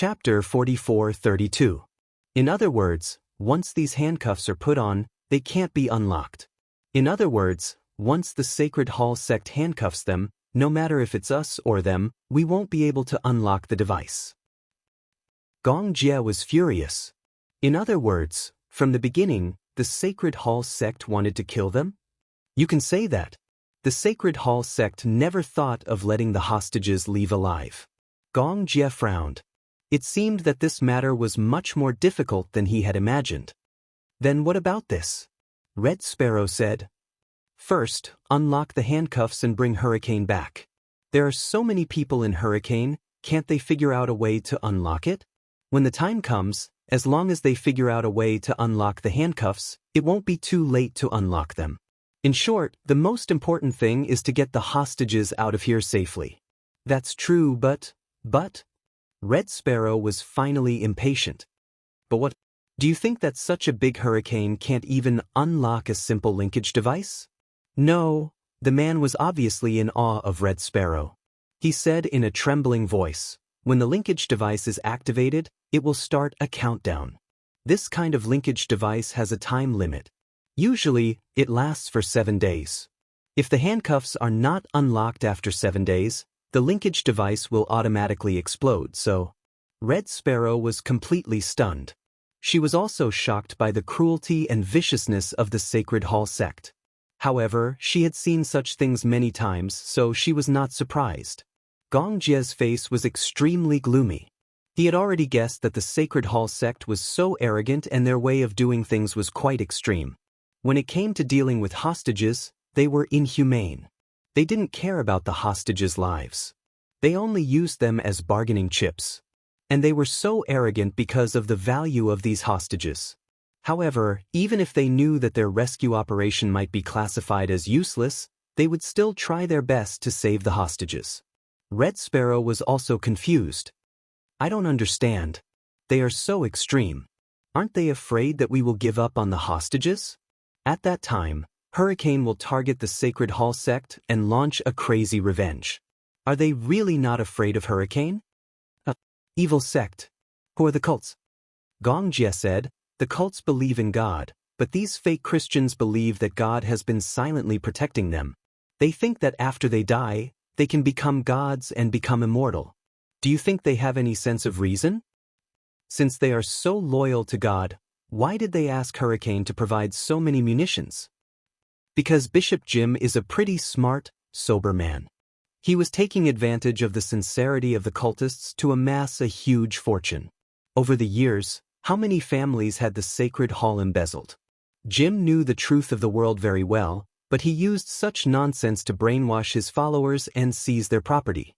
Chapter 44:32. In other words, once these handcuffs are put on, they can't be unlocked. In other words, once the Sacred Hall sect handcuffs them, no matter if it's us or them, we won't be able to unlock the device. Gong Jie was furious. In other words, from the beginning, the Sacred Hall sect wanted to kill them? You can say that. The Sacred Hall sect never thought of letting the hostages leave alive. Gong Jie frowned. It seemed that this matter was much more difficult than he had imagined. Then what about this? Red Sparrow said. First, unlock the handcuffs and bring Hurricane back. There are so many people in Hurricane, can't they figure out a way to unlock it? When the time comes, as long as they figure out a way to unlock the handcuffs, it won't be too late to unlock them. In short, the most important thing is to get the hostages out of here safely. That's true, but... Red Sparrow was finally impatient. But what? Do you think that such a big hurricane can't even unlock a simple linkage device? No, the man was obviously in awe of Red Sparrow. He said in a trembling voice, when the linkage device is activated, it will start a countdown. This kind of linkage device has a time limit. Usually, it lasts for 7 days. If the handcuffs are not unlocked after 7 days, the linkage device will automatically explode, so... Red Sparrow was completely stunned. She was also shocked by the cruelty and viciousness of the Sacred Hall sect. However, she had seen such things many times, so she was not surprised. Gong Jie's face was extremely gloomy. He had already guessed that the Sacred Hall sect was so arrogant and their way of doing things was quite extreme. When it came to dealing with hostages, they were inhumane. They didn't care about the hostages' lives. They only used them as bargaining chips. And they were so arrogant because of the value of these hostages. However, even if they knew that their rescue operation might be classified as useless, they would still try their best to save the hostages. Red Sparrow was also confused. I don't understand. They are so extreme. Aren't they afraid that we will give up on the hostages? At that time, Hurricane will target the Sacred Hall sect and launch a crazy revenge. Are they really not afraid of Hurricane? Evil sect. Who are the cults? Gong Jie said, the cults believe in God, but these fake Christians believe that God has been silently protecting them. They think that after they die, they can become gods and become immortal. Do you think they have any sense of reason? Since they are so loyal to God, why did they ask Hurricane to provide so many munitions? Because Bishop Jim is a pretty smart, sober man. He was taking advantage of the sincerity of the cultists to amass a huge fortune. Over the years, how many families had the Sacred Hall embezzled? Jim knew the truth of the world very well, but he used such nonsense to brainwash his followers and seize their property.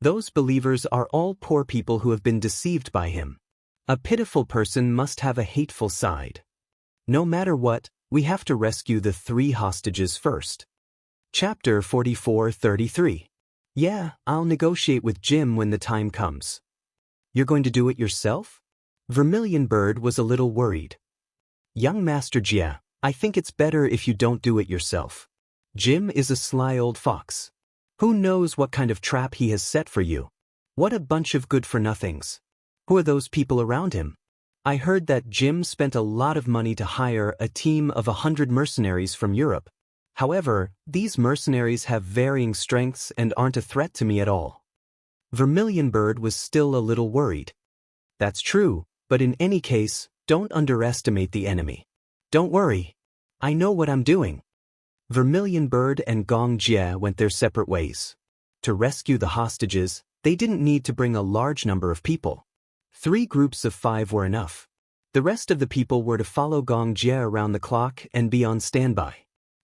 Those believers are all poor people who have been deceived by him. A pitiful person must have a hateful side. No matter what, we have to rescue the 3 hostages first. Chapter 44:33. Yeah, I'll negotiate with Jim when the time comes. You're going to do it yourself? Vermilion Bird was a little worried. Young Master Jie, I think it's better if you don't do it yourself. Jim is a sly old fox. Who knows what kind of trap he has set for you? What a bunch of good-for-nothings. Who are those people around him? I heard that Jim spent a lot of money to hire a team of 100 mercenaries from Europe. However, these mercenaries have varying strengths and aren't a threat to me at all. Vermilion Bird was still a little worried. That's true, but in any case, don't underestimate the enemy. Don't worry. I know what I'm doing. Vermilion Bird and Gong Jie went their separate ways. To rescue the hostages, they didn't need to bring a large number of people. 3 groups of 5 were enough. The rest of the people were to follow Gong Jie around the clock and be on standby.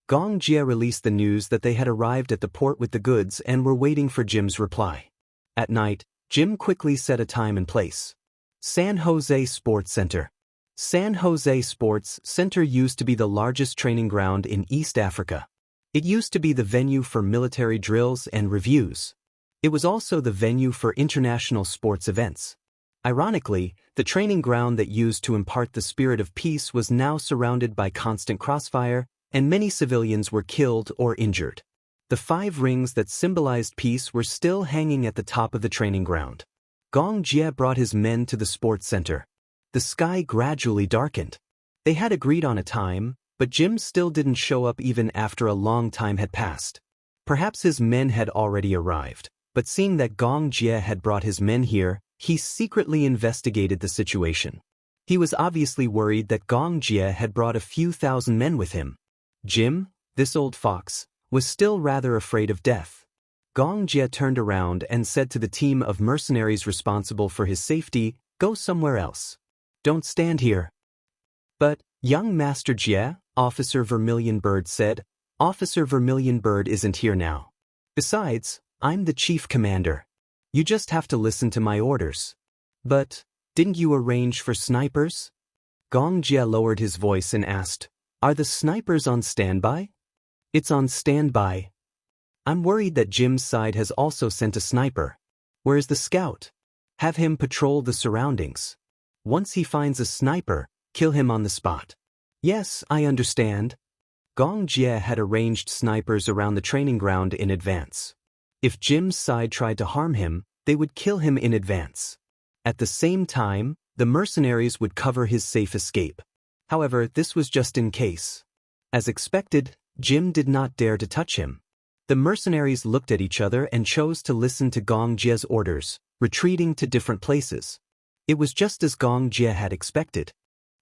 Gong Jie released the news that they had arrived at the port with the goods and were waiting for Jim's reply. At night, Jim quickly set a time and place. San Jose Sports Center. San Jose Sports Center used to be the largest training ground in East Africa. It used to be the venue for military drills and reviews. It was also the venue for international sports events. Ironically, the training ground that used to impart the spirit of peace was now surrounded by constant crossfire, and many civilians were killed or injured. The 5 rings that symbolized peace were still hanging at the top of the training ground. Gong Jie brought his men to the sports center. The sky gradually darkened. They had agreed on a time, but Jim still didn't show up even after a long time had passed. Perhaps his men had already arrived, but seeing that Gong Jie had brought his men here, he secretly investigated the situation. He was obviously worried that Gong Jie had brought a few thousand men with him. Jim, this old fox, was still rather afraid of death. Gong Jie turned around and said to the team of mercenaries responsible for his safety, "Go somewhere else. Don't stand here." "But, young Master Jie," Officer Vermilion Bird said, "Officer Vermilion Bird isn't here now. Besides, I'm the chief commander. You just have to listen to my orders." "But, didn't you arrange for snipers?" Gong Jie lowered his voice and asked, "Are the snipers on standby?" "It's on standby." "I'm worried that Jim's side has also sent a sniper. Where's the scout? Have him patrol the surroundings. Once he finds a sniper, kill him on the spot." "Yes, I understand." Gong Jie had arranged snipers around the training ground in advance. If Jim's side tried to harm him, they would kill him in advance. At the same time, the mercenaries would cover his safe escape. However, this was just in case. As expected, Jim did not dare to touch him. The mercenaries looked at each other and chose to listen to Gong Jie's orders, retreating to different places. It was just as Gong Jie had expected.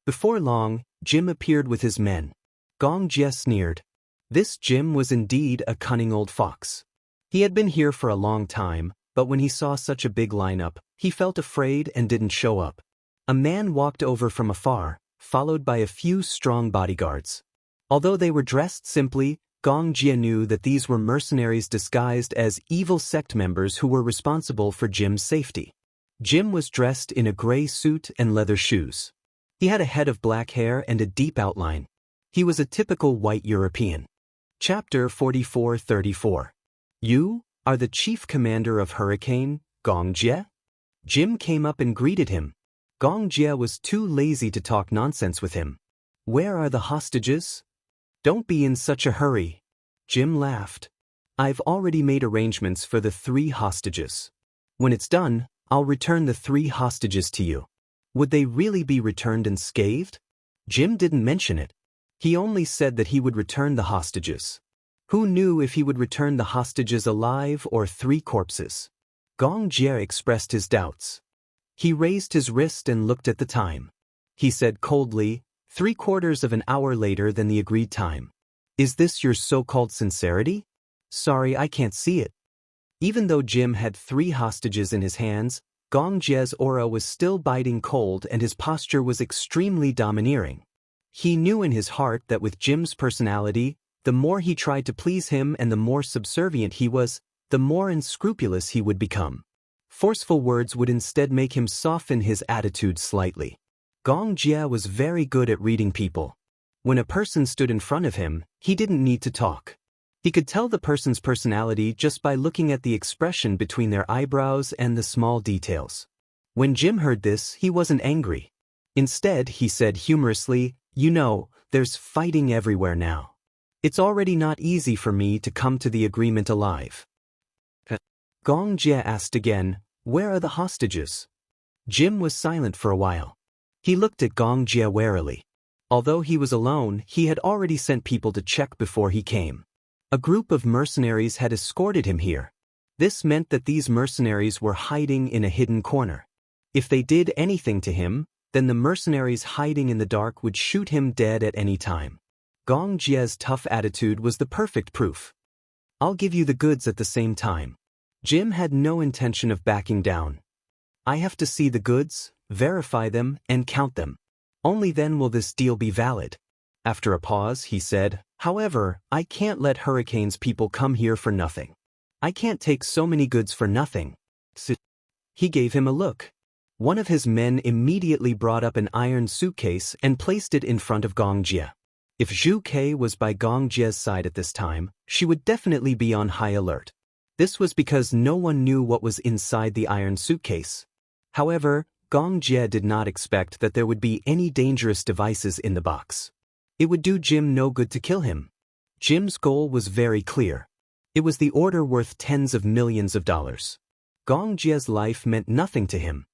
Before long, Jim appeared with his men. Gong Jie sneered. This Jim was indeed a cunning old fox. He had been here for a long time, but when he saw such a big lineup, he felt afraid and didn't show up. A man walked over from afar, followed by a few strong bodyguards. Although they were dressed simply, Gong Jie knew that these were mercenaries disguised as evil sect members who were responsible for Jim's safety. Jim was dressed in a gray suit and leather shoes. He had a head of black hair and a deep outline. He was a typical white European. Chapter 44-34. "You are the chief commander of Hurricane, Gong Jie?" Jim came up and greeted him. Gong Jie was too lazy to talk nonsense with him. "Where are the hostages?" "Don't be in such a hurry." Jim laughed. "I've already made arrangements for the 3 hostages. When it's done, I'll return the 3 hostages to you." Would they really be returned unscathed? Jim didn't mention it. He only said that he would return the hostages. Who knew if he would return the hostages alive or 3 corpses? Gong Jie expressed his doubts. He raised his wrist and looked at the time. He said coldly, 3/4 of an hour later than the agreed time. "Is this your so-called sincerity?" "Sorry, I can't see it." Even though Jim had 3 hostages in his hands, Gong Jie's aura was still biting cold and his posture was extremely domineering. He knew in his heart that with Jim's personality, the more he tried to please him and the more subservient he was, the more unscrupulous he would become. Forceful words would instead make him soften his attitude slightly. Gong Jie was very good at reading people. When a person stood in front of him, he didn't need to talk. He could tell the person's personality just by looking at the expression between their eyebrows and the small details. When Jim heard this, he wasn't angry. Instead, he said humorously, "You know, there's fighting everywhere now. It's already not easy for me to come to the agreement alive." Gong Jie asked again, "Where are the hostages?" Jim was silent for a while. He looked at Gong Jie warily. Although he was alone, he had already sent people to check before he came. A group of mercenaries had escorted him here. This meant that these mercenaries were hiding in a hidden corner. If they did anything to him, then the mercenaries hiding in the dark would shoot him dead at any time. Gong Jie's tough attitude was the perfect proof. "I'll give you the goods at the same time." Jim had no intention of backing down. "I have to see the goods, verify them, and count them. Only then will this deal be valid." After a pause, he said, "However, I can't let Hurricane's people come here for nothing. I can't take so many goods for nothing." He gave him a look. One of his men immediately brought up an iron suitcase and placed it in front of Gong Jie. If Zhu Ke was by Gong Jie's side at this time, she would definitely be on high alert. This was because no one knew what was inside the iron suitcase. However, Gong Jie did not expect that there would be any dangerous devices in the box. It would do Jim no good to kill him. Jim's goal was very clear. It was the order worth tens of millions of dollars. Gong Jie's life meant nothing to him.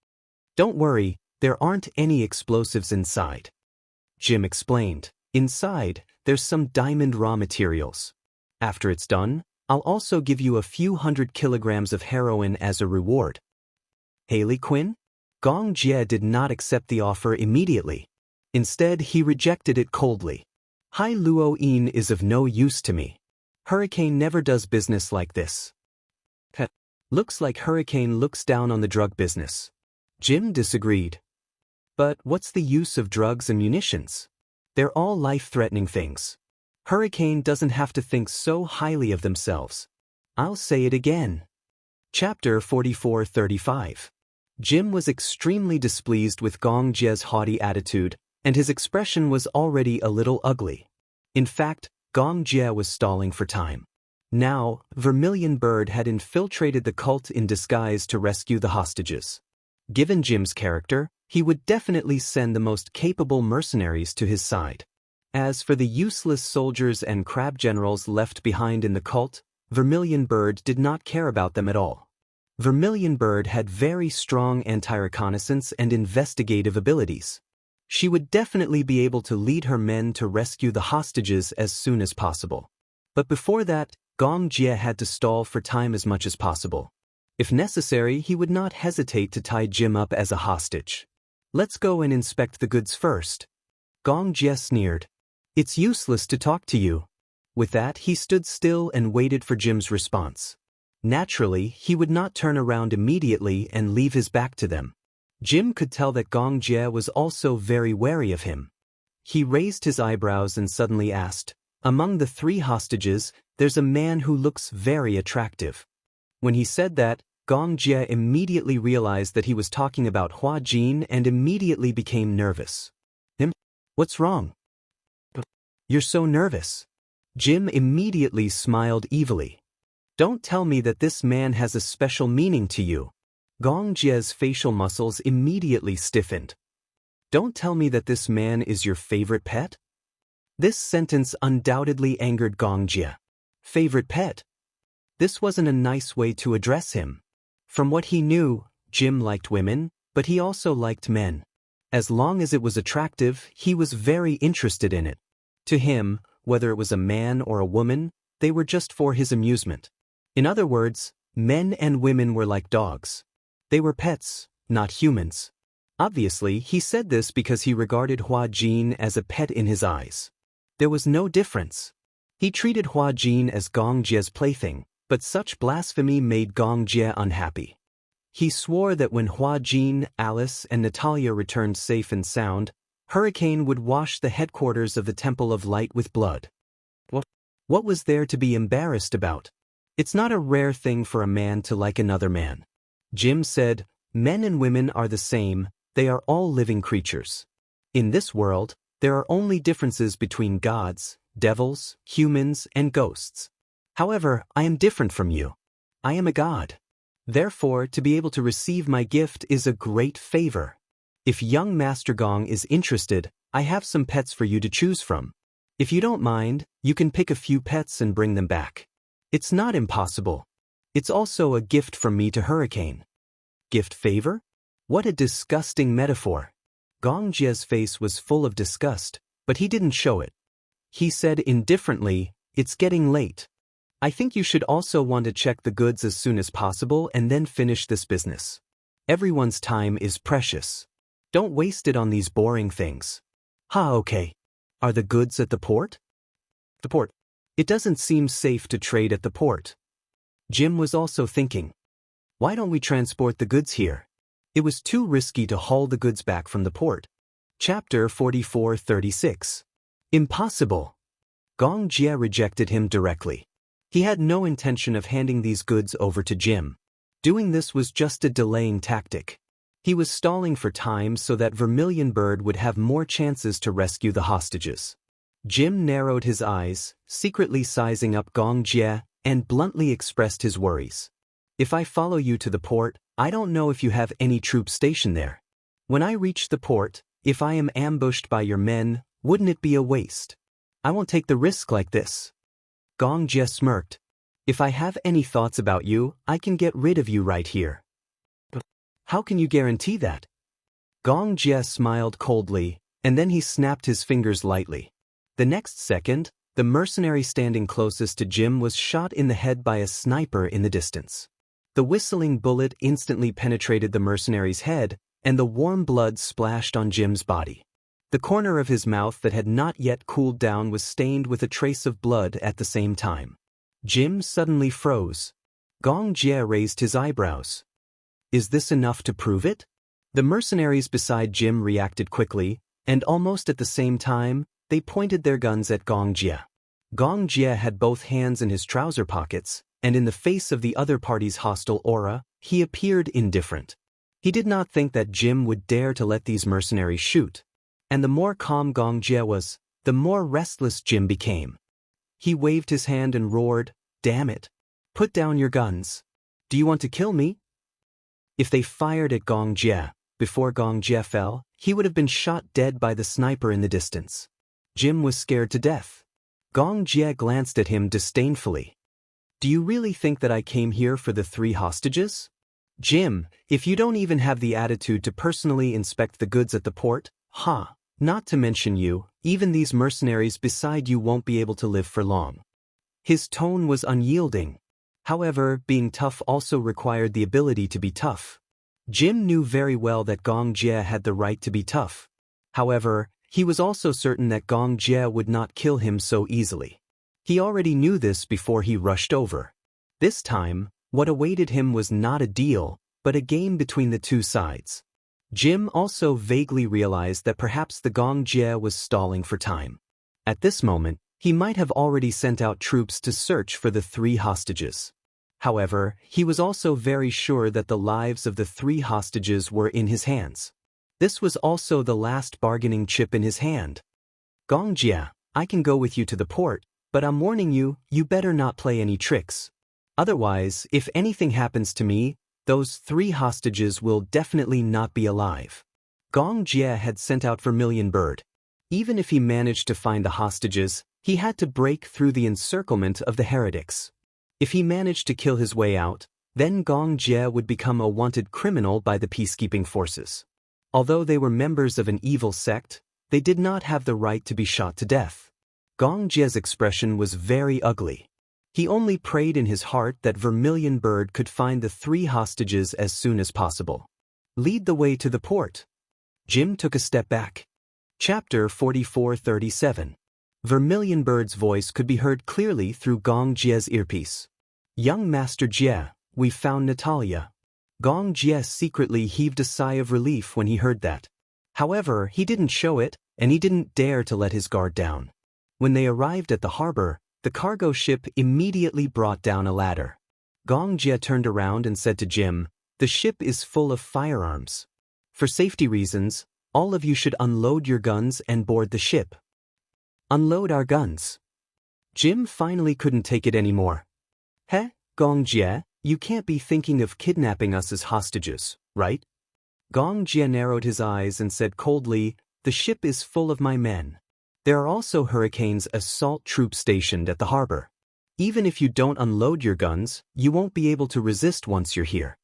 Don't worry, there aren't any explosives inside. Jim explained. Inside, there's some diamond raw materials. After it's done, I'll also give you a few 100 kilograms of heroin as a reward. Haley Quinn? Gong Jie did not accept the offer immediately. Instead, he rejected it coldly. Hai Luo Yin is of no use to me. Hurricane never does business like this. Looks like Hurricane looks down on the drug business. Jim disagreed. But what's the use of drugs and munitions? They're all life-threatening things. Hurricane doesn't have to think so highly of themselves. I'll say it again. Chapter 44-35. Jim was extremely displeased with Gong Jie's haughty attitude, and his expression was already a little ugly. In fact, Gong Jie was stalling for time. Now, Vermilion Bird had infiltrated the cult in disguise to rescue the hostages. Given Jim's character, he would definitely send the most capable mercenaries to his side. As for the useless soldiers and crab generals left behind in the cult, Vermilion Bird did not care about them at all. Vermilion Bird had very strong anti-reconnaissance and investigative abilities. She would definitely be able to lead her men to rescue the hostages as soon as possible. But before that, Gong Jie had to stall for time as much as possible. If necessary, he would not hesitate to tie Jim up as a hostage. Let's go and inspect the goods first. Gong Jie sneered. It's useless to talk to you. With that, he stood still and waited for Jim's response. Naturally, he would not turn around immediately and leave his back to them. Jim could tell that Gong Jie was also very wary of him. He raised his eyebrows and suddenly asked, among the 3 hostages, there's a man who looks very attractive. When he said that, Gong Jie immediately realized that he was talking about Hua Jin and immediately became nervous. What's wrong? You're so nervous. Jim immediately smiled evilly. Don't tell me that this man has a special meaning to you. Gong Jie's facial muscles immediately stiffened. Don't tell me that this man is your favorite pet? This sentence undoubtedly angered Gong Jie. Favorite pet? This wasn't a nice way to address him. From what he knew, Jim liked women, but he also liked men. As long as it was attractive, he was very interested in it. To him, whether it was a man or a woman, they were just for his amusement. In other words, men and women were like dogs. They were pets, not humans. Obviously, he said this because he regarded Hua Jin as a pet in his eyes. There was no difference. He treated Hua Jin as Gong Jie's plaything, but such blasphemy made Gong Jie unhappy. He swore that when Hua Jin, Alice, and Natalia returned safe and sound, Hurricane would wash the headquarters of the Temple of Light with blood. What was there to be embarrassed about? It's not a rare thing for a man to like another man. Jim said, men and women are the same, they are all living creatures. In this world, there are only differences between gods, devils, humans, and ghosts. However, I am different from you. I am a god. Therefore, to be able to receive my gift is a great favor. If young Master Gong is interested, I have some pets for you to choose from. If you don't mind, you can pick a few pets and bring them back. It's not impossible. It's also a gift from me to Hurricane. Gift favor? What a disgusting metaphor. Gong Jie's face was full of disgust, but he didn't show it. He said indifferently, it's getting late. I think you should also want to check the goods as soon as possible and then finish this business. Everyone's time is precious. Don't waste it on these boring things. Okay. Are the goods at the port? The port. It doesn't seem safe to trade at the port. Jim was also thinking. Why don't we transport the goods here? It was too risky to haul the goods back from the port. Chapter 44-36. Impossible. Gong Jie rejected him directly. He had no intention of handing these goods over to Jim. Doing this was just a delaying tactic. He was stalling for time so that Vermilion Bird would have more chances to rescue the hostages. Jim narrowed his eyes, secretly sizing up Gong Jie, and bluntly expressed his worries. If I follow you to the port, I don't know if you have any troops stationed there. When I reach the port, if I am ambushed by your men, wouldn't it be a waste? I won't take the risk like this. Gong Jie smirked. If I have any thoughts about you, I can get rid of you right here. How can you guarantee that? Gong Jie smiled coldly, and then he snapped his fingers lightly. The next second, the mercenary standing closest to Jim was shot in the head by a sniper in the distance. The whistling bullet instantly penetrated the mercenary's head, and the warm blood splashed on Jim's body. The corner of his mouth that had not yet cooled down was stained with a trace of blood at the same time. Jim suddenly froze. Gong Jie raised his eyebrows. Is this enough to prove it? The mercenaries beside Jim reacted quickly, and almost at the same time, they pointed their guns at Gong Jie. Gong Jie had both hands in his trouser pockets, and in the face of the other party's hostile aura, he appeared indifferent. He did not think that Jim would dare to let these mercenaries shoot. And the more calm Gong Jie was, the more restless Jim became. He waved his hand and roared, "Damn it! Put down your guns. Do you want to kill me?" If they fired at Gong Jie, before Gong Jie fell, he would have been shot dead by the sniper in the distance. Jim was scared to death. Gong Jie glanced at him disdainfully. "Do you really think that I came here for the 3 hostages? Jim, if you don't even have the attitude to personally inspect the goods at the port, not to mention you, even these mercenaries beside you won't be able to live for long." His tone was unyielding. However, being tough also required the ability to be tough. Jim knew very well that Gong Jie had the right to be tough. However, he was also certain that Gong Jie would not kill him so easily. He already knew this before he rushed over. This time, what awaited him was not a deal, but a game between the two sides. Jim also vaguely realized that perhaps the Gong Jie was stalling for time. At this moment, he might have already sent out troops to search for the 3 hostages. However, he was also very sure that the lives of the 3 hostages were in his hands. This was also the last bargaining chip in his hand. "Gong Jie, I can go with you to the port, but I'm warning you, you better not play any tricks. Otherwise, if anything happens to me, those 3 hostages will definitely not be alive." Gong Jie had sent out Vermilion Bird. Even if he managed to find the hostages, he had to break through the encirclement of the heretics. If he managed to kill his way out, then Gong Jie would become a wanted criminal by the peacekeeping forces. Although they were members of an evil sect, they did not have the right to be shot to death. Gong Jie's expression was very ugly. He only prayed in his heart that Vermilion Bird could find the 3 hostages as soon as possible. "Lead the way to the port." Jim took a step back. Chapter 44-37. Vermilion Bird's voice could be heard clearly through Gong Jie's earpiece. "Young Master Jie, we've found Natalia." Gong Jie secretly heaved a sigh of relief when he heard that. However, he didn't show it, and he didn't dare to let his guard down. When they arrived at the harbor, the cargo ship immediately brought down a ladder. Gong Jie turned around and said to Jim, "The ship is full of firearms. For safety reasons, all of you should unload your guns and board the ship." "Unload our guns?" Jim finally couldn't take it anymore. "Heh, Gong Jie, you can't be thinking of kidnapping us as hostages, right?" Gong Jie narrowed his eyes and said coldly, "The ship is full of my men. There are also Hurricane's assault troops stationed at the harbor. Even if you don't unload your guns, you won't be able to resist once you're here."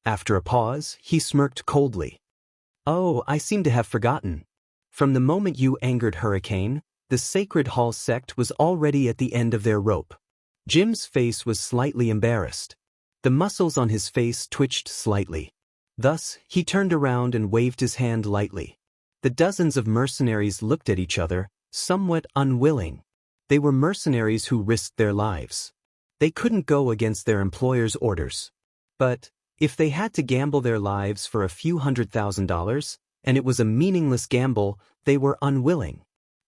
After a pause, he smirked coldly. "Oh, I seem to have forgotten. From the moment you angered Hurricane, the Sacred Hall sect was already at the end of their rope." Jim's face was slightly embarrassed. The muscles on his face twitched slightly. Thus, he turned around and waved his hand lightly. The dozens of mercenaries looked at each other, somewhat unwilling. They were mercenaries who risked their lives. They couldn't go against their employer's orders. But if they had to gamble their lives for a few $100,000, and it was a meaningless gamble, they were unwilling.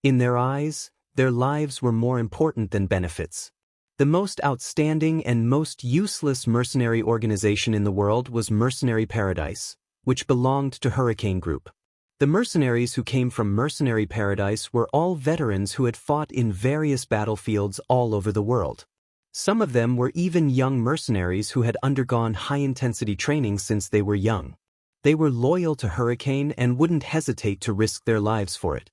In their eyes, their lives were more important than benefits. The most outstanding and most useless mercenary organization in the world was Mercenary Paradise, which belonged to Hurricane Group. The mercenaries who came from Mercenary Paradise were all veterans who had fought in various battlefields all over the world. Some of them were even young mercenaries who had undergone high-intensity training since they were young. They were loyal to Hurricane and wouldn't hesitate to risk their lives for it.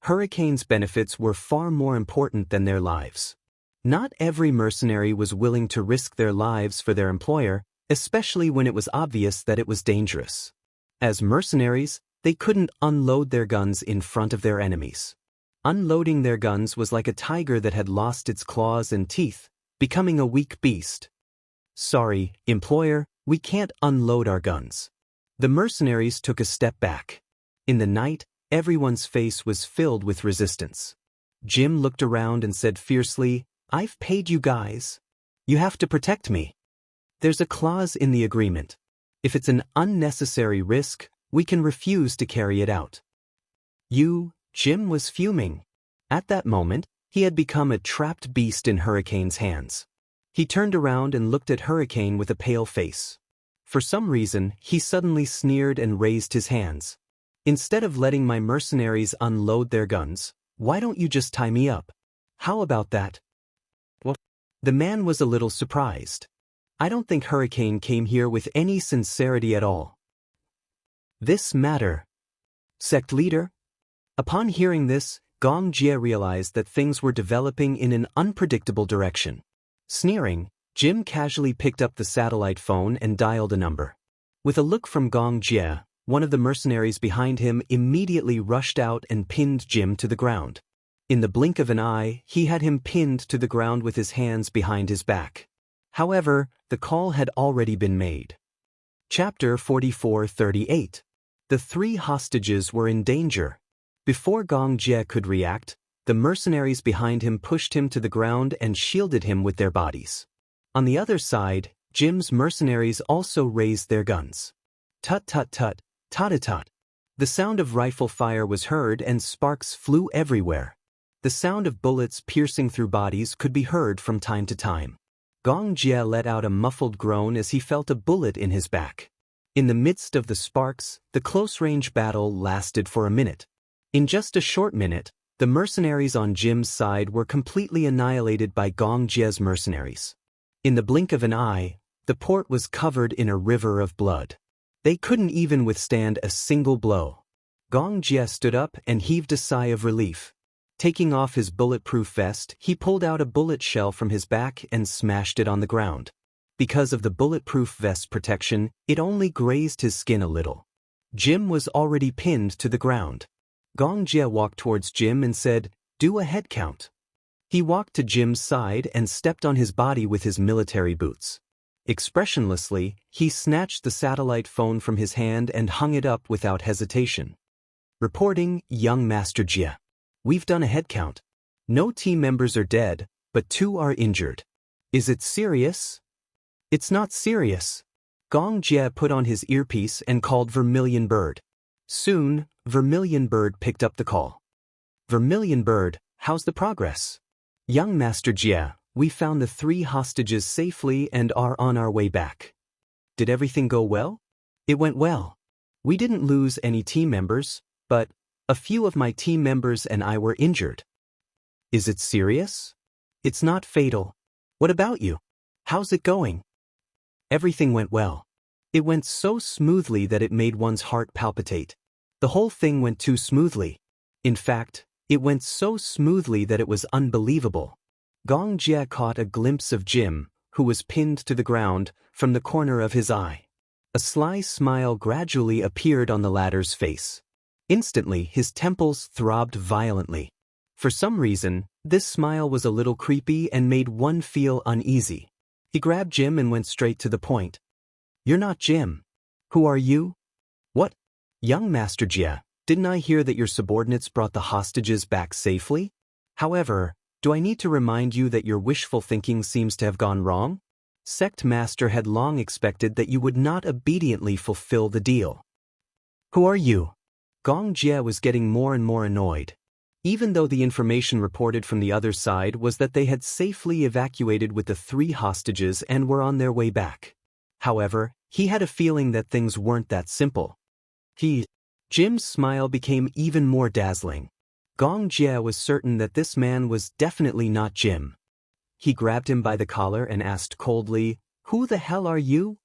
Hurricane's benefits were far more important than their lives. Not every mercenary was willing to risk their lives for their employer, especially when it was obvious that it was dangerous. As mercenaries, they couldn't unload their guns in front of their enemies. Unloading their guns was like a tiger that had lost its claws and teeth, becoming a weak beast. "Sorry, employer, we can't unload our guns." The mercenaries took a step back. In the night, everyone's face was filled with resistance. Jim looked around and said fiercely, "I've paid you guys. You have to protect me. There's a clause in the agreement. If it's an unnecessary risk, we can refuse to carry it out." Jim was fuming. At that moment, he had become a trapped beast in Hurricane's hands. He turned around and looked at Hurricane with a pale face. For some reason, he suddenly sneered and raised his hands. "Instead of letting my mercenaries unload their guns, why don't you just tie me up? How about that?" Well, the man was a little surprised. "I don't think Hurricane came here with any sincerity at all." "This matter." Sect leader? Upon hearing this, Gong Jie realized that things were developing in an unpredictable direction. Sneering, Jim casually picked up the satellite phone and dialed a number. With a look from Gong Jie, one of the mercenaries behind him immediately rushed out and pinned Jim to the ground. In the blink of an eye, he had him pinned to the ground with his hands behind his back. However, the call had already been made. Chapter 44:38. The three hostages were in danger. Before Gong Jie could react, the mercenaries behind him pushed him to the ground and shielded him with their bodies. On the other side, Jim's mercenaries also raised their guns. Tut tut tut, tut-a-tut. The sound of rifle fire was heard and sparks flew everywhere. The sound of bullets piercing through bodies could be heard from time to time. Gong Jie let out a muffled groan as he felt a bullet in his back. In the midst of the sparks, the close-range battle lasted for a minute. In just a short minute, the mercenaries on Jim's side were completely annihilated by Gong Jie's mercenaries. In the blink of an eye, the port was covered in a river of blood. They couldn't even withstand a single blow. Gong Jie stood up and heaved a sigh of relief. Taking off his bulletproof vest, he pulled out a bullet shell from his back and smashed it on the ground. Because of the bulletproof vest's protection, it only grazed his skin a little. Jim was already pinned to the ground. Gong Jie walked towards Jim and said, "Do a head count." He walked to Jim's side and stepped on his body with his military boots. Expressionlessly, he snatched the satellite phone from his hand and hung it up without hesitation. "Reporting, young Master Jie. We've done a head count. No team members are dead, but 2 are injured. Is it serious?" "It's not serious." Gong Jie put on his earpiece and called Vermilion Bird. Soon, Vermilion Bird picked up the call. "Vermilion Bird, how's the progress?" "Young Master Jie, we found the 3 hostages safely and are on our way back." "Did everything go well?" "It went well. We didn't lose any team members, but a few of my team members and I were injured." "Is it serious?" "It's not fatal. What about you? How's it going?" Everything went well. It went so smoothly that it made one's heart palpitate. The whole thing went too smoothly. In fact, it went so smoothly that it was unbelievable. Gong Jie caught a glimpse of Jim, who was pinned to the ground, from the corner of his eye. A sly smile gradually appeared on the latter's face. Instantly, his temples throbbed violently. For some reason, this smile was a little creepy and made one feel uneasy. He grabbed Jim and went straight to the point. "You're not Jim. Who are you?" "What? Young Master Jie, didn't I hear that your subordinates brought the hostages back safely? However, do I need to remind you that your wishful thinking seems to have gone wrong? Sect Master had long expected that you would not obediently fulfill the deal." "Who are you?" Gong Jie was getting more and more annoyed. Even though the information reported from the other side was that they had safely evacuated with the 3 hostages and were on their way back. However, he had a feeling that things weren't that simple. Jim's smile became even more dazzling. Gong Jie was certain that this man was definitely not Jim. He grabbed him by the collar and asked coldly, "Who the hell are you?"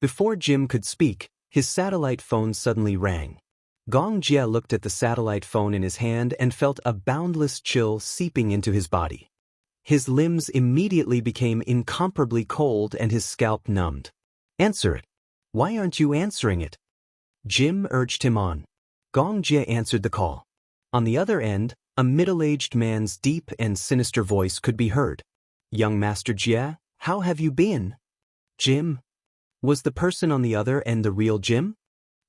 Before Jim could speak, his satellite phone suddenly rang. Gong Jie looked at the satellite phone in his hand and felt a boundless chill seeping into his body. His limbs immediately became incomparably cold and his scalp numbed. Answer it. Why aren't you answering it? Jim urged him on. Gong Jie answered the call. On the other end, a middle-aged man's deep and sinister voice could be heard. Young Master Jie, how have you been? Jim? Was the person on the other end the real Jim?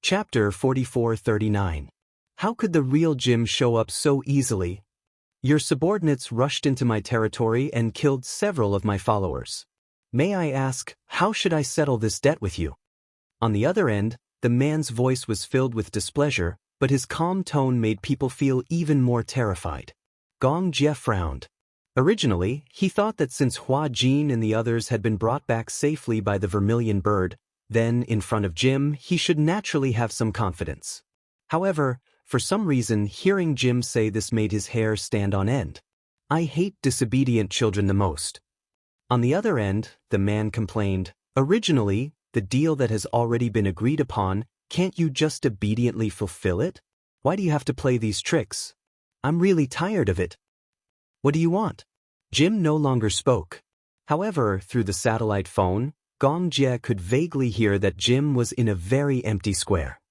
Chapter 44:39. How could the real Jim show up so easily? Your subordinates rushed into my territory and killed several of my followers. May I ask, how should I settle this debt with you? On the other end, the man's voice was filled with displeasure, but his calm tone made people feel even more terrified. Gong Jie frowned. Originally, he thought that since Hua Jin and the others had been brought back safely by the vermilion bird, then, in front of Jim, he should naturally have some confidence. However, for some reason, hearing Jim say this made his hair stand on end. I hate disobedient children the most. On the other end, the man complained, originally, the deal that has already been agreed upon, can't you just obediently fulfill it? Why do you have to play these tricks? I'm really tired of it. What do you want? Jim no longer spoke. However, through the satellite phone, Gong Jie could vaguely hear that Jim was in a very empty square.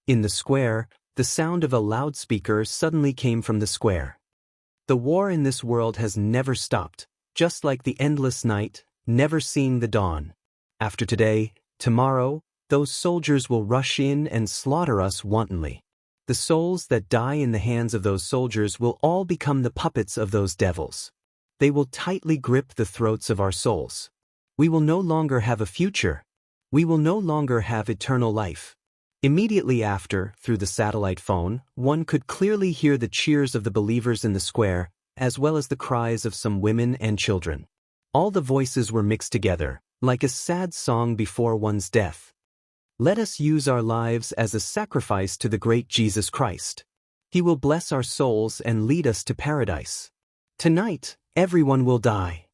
In the square, the sound of a loudspeaker suddenly came from the square. The war in this world has never stopped, just like the endless night, never seeing the dawn. After today, tomorrow, those soldiers will rush in and slaughter us wantonly. The souls that die in the hands of those soldiers will all become the puppets of those devils. They will tightly grip the throats of our souls. We will no longer have a future. We will no longer have eternal life. Immediately after, through the satellite phone, one could clearly hear the cheers of the believers in the square, as well as the cries of some women and children. All the voices were mixed together, like a sad song before one's death. Let us use our lives as a sacrifice to the great Jesus Christ. He will bless our souls and lead us to paradise. Tonight, everyone will die.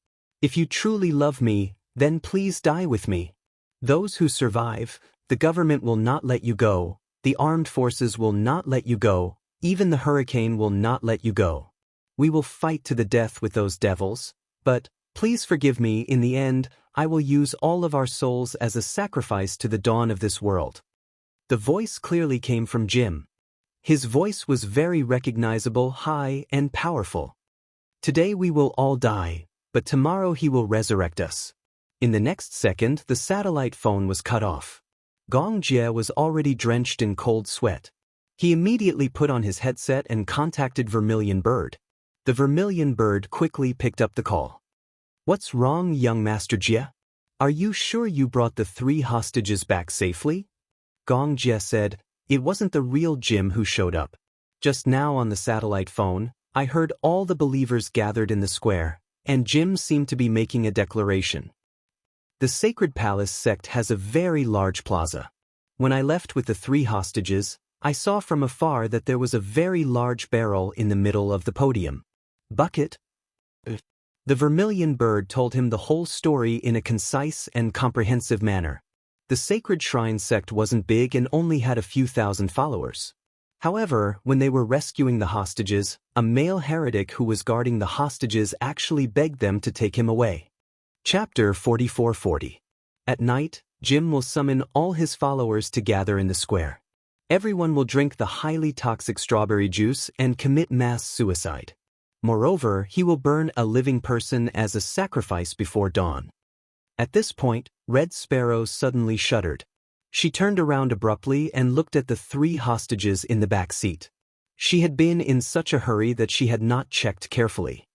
If you truly love me, then please die with me. Those who survive, the government will not let you go, the armed forces will not let you go, even the hurricane will not let you go. We will fight to the death with those devils, but, please forgive me, in the end, I will use all of our souls as a sacrifice to the dawn of this world. The voice clearly came from Jim. His voice was very recognizable, high, and powerful. Today we will all die, but tomorrow he will resurrect us. In the next second, the satellite phone was cut off. Gong Jie was already drenched in cold sweat. He immediately put on his headset and contacted Vermilion Bird. The Vermilion Bird quickly picked up the call. What's wrong, young Master Jie? Are you sure you brought the 3 hostages back safely? Gong Jie said, it wasn't the real Jim who showed up. Just now on the satellite phone, I heard all the believers gathered in the square, and Jim seemed to be making a declaration. The Sacred Palace sect has a very large plaza. When I left with the 3 hostages, I saw from afar that there was a very large barrel in the middle of the podium. Bucket? The Vermilion Bird told him the whole story in a concise and comprehensive manner. The Sacred Shrine sect wasn't big and only had a few thousand followers. However, when they were rescuing the hostages, a male heretic who was guarding the hostages actually begged them to take him away. Chapter 44:40. At night, Jim will summon all his followers to gather in the square. Everyone will drink the highly toxic strawberry juice and commit mass suicide. Moreover, he will burn a living person as a sacrifice before dawn. At this point, Red Sparrow suddenly shuddered. She turned around abruptly and looked at the 3 hostages in the back seat. She had been in such a hurry that she had not checked carefully.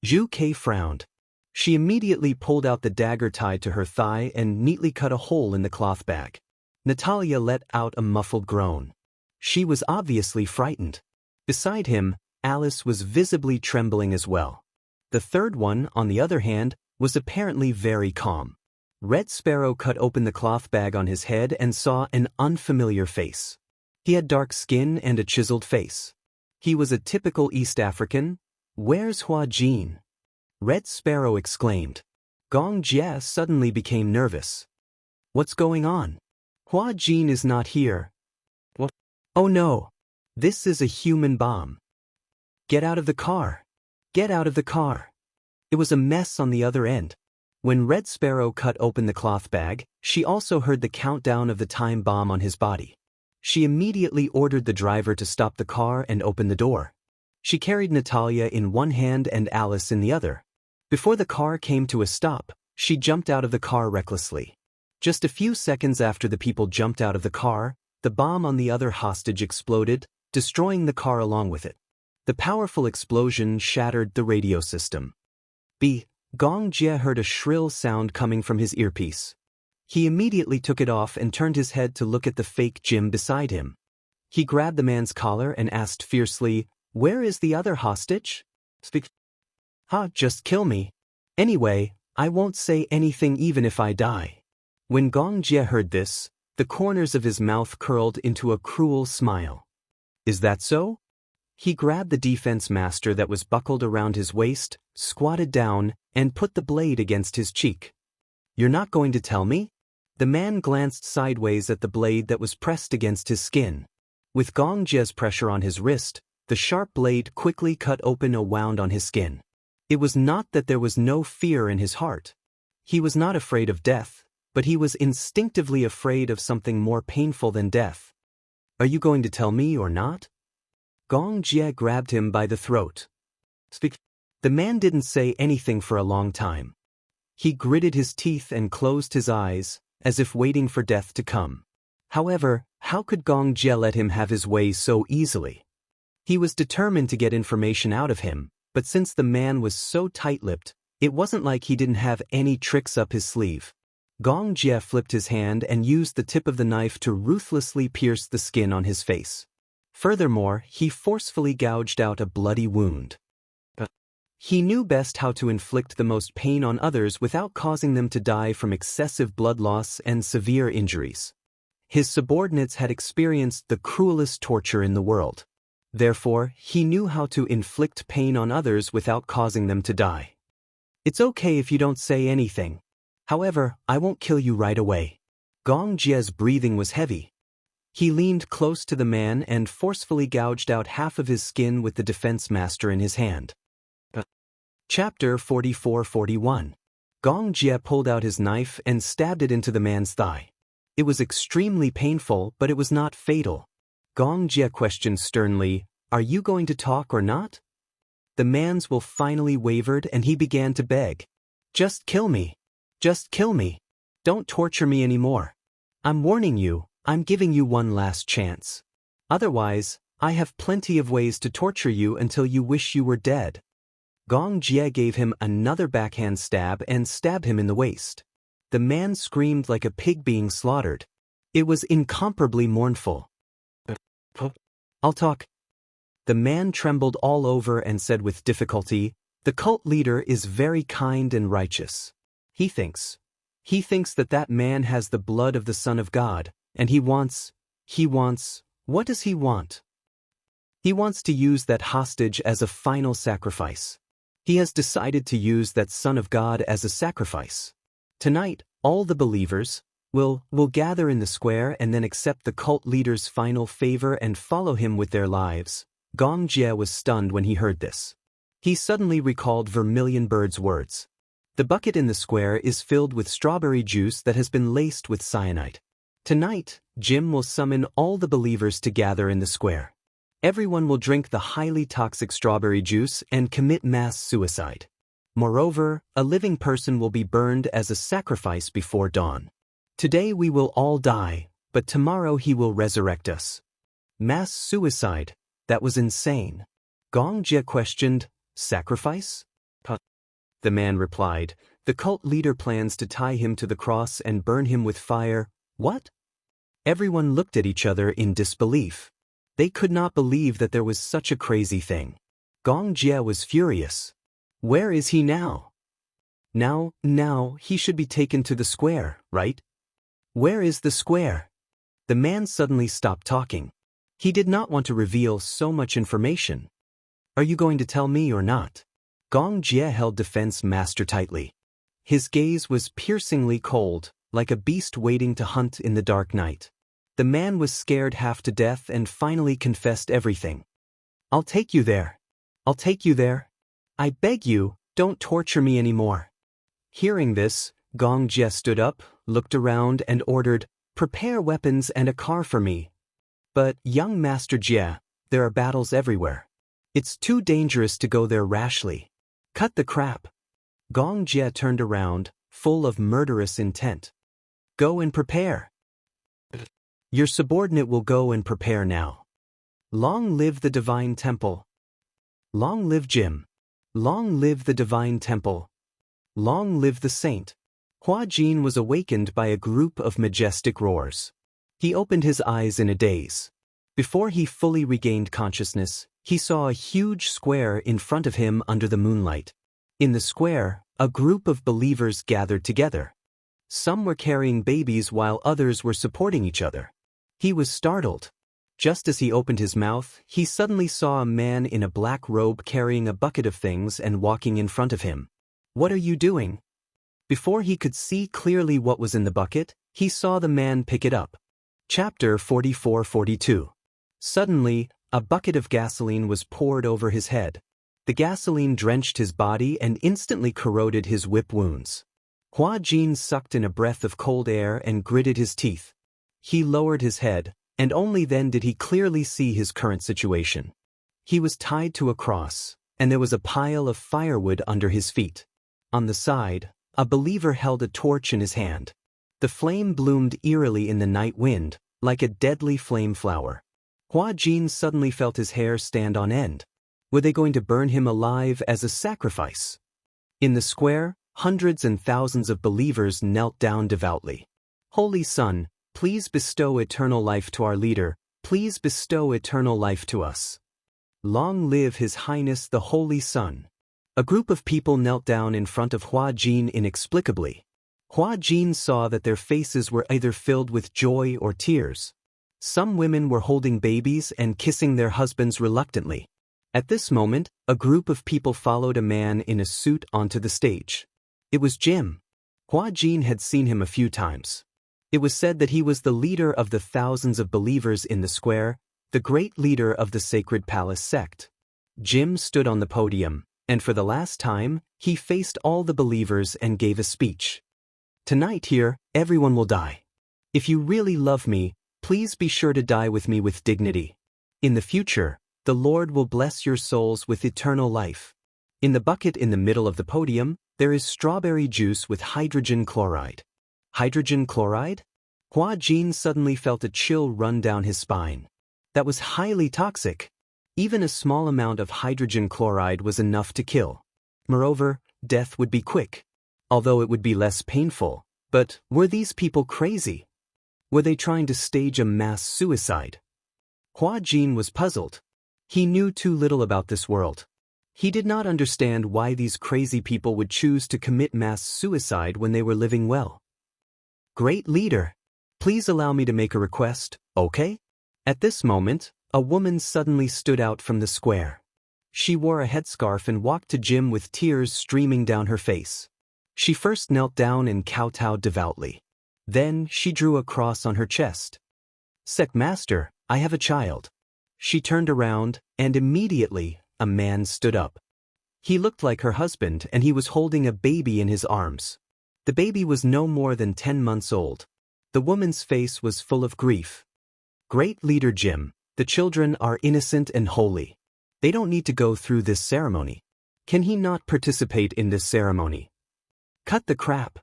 Zhu Kei frowned. She immediately pulled out the dagger tied to her thigh and neatly cut a hole in the cloth bag. Natalia let out a muffled groan. She was obviously frightened. Beside him, Alice was visibly trembling as well. The third one, on the other hand, was apparently very calm. Red Sparrow cut open the cloth bag on his head and saw an unfamiliar face. He had dark skin and a chiseled face. He was a typical East African. Where's Hua Jin? Red Sparrow exclaimed. Gong Jie suddenly became nervous. What's going on? Hua Jin is not here. What? Oh no! This is a human bomb. Get out of the car! Get out of the car! It was a mess on the other end. When Red Sparrow cut open the cloth bag, she also heard the countdown of the time bomb on his body. She immediately ordered the driver to stop the car and open the door. She carried Natalia in one hand and Alice in the other. Before the car came to a stop, she jumped out of the car recklessly. Just a few seconds after the people jumped out of the car, the bomb on the other hostage exploded, destroying the car along with it. The powerful explosion shattered the radio system. Gong Jie heard a shrill sound coming from his earpiece. He immediately took it off and turned his head to look at the fake Jim beside him. He grabbed the man's collar and asked fiercely, "Where is the other hostage?" "Speak." Just kill me. Anyway, I won't say anything even if I die." When Gong Jie heard this, the corners of his mouth curled into a cruel smile. "Is that so?" He grabbed the defense master that was buckled around his waist, squatted down, and put the blade against his cheek. "You're not going to tell me?" The man glanced sideways at the blade that was pressed against his skin. With Gong Jie's pressure on his wrist, the sharp blade quickly cut open a wound on his skin. It was not that there was no fear in his heart. He was not afraid of death, but he was instinctively afraid of something more painful than death. "Are you going to tell me or not?" Gong Jie grabbed him by the throat. "Speak." The man didn't say anything for a long time. He gritted his teeth and closed his eyes, as if waiting for death to come. However, how could Gong Jie let him have his way so easily? He was determined to get information out of him, but since the man was so tight-lipped, it wasn't like he didn't have any tricks up his sleeve. Gong Jie flipped his hand and used the tip of the knife to ruthlessly pierce the skin on his face. Furthermore, he forcefully gouged out a bloody wound. He knew best how to inflict the most pain on others without causing them to die from excessive blood loss and severe injuries. His subordinates had experienced the cruelest torture in the world. Therefore, he knew how to inflict pain on others without causing them to die. "It's okay if you don't say anything. However, I won't kill you right away." Gong Jie's breathing was heavy. He leaned close to the man and forcefully gouged out half of his skin with the defense master in his hand. Chapter 44-41. Gong Jie pulled out his knife and stabbed it into the man's thigh. It was extremely painful, but it was not fatal. Gong Jie questioned sternly, "Are you going to talk or not?" The man's will finally wavered and he began to beg. "Just kill me. Just kill me. Don't torture me anymore. I'm warning you, I'm giving you one last chance. Otherwise, I have plenty of ways to torture you until you wish you were dead." Gong Jie gave him another backhand stab and stabbed him in the waist. The man screamed like a pig being slaughtered. It was incomparably mournful. "I'll talk." The man trembled all over and said with difficulty, "The cult leader is very kind and righteous. He thinks that man has the blood of the Son of God, and he wants, what does he want? He wants to use that hostage as a final sacrifice. He has decided to use that Son of God as a sacrifice. Tonight, all the believers will gather in the square and then accept the cult leader's final favor and follow him with their lives." Gong Jie was stunned when he heard this. He suddenly recalled Vermilion Bird's words. The bucket in the square is filled with strawberry juice that has been laced with cyanide. Tonight, Jim will summon all the believers to gather in the square. Everyone will drink the highly toxic strawberry juice and commit mass suicide. Moreover, a living person will be burned as a sacrifice before dawn. Today we will all die, but tomorrow he will resurrect us. Mass suicide? That was insane. Gong Jie questioned, "Sacrifice?" The man replied, "The cult leader plans to tie him to the cross and burn him with fire." "What?" Everyone looked at each other in disbelief. They could not believe that there was such a crazy thing. Gong Jie was furious. Where is he now? Now he should be taken to the square, right? Where is the square? The man suddenly stopped talking. He did not want to reveal so much information. "Are you going to tell me or not?" Gong Jie held defense master tightly. His gaze was piercingly cold, like a beast waiting to hunt in the dark night. The man was scared half to death and finally confessed everything. "I'll take you there. I'll take you there. I beg you, don't torture me anymore." Hearing this, Gong Jie stood up, looked around and ordered, "Prepare weapons and a car for me." "But, young Master Jie, there are battles everywhere. It's too dangerous to go there rashly. Cut the crap." Gong Jie turned around, full of murderous intent. "Go and prepare. Your subordinate will go and prepare now. Long live the Divine Temple. Long live Jim. Long live the Divine Temple. Long live the Saint." Hua Jin was awakened by a group of majestic roars. He opened his eyes in a daze. Before he fully regained consciousness, he saw a huge square in front of him under the moonlight. In the square, a group of believers gathered together. Some were carrying babies while others were supporting each other. He was startled. Just as he opened his mouth, he suddenly saw a man in a black robe carrying a bucket of things and walking in front of him. "What are you doing?" Before he could see clearly what was in the bucket, he saw the man pick it up. Chapter 44-42. Suddenly, a bucket of gasoline was poured over his head. The gasoline drenched his body and instantly corroded his whip wounds. Hua Jin sucked in a breath of cold air and gritted his teeth. He lowered his head, and only then did he clearly see his current situation. He was tied to a cross, and there was a pile of firewood under his feet. On the side, a believer held a torch in his hand. The flame bloomed eerily in the night wind, like a deadly flame flower. Hua Jin suddenly felt his hair stand on end. Were they going to burn him alive as a sacrifice? In the square, hundreds and thousands of believers knelt down devoutly. "Holy Sun, please bestow eternal life to our leader. Please bestow eternal life to us. Long live His Highness the Holy Sun." A group of people knelt down in front of Hua Jin inexplicably. Hua Jin saw that their faces were either filled with joy or tears. Some women were holding babies and kissing their husbands reluctantly. At this moment, a group of people followed a man in a suit onto the stage. It was Jim. Hua Jin had seen him a few times. It was said that he was the leader of the thousands of believers in the square, the great leader of the Sacred Palace sect. Jim stood on the podium, and for the last time, he faced all the believers and gave a speech. "Tonight here, everyone will die. If you really love me, please be sure to die with me with dignity. In the future, the Lord will bless your souls with eternal life. In the bucket in the middle of the podium, there is strawberry juice with hydrogen chloride." Hydrogen chloride? Hua Jin suddenly felt a chill run down his spine. That was highly toxic. Even a small amount of hydrogen chloride was enough to kill. Moreover, death would be quick, although it would be less painful. But were these people crazy? Were they trying to stage a mass suicide? Hua Jin was puzzled. He knew too little about this world. He did not understand why these crazy people would choose to commit mass suicide when they were living well. "Great leader, please allow me to make a request, okay?" At this moment, a woman suddenly stood out from the square. She wore a headscarf and walked to Jim with tears streaming down her face. She first knelt down and kowtowed devoutly. Then she drew a cross on her chest. "Sect Master, I have a child." She turned around, and immediately, a man stood up. He looked like her husband, and he was holding a baby in his arms. The baby was no more than 10 months old. The woman's face was full of grief. "Great leader Jim, the children are innocent and holy. They don't need to go through this ceremony. Can he not participate in this ceremony?" "Cut the crap."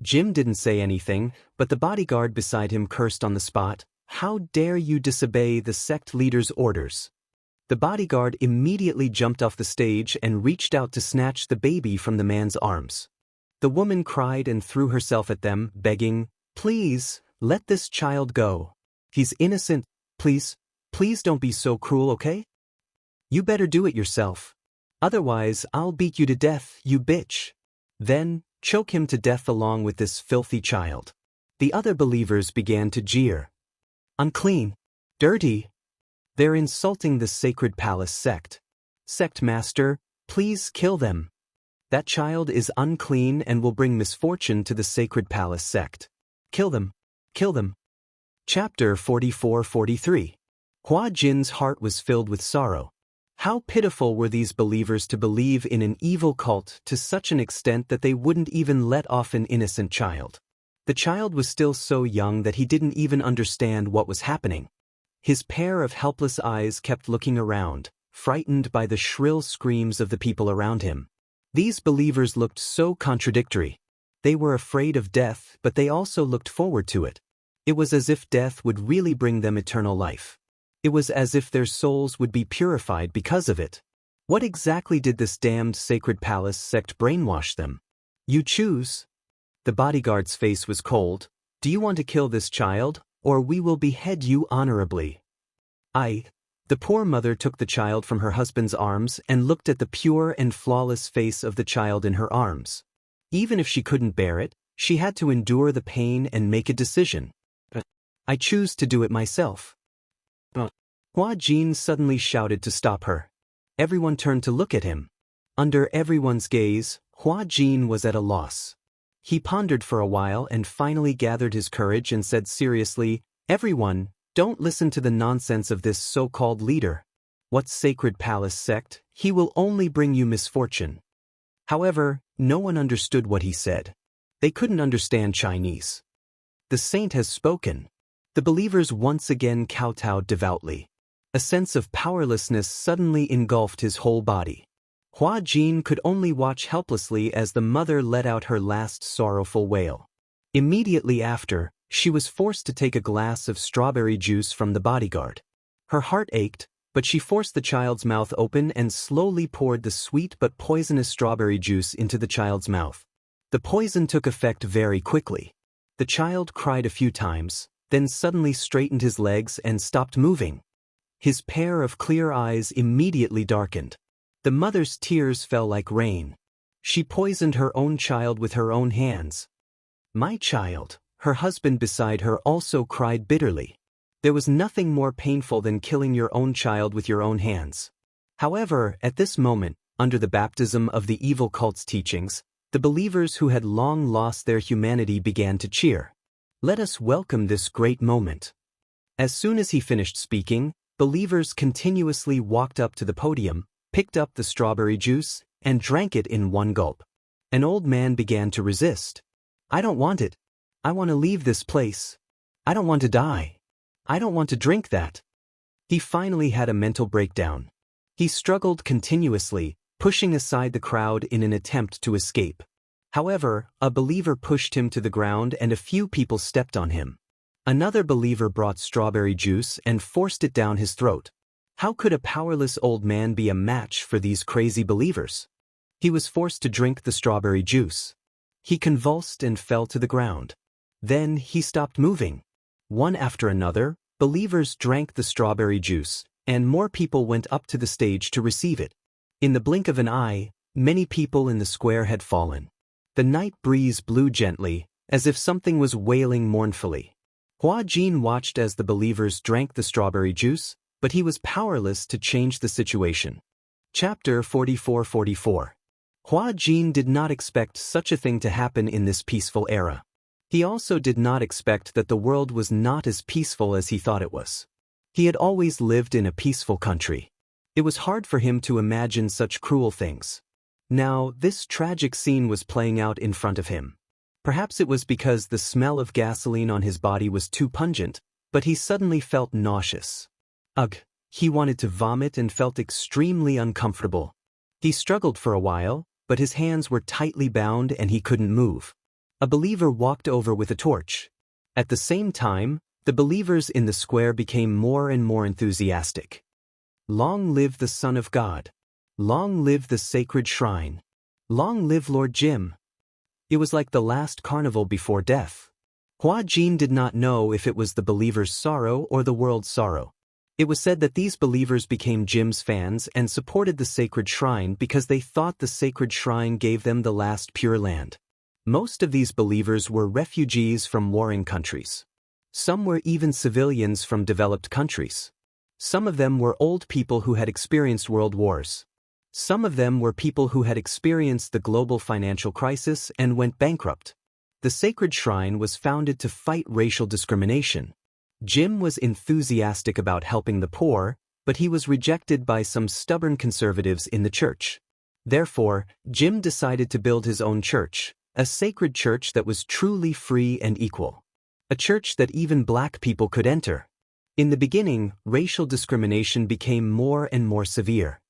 Jim didn't say anything, but the bodyguard beside him cursed on the spot. "How dare you disobey the sect leader's orders?" The bodyguard immediately jumped off the stage and reached out to snatch the baby from the man's arms. The woman cried and threw herself at them, begging, "Please, let this child go. He's innocent. Please, please don't be so cruel, okay? You better do it yourself. Otherwise, I'll beat you to death, you bitch. Then, choke him to death along with this filthy child." The other believers began to jeer. "Unclean. Dirty. They're insulting the Sacred Palace sect. Sect Master, please kill them. That child is unclean and will bring misfortune to the Sacred Palace sect. Kill them. Kill them." Chapter 44-43. Hua Jin's heart was filled with sorrow. How pitiful were these believers to believe in an evil cult to such an extent that they wouldn't even let off an innocent child. The child was still so young that he didn't even understand what was happening. His pair of helpless eyes kept looking around, frightened by the shrill screams of the people around him. These believers looked so contradictory. They were afraid of death, but they also looked forward to it. It was as if death would really bring them eternal life. It was as if their souls would be purified because of it. What exactly did this damned Sacred Palace sect brainwash them? You choose. The bodyguard's face was cold. Do you want to kill this child, or we will behead you honorably? The poor mother took the child from her husband's arms and looked at the pure and flawless face of the child in her arms. Even if she couldn't bear it, she had to endure the pain and make a decision. I choose to do it myself. Hua Jin suddenly shouted to stop her. Everyone turned to look at him. Under everyone's gaze, Hua Jin was at a loss. He pondered for a while and finally gathered his courage and said seriously, "Everyone, don't listen to the nonsense of this so-called leader. What Sacred Palace sect? He will only bring you misfortune." However, no one understood what he said. They couldn't understand Chinese. The saint has spoken. The believers once again kowtowed devoutly. A sense of powerlessness suddenly engulfed his whole body. Hua Jin could only watch helplessly as the mother let out her last sorrowful wail. Immediately after, she was forced to take a glass of strawberry juice from the bodyguard. Her heart ached, but she forced the child's mouth open and slowly poured the sweet but poisonous strawberry juice into the child's mouth. The poison took effect very quickly. The child cried a few times, then suddenly straightened his legs and stopped moving. His pair of clear eyes immediately darkened. The mother's tears fell like rain. She poisoned her own child with her own hands. My child, her husband beside her also cried bitterly. There was nothing more painful than killing your own child with your own hands. However, at this moment, under the baptism of the evil cult's teachings, the believers who had long lost their humanity began to cheer. Let us welcome this great moment. As soon as he finished speaking, believers continuously walked up to the podium, picked up the strawberry juice, and drank it in one gulp. An old man began to resist. I don't want it. I want to leave this place. I don't want to die. I don't want to drink that. He finally had a mental breakdown. He struggled continuously, pushing aside the crowd in an attempt to escape. However, a believer pushed him to the ground and a few people stepped on him. Another believer brought strawberry juice and forced it down his throat. How could a powerless old man be a match for these crazy believers? He was forced to drink the strawberry juice. He convulsed and fell to the ground. Then he stopped moving. One after another, believers drank the strawberry juice, and more people went up to the stage to receive it. In the blink of an eye, many people in the square had fallen. The night breeze blew gently, as if something was wailing mournfully. Hua Jin watched as the believers drank the strawberry juice, but he was powerless to change the situation. Chapter 44-44. Hua Jin did not expect such a thing to happen in this peaceful era. He also did not expect that the world was not as peaceful as he thought it was. He had always lived in a peaceful country. It was hard for him to imagine such cruel things. Now, this tragic scene was playing out in front of him. Perhaps it was because the smell of gasoline on his body was too pungent, but he suddenly felt nauseous. Ugh, he wanted to vomit and felt extremely uncomfortable. He struggled for a while, but his hands were tightly bound and he couldn't move. A believer walked over with a torch. At the same time, the believers in the square became more and more enthusiastic. Long live the Son of God. Long live the sacred shrine. Long live Lord Jim. It was like the last carnival before death. Hua Jin did not know if it was the believers' sorrow or the world's sorrow. It was said that these believers became Jim's fans and supported the sacred shrine because they thought the sacred shrine gave them the last pure land. Most of these believers were refugees from warring countries. Some were even civilians from developed countries. Some of them were old people who had experienced world wars. Some of them were people who had experienced the global financial crisis and went bankrupt. The sacred shrine was founded to fight racial discrimination. Jim was enthusiastic about helping the poor, but he was rejected by some stubborn conservatives in the church. Therefore, Jim decided to build his own church, a sacred church that was truly free and equal. A church that even black people could enter. In the beginning, racial discrimination became more and more severe.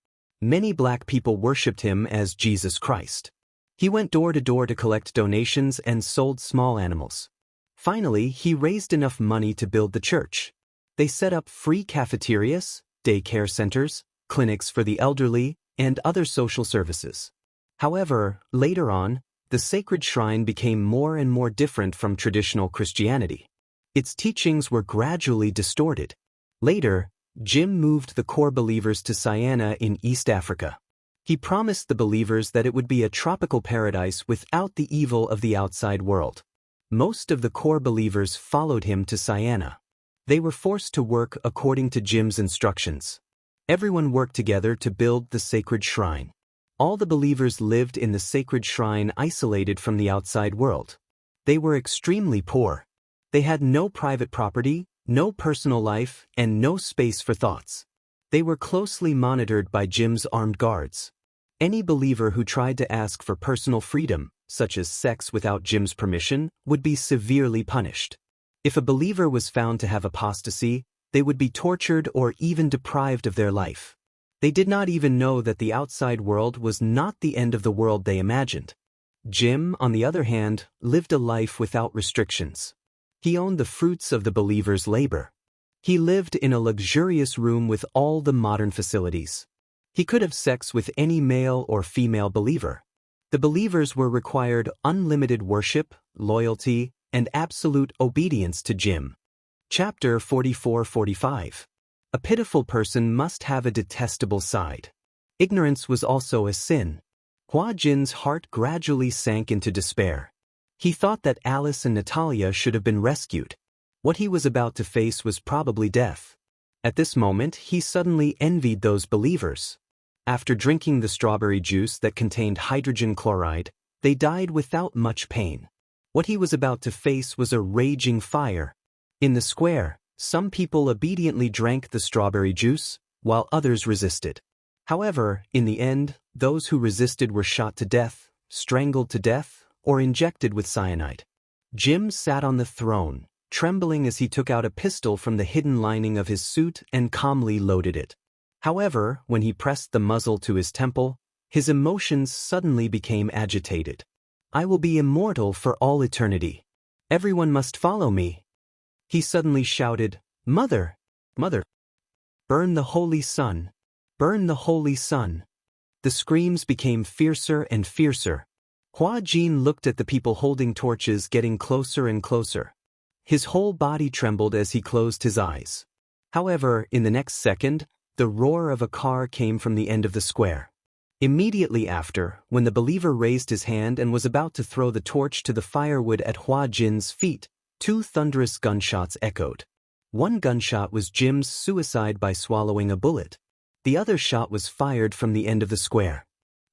Many black people worshipped him as Jesus Christ. He went door to door to collect donations and sold small animals. Finally, he raised enough money to build the church. They set up free cafeterias, daycare centers, clinics for the elderly, and other social services. However, later on, the sacred shrine became more and more different from traditional Christianity. Its teachings were gradually distorted. Later, Jim moved the core believers to Xianxia in East Africa. He promised the believers that it would be a tropical paradise without the evil of the outside world. Most of the core believers followed him to Xianxia. They were forced to work according to Jim's instructions. Everyone worked together to build the sacred shrine. All the believers lived in the sacred shrine isolated from the outside world. They were extremely poor. They had no private property, no personal life, and no space for thoughts. They were closely monitored by Jim's armed guards. Any believer who tried to ask for personal freedom, such as sex without Jim's permission, would be severely punished. If a believer was found to have apostasy, they would be tortured or even deprived of their life. They did not even know that the outside world was not the end of the world they imagined. Jim, on the other hand, lived a life without restrictions. He owned the fruits of the believer's labor. He lived in a luxurious room with all the modern facilities. He could have sex with any male or female believer. The believers were required unlimited worship, loyalty, and absolute obedience to Jim. Chapter 44-45. A pitiful person must have a detestable side. Ignorance was also a sin. Hua Jin's heart gradually sank into despair. He thought that Alice and Natalia should have been rescued. What he was about to face was probably death. At this moment, he suddenly envied those believers. After drinking the strawberry juice that contained hydrogen chloride, they died without much pain. What he was about to face was a raging fire. In the square, some people obediently drank the strawberry juice, while others resisted. However, in the end, those who resisted were shot to death, strangled to death, or injected with cyanide. Jim sat on the throne, trembling as he took out a pistol from the hidden lining of his suit and calmly loaded it. However, when he pressed the muzzle to his temple, his emotions suddenly became agitated. "I will be immortal for all eternity. Everyone must follow me." He suddenly shouted, "Mother! Mother! Burn the holy sun! Burn the holy sun!" The screams became fiercer and fiercer. Hua Jin looked at the people holding torches getting closer and closer. His whole body trembled as he closed his eyes. However, in the next second, the roar of a car came from the end of the square. Immediately after, when the believer raised his hand and was about to throw the torch to the firewood at Hua Jin's feet, two thunderous gunshots echoed. One gunshot was Jim's suicide by swallowing a bullet. The other shot was fired from the end of the square.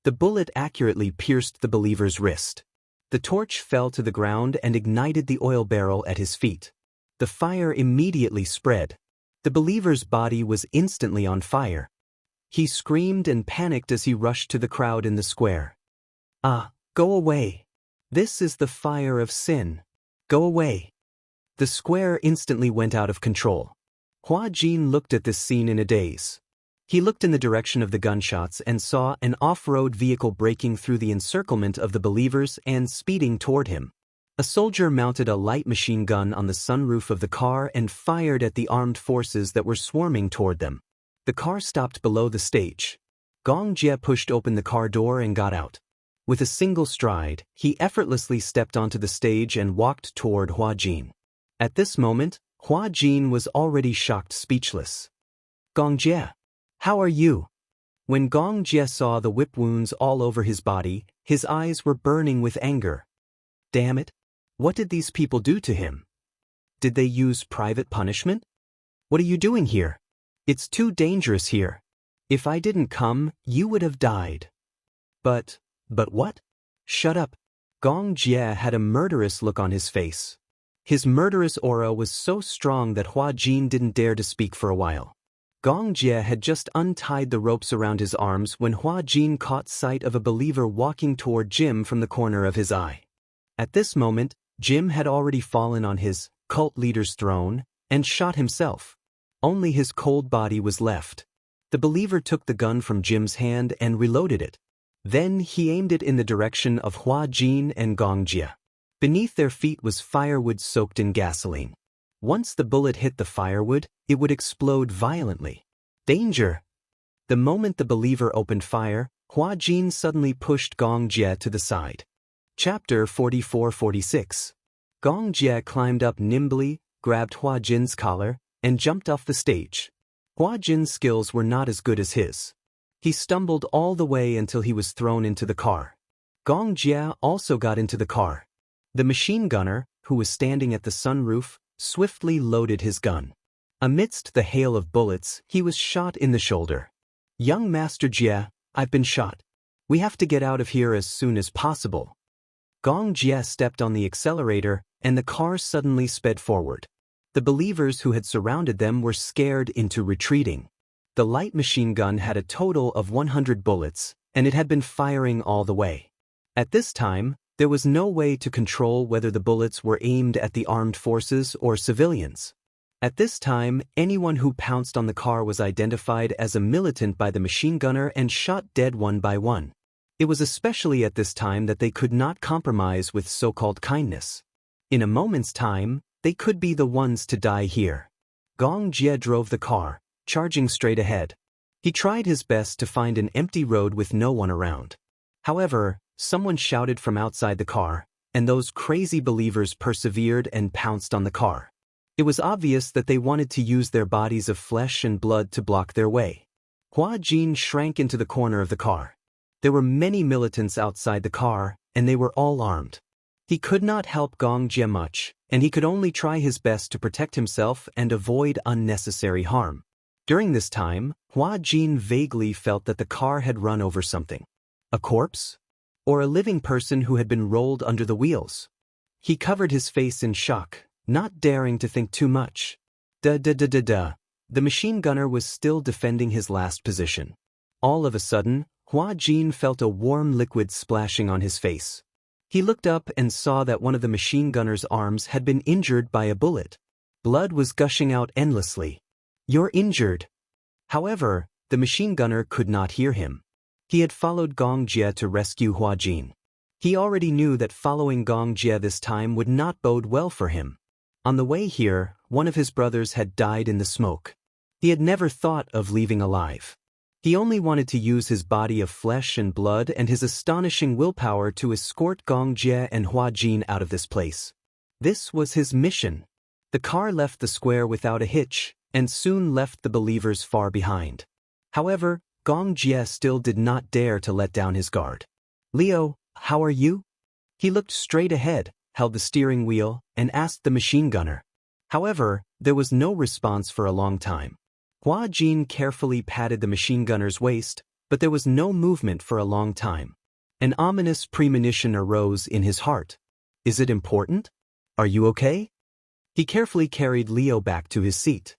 The bullet accurately pierced the believer's wrist. The torch fell to the ground and ignited the oil barrel at his feet. The fire immediately spread. The believer's body was instantly on fire. He screamed and panicked as he rushed to the crowd in the square. "Ah, go away! This is the fire of sin. Go away!" The square instantly went out of control. Hua Jin looked at this scene in a daze. He looked in the direction of the gunshots and saw an off-road vehicle breaking through the encirclement of the believers and speeding toward him. A soldier mounted a light machine gun on the sunroof of the car and fired at the armed forces that were swarming toward them. The car stopped below the stage. Gong Jie pushed open the car door and got out. With a single stride, he effortlessly stepped onto the stage and walked toward Hua Jin. At this moment, Hua Jin was already shocked speechless. "Gong Jie, how are you?" When Gong Jie saw the whip wounds all over his body, his eyes were burning with anger. Damn it! What did these people do to him? Did they use private punishment? What are you doing here? It's too dangerous here. If I didn't come, you would have died. But what? Shut up. Gong Jie had a murderous look on his face. His murderous aura was so strong that Hua Jin didn't dare to speak for a while. Gong Jie had just untied the ropes around his arms when Hua Jin caught sight of a believer walking toward Jim from the corner of his eye. At this moment, Jim had already fallen on his cult leader's throne and shot himself. Only his cold body was left. The believer took the gun from Jim's hand and reloaded it. Then he aimed it in the direction of Hua Jin and Gong Jie. Beneath their feet was firewood soaked in gasoline. Once the bullet hit the firewood, it would explode violently. Danger! The moment the believer opened fire, Hua Jin suddenly pushed Gong Jie to the side. Chapter 44-46. Gong Jie climbed up nimbly, grabbed Hua Jin's collar, and jumped off the stage. Hua Jin's skills were not as good as his. He stumbled all the way until he was thrown into the car. Gong Jie also got into the car. The machine gunner, who was standing at the sunroof, swiftly loaded his gun. Amidst the hail of bullets, he was shot in the shoulder. "Young Master Jie, I've been shot. We have to get out of here as soon as possible." Gong Jie stepped on the accelerator, and the car suddenly sped forward. The believers who had surrounded them were scared into retreating. The light machine gun had a total of 100 bullets, and it had been firing all the way. At this time, there was no way to control whether the bullets were aimed at the armed forces or civilians. At this time, anyone who pounced on the car was identified as a militant by the machine gunner and shot dead one by one. It was especially at this time that they could not compromise with so-called kindness. In a moment's time, they could be the ones to die here. Gong Jie drove the car, charging straight ahead. He tried his best to find an empty road with no one around. However, someone shouted from outside the car, and those crazy believers persevered and pounced on the car. It was obvious that they wanted to use their bodies of flesh and blood to block their way. Hua Jin shrank into the corner of the car. There were many militants outside the car, and they were all armed. He could not help Gong Jie much, and he could only try his best to protect himself and avoid unnecessary harm. During this time, Hua Jin vaguely felt that the car had run over something. A corpse? Or a living person who had been rolled under the wheels? He covered his face in shock, not daring to think too much. The machine gunner was still defending his last position. All of a sudden, Hua Jin felt a warm liquid splashing on his face. He looked up and saw that one of the machine gunner's arms had been injured by a bullet. Blood was gushing out endlessly. "You're injured." However, the machine gunner could not hear him. He had followed Gong Jie to rescue Hua Jin. He already knew that following Gong Jie this time would not bode well for him. On the way here, one of his brothers had died in the smoke. He had never thought of leaving alive. He only wanted to use his body of flesh and blood and his astonishing willpower to escort Gong Jie and Hua Jin out of this place. This was his mission. The car left the square without a hitch, and soon left the believers far behind. However, Gong Jie still did not dare to let down his guard. "Leo, how are you?" He looked straight ahead, held the steering wheel, and asked the machine gunner. However, there was no response for a long time. Hua Jin carefully patted the machine gunner's waist, but there was no movement for a long time. An ominous premonition arose in his heart. "Is it important? Are you okay?" He carefully carried Leo back to his seat.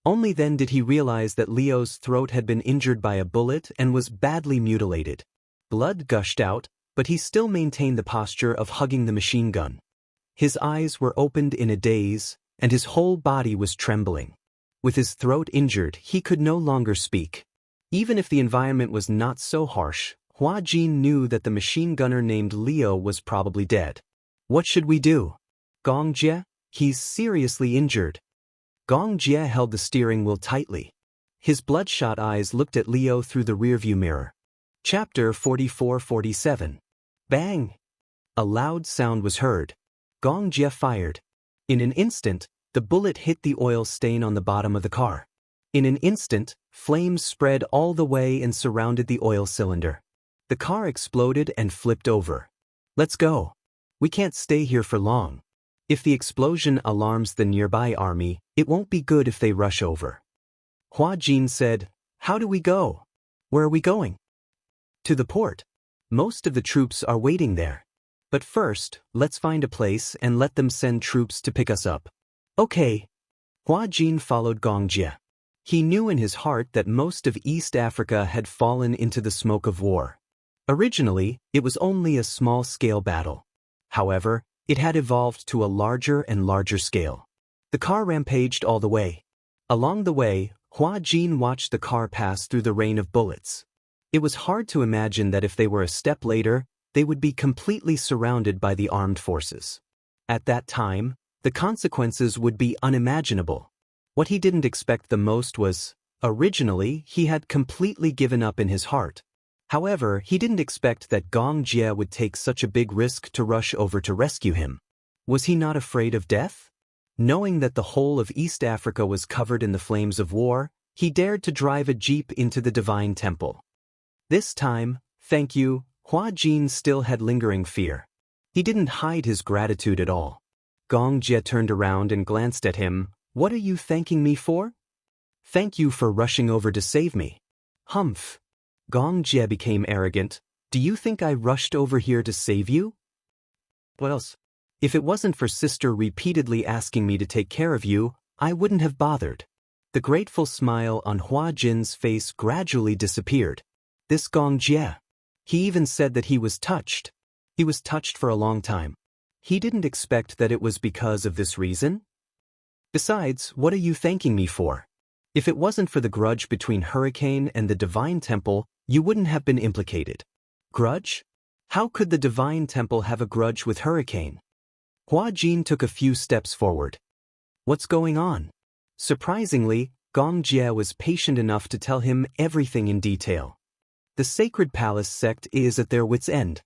Only then did he realize that Leo's throat had been injured by a bullet and was badly mutilated. Blood gushed out, but he still maintained the posture of hugging the machine gun. His eyes were opened in a daze, and his whole body was trembling. With his throat injured, he could no longer speak. Even if the environment was not so harsh, Hua Jin knew that the machine gunner named Leo was probably dead. "What should we do?" "Gong Jie, he's seriously injured." Gong Jie held the steering wheel tightly. His bloodshot eyes looked at Leo through the rearview mirror. Chapter 44-47. Bang! A loud sound was heard. Gong Jie fired. In an instant, the bullet hit the oil stain on the bottom of the car. In an instant, flames spread all the way and surrounded the oil cylinder. The car exploded and flipped over. "Let's go. We can't stay here for long. If the explosion alarms the nearby army, it won't be good if they rush over." Hua Jin said, "How do we go? Where are we going?" "To the port. Most of the troops are waiting there. But first, let's find a place and let them send troops to pick us up." "Okay." Hua Jin followed Gong Jie. He knew in his heart that most of East Africa had fallen into the smoke of war. Originally, it was only a small-scale battle. However, it had evolved to a larger and larger scale. The car rampaged all the way. Along the way, Hua Jin watched the car pass through the rain of bullets. It was hard to imagine that if they were a step later, they would be completely surrounded by the armed forces. At that time, the consequences would be unimaginable. What he didn't expect the most was, originally, he had completely given up in his heart. However, he didn't expect that Gong Jie would take such a big risk to rush over to rescue him. Was he not afraid of death? Knowing that the whole of East Africa was covered in the flames of war, he dared to drive a jeep into the divine temple. This time, thank you, Hua Jin still had lingering fear. He didn't hide his gratitude at all. Gong Jie turned around and glanced at him. What are you thanking me for? Thank you for rushing over to save me. Humph. Gong Jie became arrogant. Do you think I rushed over here to save you? What else? If it wasn't for sister repeatedly asking me to take care of you, I wouldn't have bothered. The grateful smile on Hua Jin's face gradually disappeared. This Gong Jie. He even said that he was touched. He was touched for a long time. He didn't expect that it was because of this reason. Besides, what are you thanking me for? If it wasn't for the grudge between Hurricane and the Divine Temple, you wouldn't have been implicated. Grudge? How could the Divine Temple have a grudge with Hurricane? Hua Jin took a few steps forward. What's going on? Surprisingly, Gong Jie was patient enough to tell him everything in detail. The Sacred Palace sect is at their wits' end.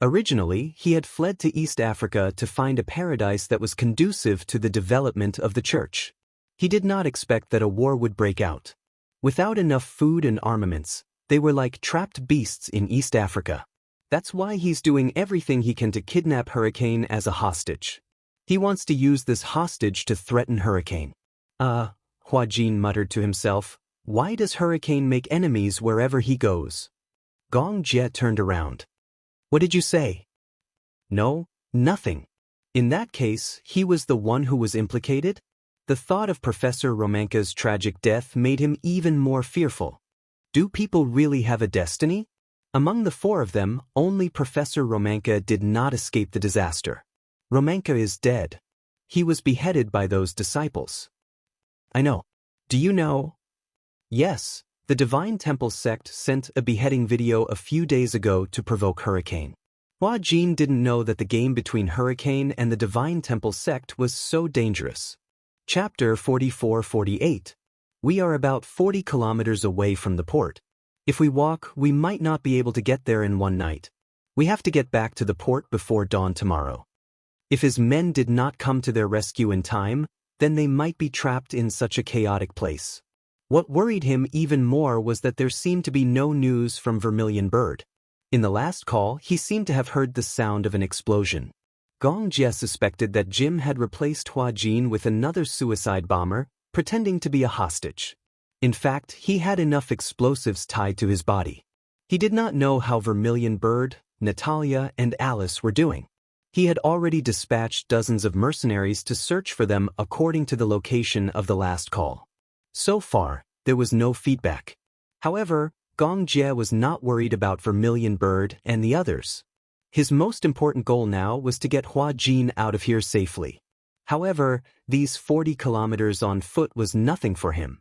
Originally, he had fled to East Africa to find a paradise that was conducive to the development of the church. He did not expect that a war would break out. Without enough food and armaments, they were like trapped beasts in East Africa. That's why he's doing everything he can to kidnap Hurricane as a hostage. He wants to use this hostage to threaten Hurricane. Hua Jin muttered to himself, why does Hurricane make enemies wherever he goes? Gong Jie turned around. What did you say? No, nothing. In that case, he was the one who was implicated? The thought of Professor Romanka's tragic death made him even more fearful. Do people really have a destiny? Among the four of them, only Professor Romanka did not escape the disaster. Romanka is dead. He was beheaded by those disciples. I know. Do you know? Yes. The Divine Temple sect sent a beheading video a few days ago to provoke Hurricane. Hua Jin didn't know that the game between Hurricane and the Divine Temple sect was so dangerous. Chapter 44-48. We are about 40 kilometers away from the port. If we walk, we might not be able to get there in one night. We have to get back to the port before dawn tomorrow. If his men did not come to their rescue in time, then they might be trapped in such a chaotic place. What worried him even more was that there seemed to be no news from Vermilion Bird. In the last call, he seemed to have heard the sound of an explosion. Gong Jie suspected that Jim had replaced Hua Jin with another suicide bomber, pretending to be a hostage. In fact, he had enough explosives tied to his body. He did not know how Vermilion Bird, Natalia, and Alice were doing. He had already dispatched dozens of mercenaries to search for them according to the location of the last call. So far, there was no feedback. However, Gong Jie was not worried about Vermilion Bird and the others. His most important goal now was to get Hua Jin out of here safely. However, these 40 kilometers on foot was nothing for him.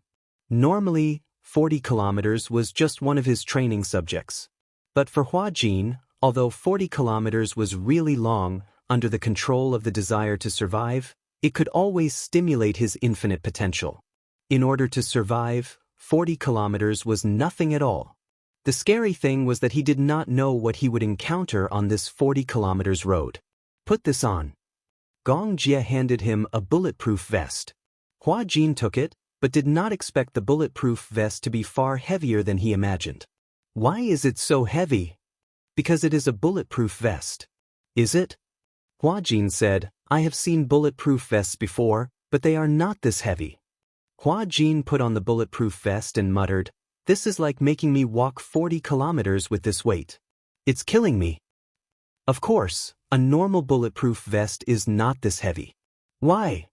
Normally, 40 kilometers was just one of his training subjects. But for Hua Jin, although 40 kilometers was really long, under the control of the desire to survive, it could always stimulate his infinite potential. In order to survive, 40 kilometers was nothing at all. The scary thing was that he did not know what he would encounter on this 40 kilometers road. Put this on. Gong Jie handed him a bulletproof vest. Hua Jin took it, but did not expect the bulletproof vest to be far heavier than he imagined. Why is it so heavy? Because it is a bulletproof vest. Is it? Hua Jin said, I have seen bulletproof vests before, but they are not this heavy. Hua Jin put on the bulletproof vest and muttered, this is like making me walk 40 kilometers with this weight. It's killing me. Of course, a normal bulletproof vest is not this heavy. Why?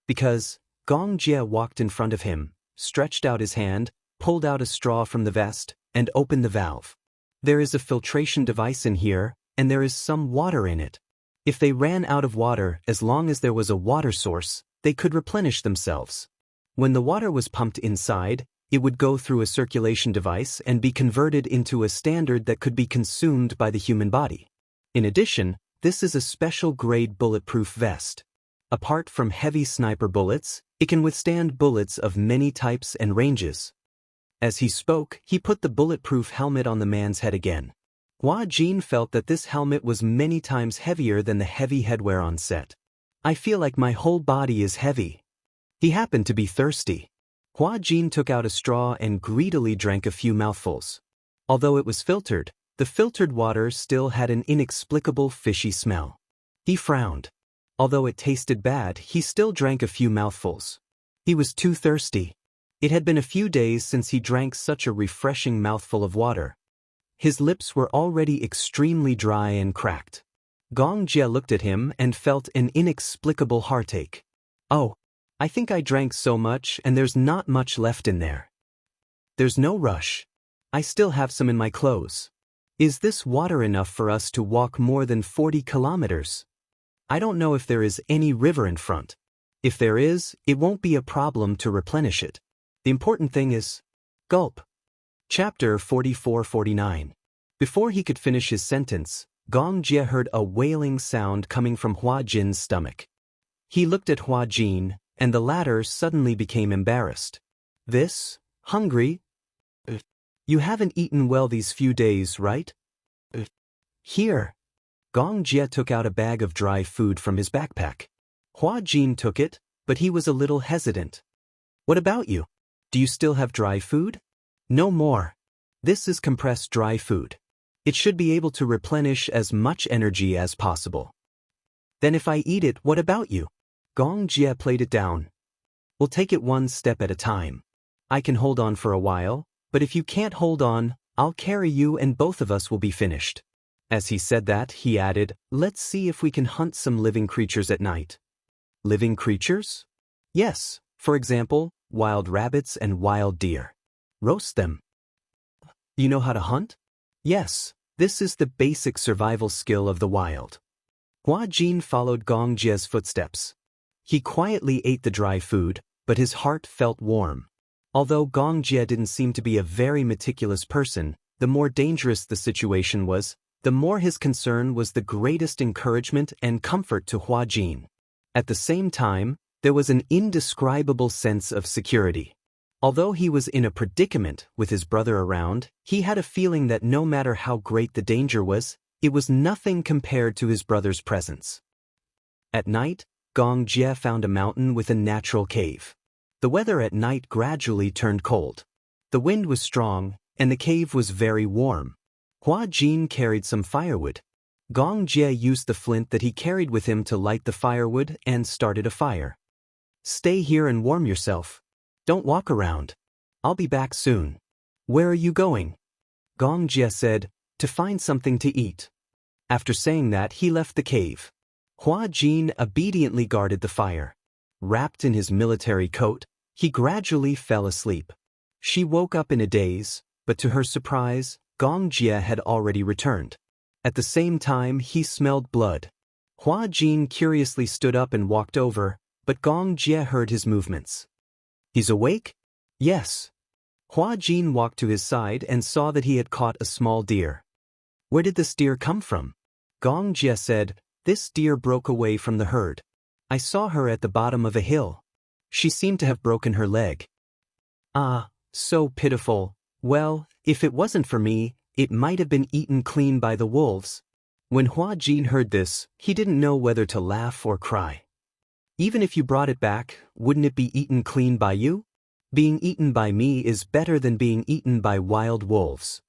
Because Gong Jie walked in front of him, stretched out his hand, pulled out a straw from the vest, and opened the valve. There is a filtration device in here, and there is some water in it. If they ran out of water, as long as there was a water source, they could replenish themselves. When the water was pumped inside, it would go through a circulation device and be converted into a standard that could be consumed by the human body. In addition, this is a special grade bulletproof vest. Apart from heavy sniper bullets, it can withstand bullets of many types and ranges. As he spoke, he put the bulletproof helmet on the man's head again. Hua Jin felt that this helmet was many times heavier than the heavy headwear on set. I feel like my whole body is heavy. He happened to be thirsty. Hua Jin took out a straw and greedily drank a few mouthfuls. Although it was filtered, the filtered water still had an inexplicable fishy smell. He frowned. Although it tasted bad, he still drank a few mouthfuls. He was too thirsty. It had been a few days since he drank such a refreshing mouthful of water. His lips were already extremely dry and cracked. Gong Jie looked at him and felt an inexplicable heartache. Oh, I think I drank so much and there's not much left in there. There's no rush. I still have some in my clothes. Is this water enough for us to walk more than 40 kilometers? I don't know if there is any river in front. If there is, it won't be a problem to replenish it. The important thing is, gulp. Chapter 44-49. Before he could finish his sentence, Gong Jie heard a wailing sound coming from Hua Jin's stomach. He looked at Hua Jin, and the latter suddenly became embarrassed. This? Hungry? You haven't eaten well these few days, right? Here. Gong Jie took out a bag of dry food from his backpack. Hua Jin took it, but he was a little hesitant. What about you? Do you still have dry food? No more. This is compressed dry food. It should be able to replenish as much energy as possible. Then if I eat it, what about you? Gong Jie played it down. We'll take it one step at a time. I can hold on for a while, but if you can't hold on, I'll carry you and both of us will be finished. As he said that, he added, let's see if we can hunt some living creatures at night. Living creatures? Yes, for example, wild rabbits and wild deer. Roast them. You know how to hunt? Yes, this is the basic survival skill of the wild. Hua Jin followed Gong Jie's footsteps. He quietly ate the dry food, but his heart felt warm. Although Gong Jie didn't seem to be a very meticulous person, the more dangerous the situation was, the more his concern was the greatest encouragement and comfort to Hua Jin. At the same time, there was an indescribable sense of security. Although he was in a predicament with his brother around, he had a feeling that no matter how great the danger was, it was nothing compared to his brother's presence. At night, Gong Jie found a mountain with a natural cave. The weather at night gradually turned cold. The wind was strong, and the cave was very warm. Hua Jin carried some firewood. Gong Jie used the flint that he carried with him to light the firewood and started a fire. Stay here and warm yourself. Don't walk around. I'll be back soon. Where are you going? Gong Jie said, to find something to eat. After saying that, he left the cave. Hua Jin obediently guarded the fire. Wrapped in his military coat, he gradually fell asleep. She woke up in a daze, but to her surprise, Gong Jie had already returned. At the same time, he smelled blood. Hua Jin curiously stood up and walked over, but Gong Jie heard his movements. He's awake? Yes. Hua Jin walked to his side and saw that he had caught a small deer. Where did this deer come from? Gong Jie said, this deer broke away from the herd. I saw her at the bottom of a hill. She seemed to have broken her leg. Ah, so pitiful. Well, if it wasn't for me, it might have been eaten clean by the wolves. When Hua Jin heard this, he didn't know whether to laugh or cry. Even if you brought it back, wouldn't it be eaten clean by you? Being eaten by me is better than being eaten by wild wolves.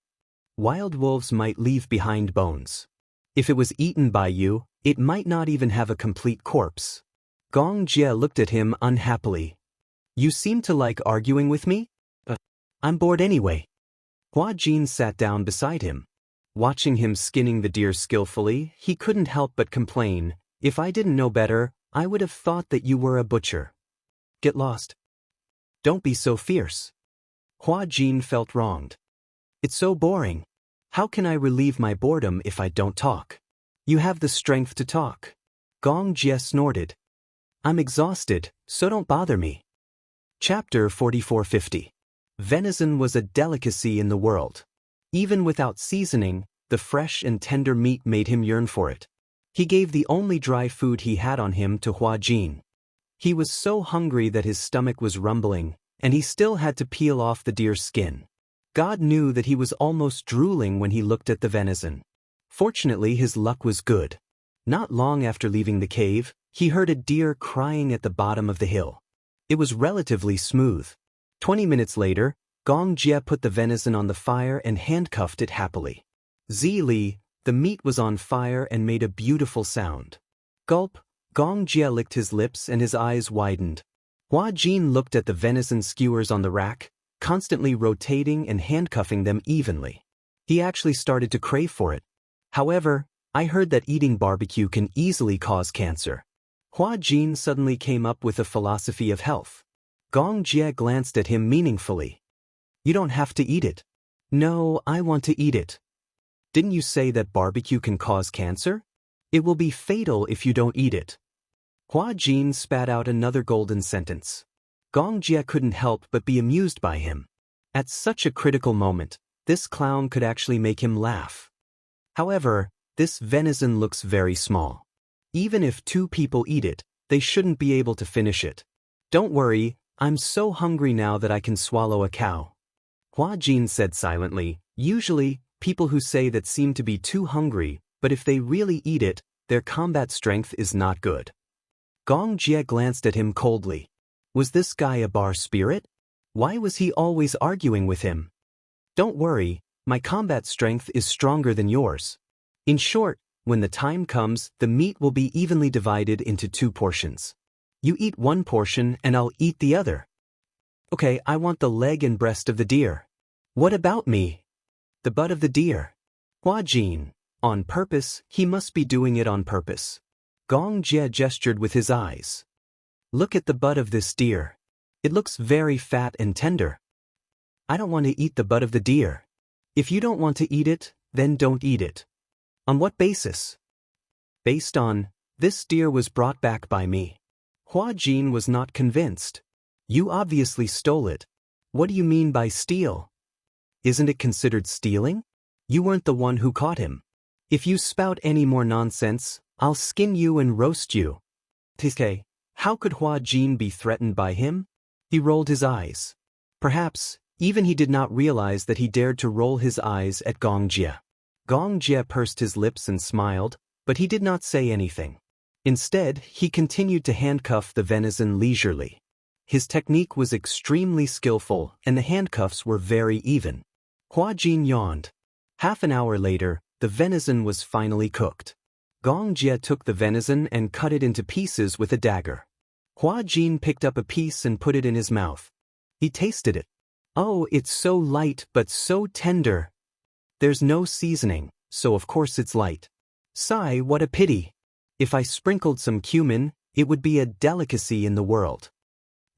Wild wolves might leave behind bones. If it was eaten by you, it might not even have a complete corpse. Gong Jie looked at him unhappily. You seem to like arguing with me? I'm bored anyway. Hua Jin sat down beside him. Watching him skinning the deer skillfully, he couldn't help but complain, if I didn't know better, I would have thought that you were a butcher. Get lost. Don't be so fierce. Hua Jin felt wronged. It's so boring. How can I relieve my boredom if I don't talk? You have the strength to talk. Gong Jie snorted. I'm exhausted, so don't bother me. Chapter 4450. Venison was a delicacy in the world. Even without seasoning, the fresh and tender meat made him yearn for it. He gave the only dry food he had on him to Hua Jin. He was so hungry that his stomach was rumbling, and he still had to peel off the deer's skin. God knew that he was almost drooling when he looked at the venison. Fortunately, his luck was good. Not long after leaving the cave, he heard a deer crying at the bottom of the hill. It was relatively smooth. 20 minutes later, Gong Jie put the venison on the fire and handcuffed it happily. Zili, the meat was on fire and made a beautiful sound. Gulp, Gong Jie licked his lips and his eyes widened. Hua Jin looked at the venison skewers on the rack, constantly rotating and handcuffing them evenly. He actually started to crave for it. However, I heard that eating barbecue can easily cause cancer. Hua Jin suddenly came up with a philosophy of health. Gong Jie glanced at him meaningfully. You don't have to eat it. No, I want to eat it. Didn't you say that barbecue can cause cancer? It will be fatal if you don't eat it. Hua Jin spat out another golden sentence. Gong Jie couldn't help but be amused by him. At such a critical moment, this clown could actually make him laugh. However, this venison looks very small. Even if 2 people eat it, they shouldn't be able to finish it. Don't worry, I'm so hungry now that I can swallow a cow. Hua Jin said silently, usually, people who say that seem to be too hungry, but if they really eat it, their combat strength is not good. Gong Jie glanced at him coldly. Was this guy a bar spirit? Why was he always arguing with him? Don't worry, my combat strength is stronger than yours. In short, when the time comes, the meat will be evenly divided into 2 portions. You eat 1 portion and I'll eat the other. Okay, I want the leg and breast of the deer. What about me? The butt of the deer. Hua Jin. On purpose, he must be doing it on purpose. Gong Jie gestured with his eyes. Look at the butt of this deer. It looks very fat and tender. I don't want to eat the butt of the deer. If you don't want to eat it, then don't eat it. On what basis? Based on, this deer was brought back by me. Hua Jin was not convinced. You obviously stole it. What do you mean by steal? Isn't it considered stealing? You weren't the one who caught him. If you spout any more nonsense, I'll skin you and roast you. TK, how could Hua Jin be threatened by him? He rolled his eyes. Perhaps, even he did not realize that he dared to roll his eyes at Gong Jie. Gong Jie pursed his lips and smiled, but he did not say anything. Instead, he continued to handcuff the venison leisurely. His technique was extremely skillful, and the handcuffs were very even. Hua Jin yawned. Half an hour later, the venison was finally cooked. Gong Jie took the venison and cut it into pieces with a dagger. Hua Jin picked up a piece and put it in his mouth. He tasted it. Oh, it's so light but so tender. There's no seasoning, so of course it's light. Sigh, what a pity. If I sprinkled some cumin, it would be a delicacy in the world.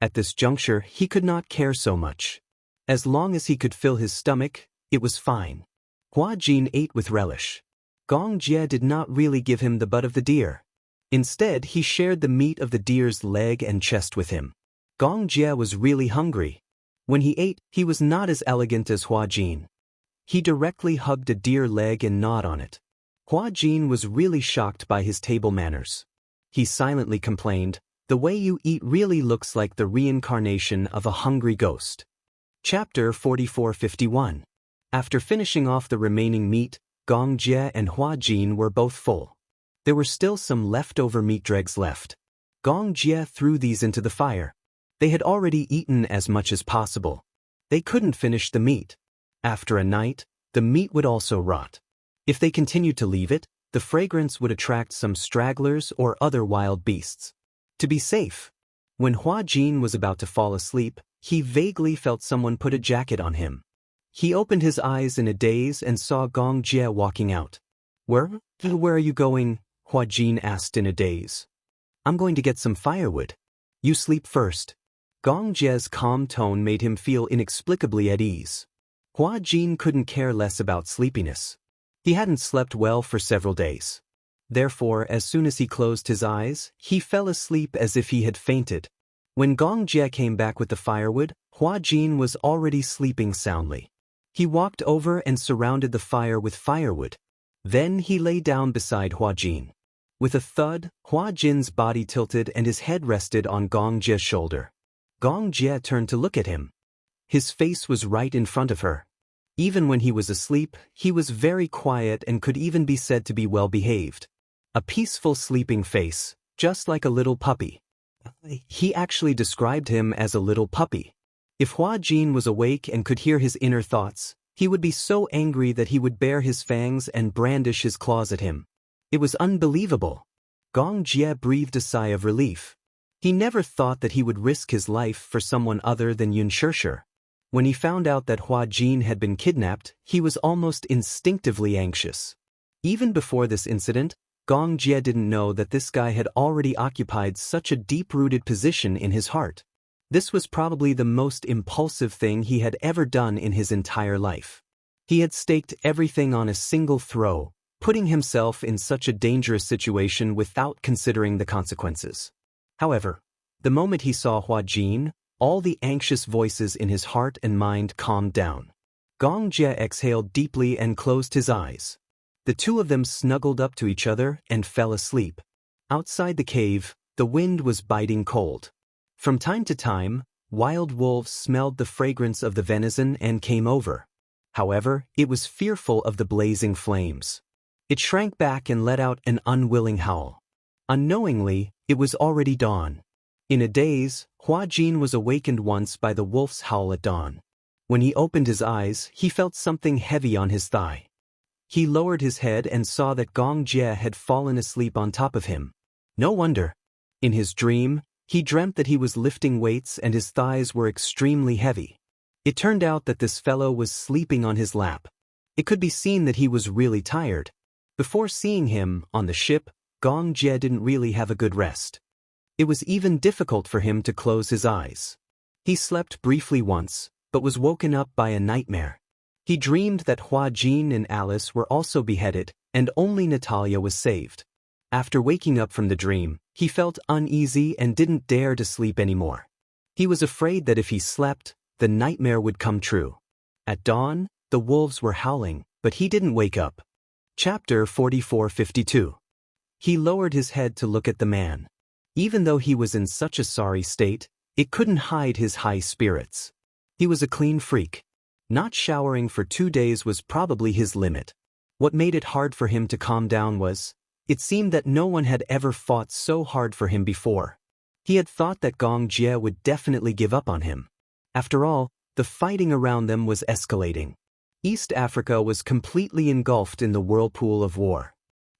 At this juncture, he could not care so much. As long as he could fill his stomach, it was fine. Hua Jin ate with relish. Gong Jie did not really give him the butt of the deer. Instead, he shared the meat of the deer's leg and chest with him. Gong Jie was really hungry. When he ate, he was not as elegant as Hua Jin. He directly hugged a deer leg and gnawed on it. Hua Jin was really shocked by his table manners. He silently complained, "The way you eat really looks like the reincarnation of a hungry ghost." Chapter 4451. After finishing off the remaining meat, Gong Jie and Hua Jin were both full. There were still some leftover meat dregs left. Gong Jie threw these into the fire. They had already eaten as much as possible. They couldn't finish the meat. After a night, the meat would also rot. If they continued to leave it, the fragrance would attract some stragglers or other wild beasts. To be safe, when Hua Jin was about to fall asleep, he vaguely felt someone put a jacket on him. He opened his eyes in a daze and saw Gong Jie walking out. Where are you going?" Hua Jin asked in a daze. "I'm going to get some firewood. You sleep first." Gong Jie's calm tone made him feel inexplicably at ease. Hua Jin couldn't care less about sleepiness. He hadn't slept well for several days. Therefore, as soon as he closed his eyes, he fell asleep as if he had fainted. When Gong Jie came back with the firewood, Hua Jin was already sleeping soundly. He walked over and surrounded the fire with firewood. Then he lay down beside Hua Jin. With a thud, Hua Jin's body tilted and his head rested on Gong Jie's shoulder. Gong Jie turned to look at him. His face was right in front of her. Even when he was asleep, he was very quiet and could even be said to be well-behaved. A peaceful sleeping face, just like a little puppy. He actually described him as a little puppy. If Hua Jin was awake and could hear his inner thoughts, he would be so angry that he would bare his fangs and brandish his claws at him. It was unbelievable. Gong Jie breathed a sigh of relief. He never thought that he would risk his life for someone other than Xianxia. When he found out that Hua Jin had been kidnapped, he was almost instinctively anxious. Even before this incident, Gong Jie didn't know that this guy had already occupied such a deep-rooted position in his heart. This was probably the most impulsive thing he had ever done in his entire life. He had staked everything on a single throw, putting himself in such a dangerous situation without considering the consequences. However, the moment he saw Hua Jin, all the anxious voices in his heart and mind calmed down. Gong Jie exhaled deeply and closed his eyes. The two of them snuggled up to each other and fell asleep. Outside the cave, the wind was biting cold. From time to time, wild wolves smelled the fragrance of the venison and came over. However, it was fearful of the blazing flames. It shrank back and let out an unwilling howl. Unknowingly, it was already dawn. In a daze, Hua Jin was awakened once by the wolf's howl at dawn. When he opened his eyes, he felt something heavy on his thigh. He lowered his head and saw that Gong Jie had fallen asleep on top of him. No wonder. In his dream, he dreamt that he was lifting weights and his thighs were extremely heavy. It turned out that this fellow was sleeping on his lap. It could be seen that he was really tired. Before seeing him on the ship, Gong Jie didn't really have a good rest. It was even difficult for him to close his eyes. He slept briefly once, but was woken up by a nightmare. He dreamed that Hua Jin and Alice were also beheaded, and only Natalia was saved. After waking up from the dream, he felt uneasy and didn't dare to sleep anymore. He was afraid that if he slept, the nightmare would come true. At dawn, the wolves were howling, but he didn't wake up. Chapter 44:52. He lowered his head to look at the man. Even though he was in such a sorry state, it couldn't hide his high spirits. He was a clean freak. Not showering for 2 days was probably his limit. What made it hard for him to calm down was, it seemed that no one had ever fought so hard for him before. He had thought that Gong Jie would definitely give up on him. After all, the fighting around them was escalating. East Africa was completely engulfed in the whirlpool of war.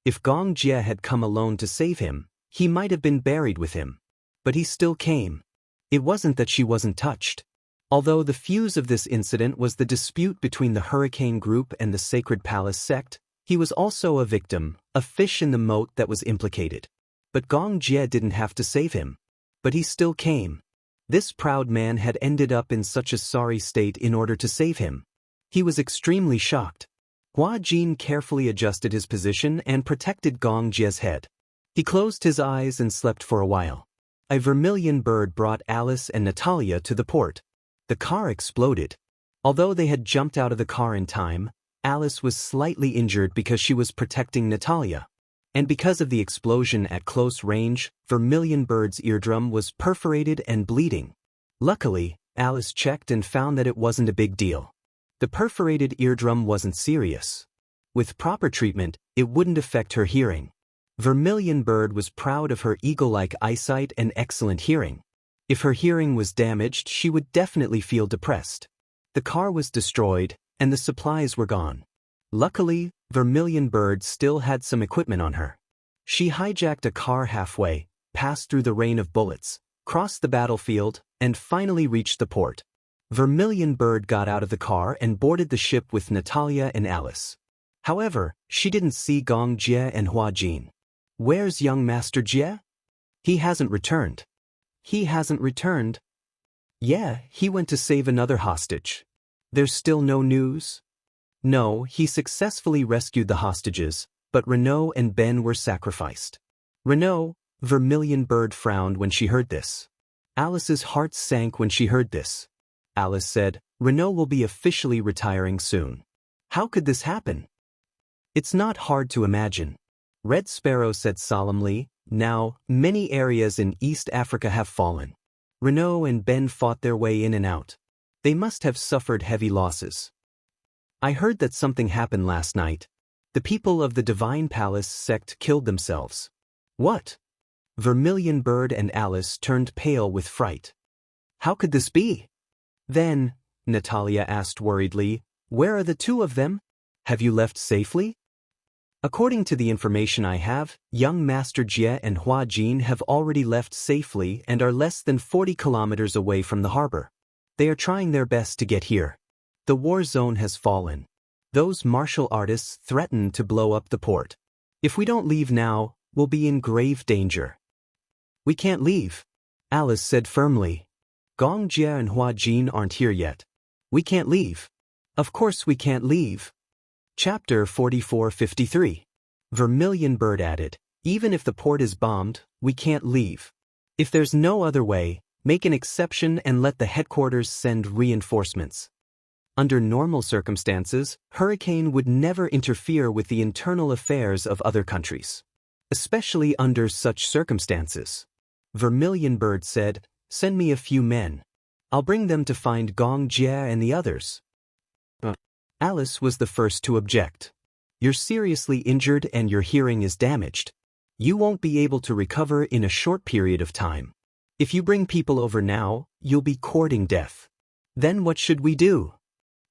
If Gong Jie had come alone to save him, he might have been buried with him. But he still came. It wasn't that she wasn't touched. Although the fuse of this incident was the dispute between the Hurricane Group and the Sacred Palace sect, he was also a victim, a fish in the moat that was implicated. But Gong Jie didn't have to save him. But he still came. This proud man had ended up in such a sorry state in order to save him. He was extremely shocked. Hua Jin carefully adjusted his position and protected Gong Jie's head. He closed his eyes and slept for a while. A vermilion bird brought Alice and Natalia to the port. The car exploded. Although they had jumped out of the car in time, Alice was slightly injured because she was protecting Natalia. And because of the explosion at close range, Vermilion Bird's eardrum was perforated and bleeding. Luckily, Alice checked and found that it wasn't a big deal. The perforated eardrum wasn't serious. With proper treatment, it wouldn't affect her hearing. Vermilion Bird was proud of her eagle-like eyesight and excellent hearing. If her hearing was damaged, she would definitely feel depressed. The car was destroyed, and the supplies were gone. Luckily, Vermilion Bird still had some equipment on her. She hijacked a car halfway, passed through the rain of bullets, crossed the battlefield, and finally reached the port. Vermilion Bird got out of the car and boarded the ship with Natalia and Alice. However, she didn't see Gong Jie and Hua Jin. "Where's young Master Jie?" "He hasn't returned." "He hasn't returned?" Yeah, he went to save another hostage. There's still no news? No, he successfully rescued the hostages, but Renaud and Ben were sacrificed. Renaud, Vermilion Bird frowned when she heard this. Alice's heart sank when she heard this. Alice said, Renaud will be officially retiring soon. How could this happen? It's not hard to imagine. Red Sparrow said solemnly, now, many areas in East Africa have fallen. Renaud and Ben fought their way in and out. They must have suffered heavy losses. I heard that something happened last night. The people of the Divine Palace sect killed themselves. What? Vermilion Bird and Alice turned pale with fright. How could this be? Then, Natalia asked worriedly, where are the two of them? Have you left safely? According to the information I have, young Master Jie and Hua Jin have already left safely and are less than 40 kilometers away from the harbor. They are trying their best to get here. The war zone has fallen. Those martial artists threaten to blow up the port. If we don't leave now, we'll be in grave danger. We can't leave, Alice said firmly. Gong Jie and Hua Jin aren't here yet. We can't leave. Of course we can't leave. Chapter 44:53. Vermilion Bird added, even if the port is bombed, we can't leave. If there's no other way, make an exception and let the headquarters send reinforcements. Under normal circumstances, Hurricane would never interfere with the internal affairs of other countries. Especially under such circumstances. Vermilion Bird said, send me a few men. I'll bring them to find Gong Jie and the others. Alice was the first to object. You're seriously injured and your hearing is damaged. You won't be able to recover in a short period of time. If you bring people over now, you'll be courting death. Then what should we do?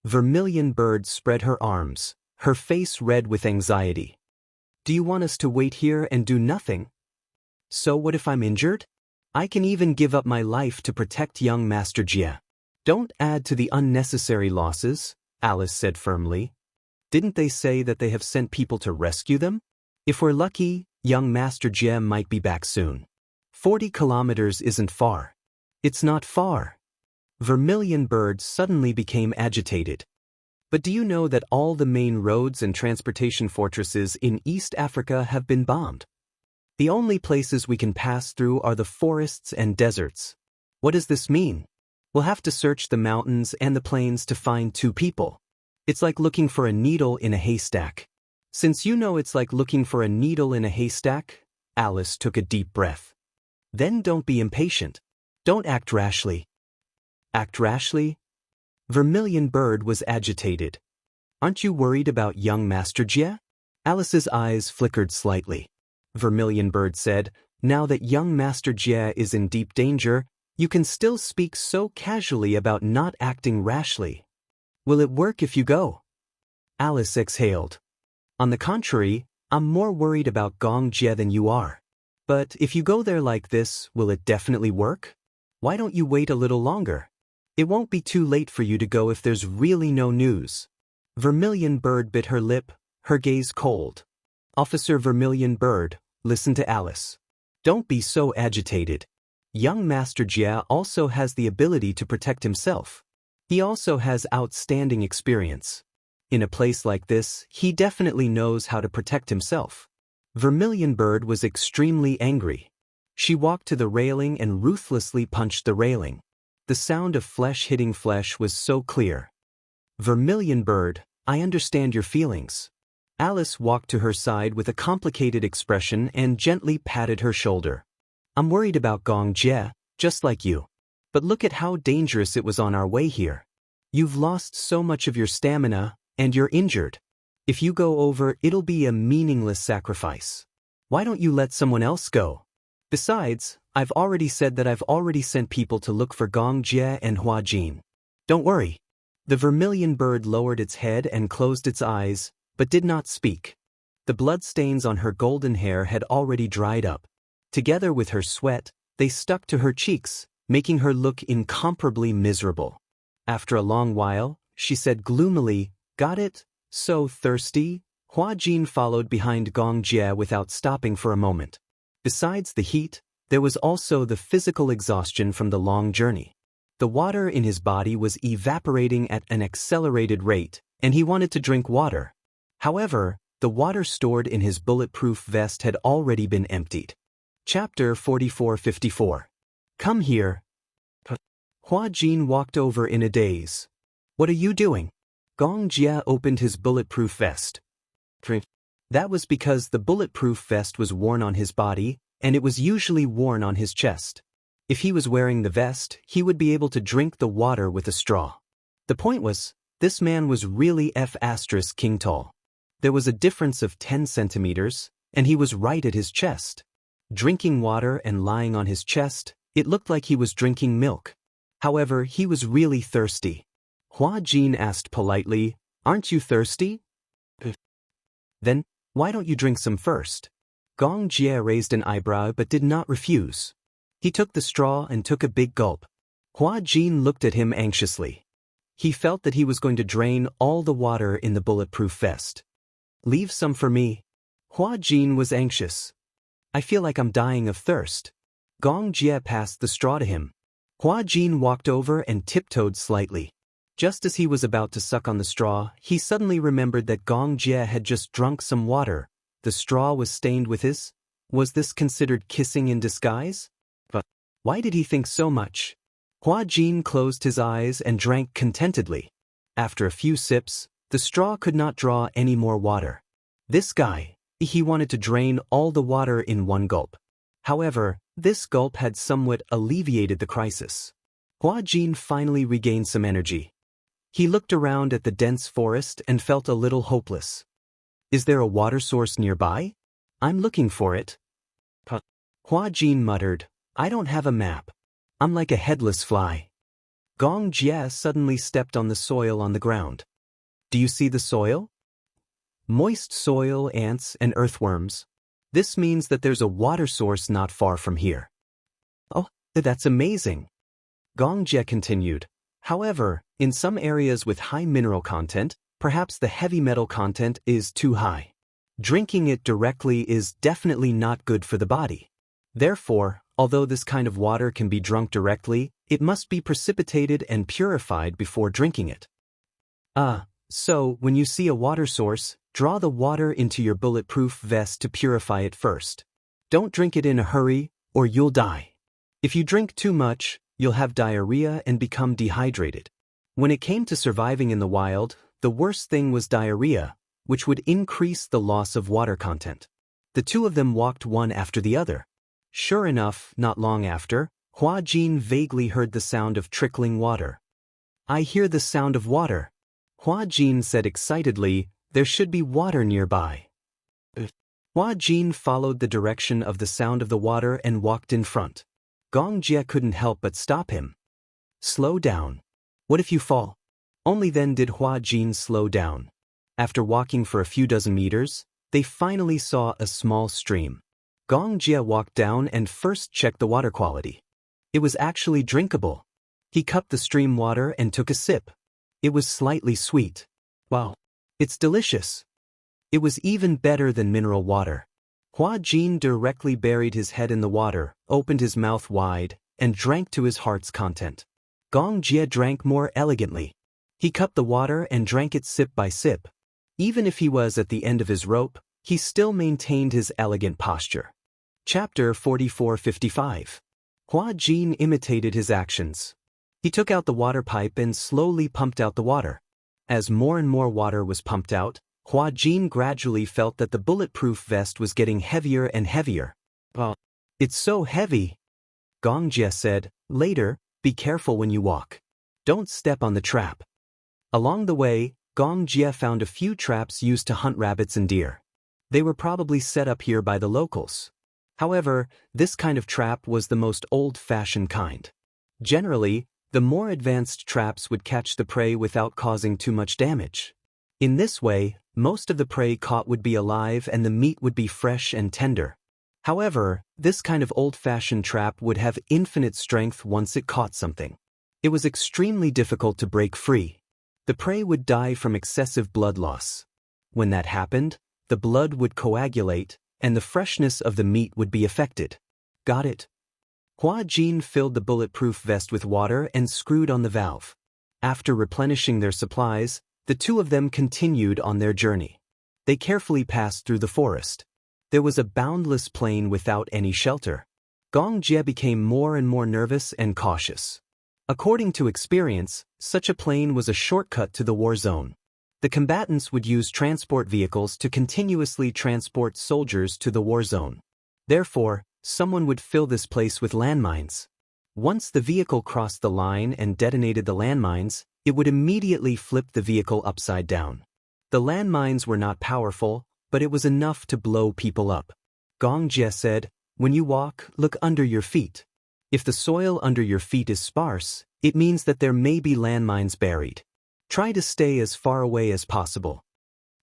Vermilion Bird spread her arms, her face red with anxiety. Do you want us to wait here and do nothing? So what if I'm injured? I can even give up my life to protect young Master Jie. Don't add to the unnecessary losses, Alice said firmly. Didn't they say that they have sent people to rescue them? If we're lucky, young Master Jie might be back soon. 40 kilometers isn't far. It's not far. Vermilion Bird suddenly became agitated. But do you know that all the main roads and transportation fortresses in East Africa have been bombed? The only places we can pass through are the forests and deserts. What does this mean? We'll have to search the mountains and the plains to find two people. It's like looking for a needle in a haystack. Since you know it's like looking for a needle in a haystack, Alice took a deep breath. Then don't be impatient. Don't act rashly. Act rashly? Vermilion Bird was agitated. Aren't you worried about young Master Jie? Alice's eyes flickered slightly. Vermilion Bird said, now that young Master Jie is in deep danger, you can still speak so casually about not acting rashly. Will it work if you go? Alice exhaled. On the contrary, I'm more worried about Gong Jie than you are. But if you go there like this, will it definitely work? Why don't you wait a little longer? It won't be too late for you to go if there's really no news. Vermilion Bird bit her lip, her gaze cold. Officer Vermilion Bird, listen to Alice. Don't be so agitated. Young Master Jie also has the ability to protect himself. He also has outstanding experience. In a place like this, he definitely knows how to protect himself. Vermilion Bird was extremely angry. She walked to the railing and ruthlessly punched the railing. The sound of flesh hitting flesh was so clear. Vermilion Bird, I understand your feelings. Alice walked to her side with a complicated expression and gently patted her shoulder. I'm worried about Gong Jie, just like you. But look at how dangerous it was on our way here. You've lost so much of your stamina, and you're injured. If you go over, it'll be a meaningless sacrifice. Why don't you let someone else go? Besides, I've already said that I've already sent people to look for Gong Jie and Hua Jin. Don't worry. The Vermilion Bird lowered its head and closed its eyes, but did not speak. The bloodstains on her golden hair had already dried up. Together with her sweat, they stuck to her cheeks, making her look incomparably miserable. After a long while, she said gloomily, got it? So thirsty? Hua Jin followed behind Gong Jie without stopping for a moment. Besides the heat, there was also the physical exhaustion from the long journey. The water in his body was evaporating at an accelerated rate, and he wanted to drink water. However, the water stored in his bulletproof vest had already been emptied. Chapter 4454. Come here. Hua Jin walked over in a daze. What are you doing? Gong Jia opened his bulletproof vest. That was because the bulletproof vest was worn on his body, and it was usually worn on his chest. If he was wearing the vest, he would be able to drink the water with a straw. The point was, this man was really King tall. There was a difference of 10 centimeters, and he was right at his chest. Drinking water and lying on his chest, it looked like he was drinking milk. However, he was really thirsty. Hua Jin asked politely, "Aren't you thirsty?" "Then, why don't you drink some first?" Gong Jia raised an eyebrow but did not refuse. He took the straw and took a big gulp. Hua Jin looked at him anxiously. He felt that he was going to drain all the water in the bulletproof vest. "Leave some for me." Hua Jin was anxious. "I feel like I'm dying of thirst." Gong Jia passed the straw to him. Hua Jin walked over and tiptoed slightly. Just as he was about to suck on the straw, he suddenly remembered that Gong Jia had just drunk some water. The straw was stained with his. Was this considered kissing in disguise? But why did he think so much? Hua Jin closed his eyes and drank contentedly. After a few sips, the straw could not draw any more water. This guy, he wanted to drain all the water in one gulp. However, this gulp had somewhat alleviated the crisis. Hua Jin finally regained some energy. He looked around at the dense forest and felt a little hopeless. Is there a water source nearby? I'm looking for it. Hua Jin muttered, I don't have a map. I'm like a headless fly. Gong Jia suddenly stepped on the soil on the ground. Do you see the soil? Moist soil, ants, and earthworms. This means that there's a water source not far from here. Oh, that's amazing. Gong Jia continued. However, in some areas with high mineral content, perhaps the heavy metal content is too high. Drinking it directly is definitely not good for the body. Therefore, although this kind of water can be drunk directly, it must be precipitated and purified before drinking it. So when you see a water source, draw the water into your bulletproof vest to purify it first. Don't drink it in a hurry, or you'll die. If you drink too much, you'll have diarrhea and become dehydrated. When it came to surviving in the wild, the worst thing was diarrhea, which would increase the loss of water content. The two of them walked one after the other. Sure enough, not long after, Hua Jin vaguely heard the sound of trickling water. I hear the sound of water. Hua Jin said excitedly, there should be water nearby. Hua Jin followed the direction of the sound of the water and walked in front. Gong Jia couldn't help but stop him. Slow down. What if you fall? Only then did Hua Jin slow down. After walking for a few dozen meters, they finally saw a small stream. Gong Jia walked down and first checked the water quality. It was actually drinkable. He cupped the stream water and took a sip. It was slightly sweet. Wow, it's delicious. It was even better than mineral water. Hua Jin directly buried his head in the water, opened his mouth wide, and drank to his heart's content. Gong Jia drank more elegantly. He cupped the water and drank it sip by sip. Even if he was at the end of his rope, he still maintained his elegant posture. Chapter 4455. Hua Jin imitated his actions. He took out the water pipe and slowly pumped out the water. As more and more water was pumped out, Hua Jin gradually felt that the bulletproof vest was getting heavier and heavier. It's so heavy. Gong Jia said, later, be careful when you walk. Don't step on the trap. Along the way, Gong Jia found a few traps used to hunt rabbits and deer. They were probably set up here by the locals. However, this kind of trap was the most old-fashioned kind. Generally, the more advanced traps would catch the prey without causing too much damage. In this way, most of the prey caught would be alive and the meat would be fresh and tender. However, this kind of old-fashioned trap would have infinite strength once it caught something. It was extremely difficult to break free. The prey would die from excessive blood loss. When that happened, the blood would coagulate, and the freshness of the meat would be affected. Got it? Hua Jin filled the bulletproof vest with water and screwed on the valve. After replenishing their supplies, the two of them continued on their journey. They carefully passed through the forest. There was a boundless plain without any shelter. Gong Jie became more and more nervous and cautious. According to experience, such a plain was a shortcut to the war zone. The combatants would use transport vehicles to continuously transport soldiers to the war zone. Therefore, someone would fill this place with landmines. Once the vehicle crossed the line and detonated the landmines, it would immediately flip the vehicle upside down. The landmines were not powerful, but it was enough to blow people up. Gong Jie said, "When you walk, look under your feet. If the soil under your feet is sparse, it means that there may be landmines buried. Try to stay as far away as possible."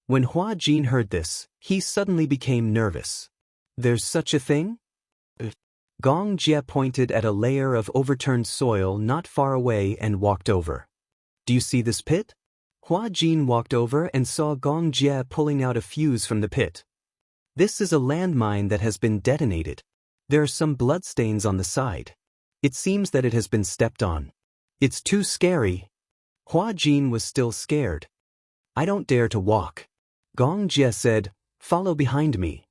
When Hua Jin heard this, he suddenly became nervous. "There's such a thing?" Gong Jie pointed at a layer of overturned soil not far away and walked over. "Do you see this pit?" Hua Jin walked over and saw Gong Jie pulling out a fuse from the pit. "This is a landmine that has been detonated. There are some bloodstains on the side. It seems that it has been stepped on. It's too scary." Hua Jin was still scared. "I don't dare to walk." Gong Jie said, "Follow behind me."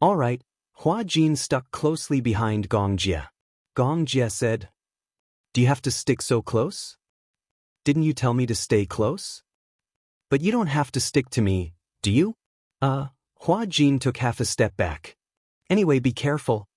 "All right." Hua Jin stuck closely behind Gong Jie. Gong Jie said, "Do you have to stick so close? Didn't you tell me to stay close? But you don't have to stick to me, do you?" Hua Jin took half a step back. "Anyway, be careful."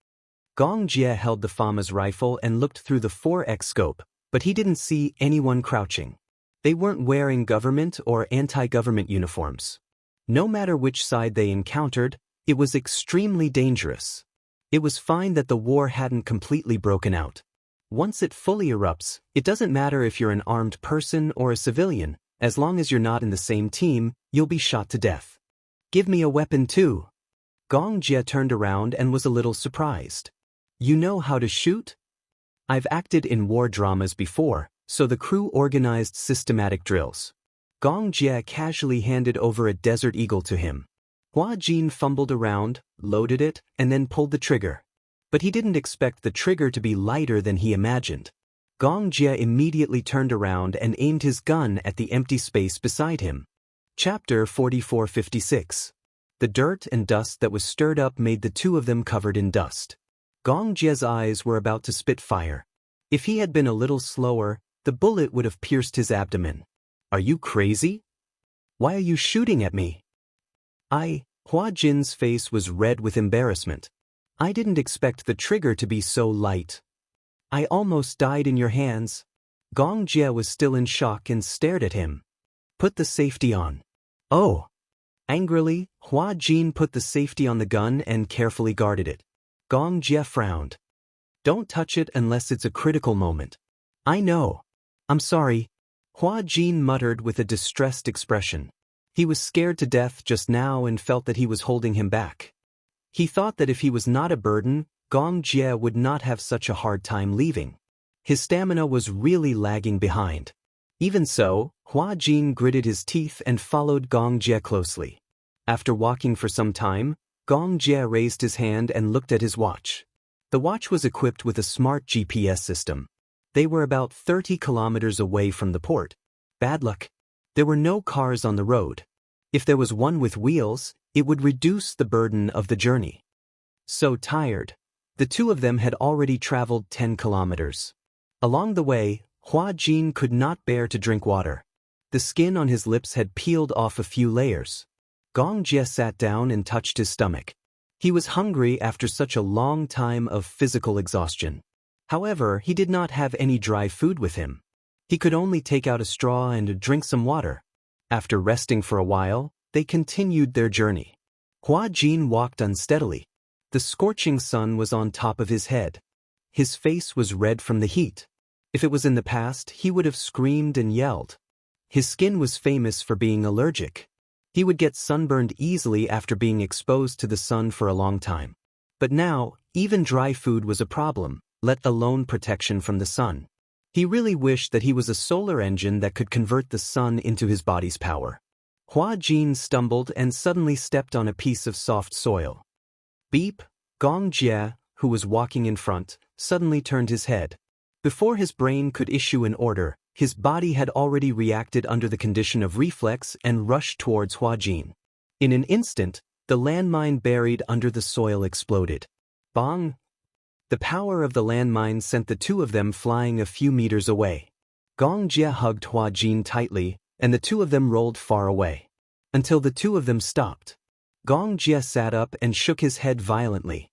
Gong Jie held the Fama's rifle and looked through the 4X scope, but he didn't see anyone crouching. They weren't wearing government or anti-government uniforms. No matter which side they encountered, it was extremely dangerous. It was fine that the war hadn't completely broken out. Once it fully erupts, it doesn't matter if you're an armed person or a civilian, as long as you're not in the same team, you'll be shot to death. "Give me a weapon too." Gong Jie turned around and was a little surprised. "You know how to shoot?" "I've acted in war dramas before, so the crew organized systematic drills." Gong Jie casually handed over a Desert Eagle to him. Hua Jin fumbled around, loaded it, and then pulled the trigger. But he didn't expect the trigger to be lighter than he imagined. Gong Jie immediately turned around and aimed his gun at the empty space beside him. Chapter 4456. The dirt and dust that was stirred up made the two of them covered in dust. Gong Jie's eyes were about to spit fire. If he had been a little slower, the bullet would have pierced his abdomen. "Are you crazy? Why are you shooting at me?" Hua Jin's face was red with embarrassment. "I didn't expect the trigger to be so light. I almost died in your hands." Gong Jie was still in shock and stared at him. "Put the safety on." "Oh." Angrily, Hua Jin put the safety on the gun and carefully guarded it. Gong Jie frowned. "Don't touch it unless it's a critical moment." "I know. I'm sorry." Hua Jin muttered with a distressed expression. He was scared to death just now and felt that he was holding him back. He thought that if he was not a burden, Gong Jie would not have such a hard time leaving. His stamina was really lagging behind. Even so, Hua Jin gritted his teeth and followed Gong Jie closely. After walking for some time, Gong Jie raised his hand and looked at his watch. The watch was equipped with a smart GPS system. They were about 30 kilometers away from the port. Bad luck. There were no cars on the road. If there was one with wheels, it would reduce the burden of the journey. So tired. The two of them had already traveled 10 kilometers. Along the way, Hua Jin could not bear to drink water. The skin on his lips had peeled off a few layers. Gong Jie sat down and touched his stomach. He was hungry after such a long time of physical exhaustion. However, he did not have any dry food with him. He could only take out a straw and drink some water. After resting for a while, they continued their journey. Hua Jin walked unsteadily. The scorching sun was on top of his head. His face was red from the heat. If it was in the past, he would have screamed and yelled. His skin was famous for being allergic. He would get sunburned easily after being exposed to the sun for a long time. But now, even dry food was a problem, let alone protection from the sun. He really wished that he was a solar engine that could convert the sun into his body's power. Hua Jin stumbled and suddenly stepped on a piece of soft soil. Beep! Gong Jie, who was walking in front, suddenly turned his head. Before his brain could issue an order, his body had already reacted under the condition of reflex and rushed towards Huajin. In an instant, the landmine buried under the soil exploded. Bang! The power of the landmine sent the two of them flying a few meters away. Gong Jie hugged Huajin tightly, and the two of them rolled far away. Until the two of them stopped. Gong Jie sat up and shook his head violently.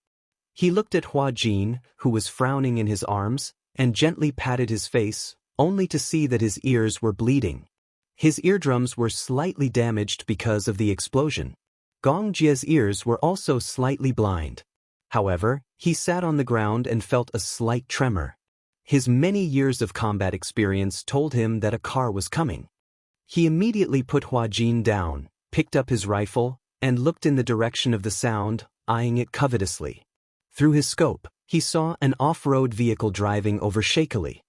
He looked at Huajin, who was frowning in his arms, and gently patted his face, only to see that his ears were bleeding. His eardrums were slightly damaged because of the explosion. Gong Jie's ears were also slightly blind. However, he sat on the ground and felt a slight tremor. His many years of combat experience told him that a car was coming. He immediately put Huajin down, picked up his rifle, and looked in the direction of the sound, eyeing it covetously. Through his scope, he saw an off-road vehicle driving over shakily.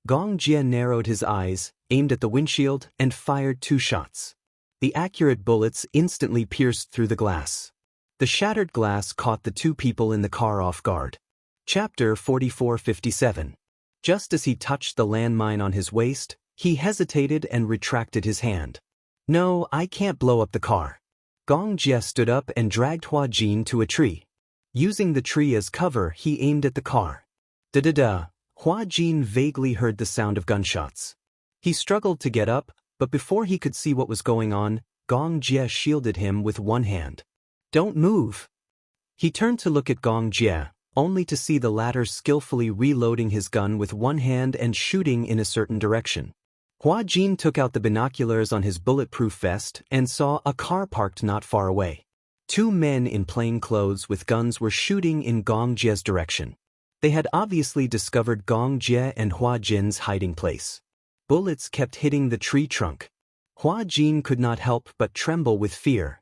Gong Jie narrowed his eyes, aimed at the windshield, and fired 2 shots. The accurate bullets instantly pierced through the glass. The shattered glass caught the 2 people in the car off guard. Chapter 44:57. Just as he touched the landmine on his waist, he hesitated and retracted his hand. "No, I can't blow up the car." Gong Jie stood up and dragged Huajin to a tree. Using the tree as cover, he aimed at the car. Da-da-da, Huajin vaguely heard the sound of gunshots. He struggled to get up, but before he could see what was going on, Gong Jie shielded him with one hand. "Don't move." He turned to look at Gong Jie, only to see the latter skillfully reloading his gun with one hand and shooting in a certain direction. Huajin took out the binoculars on his bulletproof vest and saw a car parked not far away. 2 men in plain clothes with guns were shooting in Gong Jie's direction. They had obviously discovered Gong Jie and Huajin's hiding place. Bullets kept hitting the tree trunk. Huajin could not help but tremble with fear.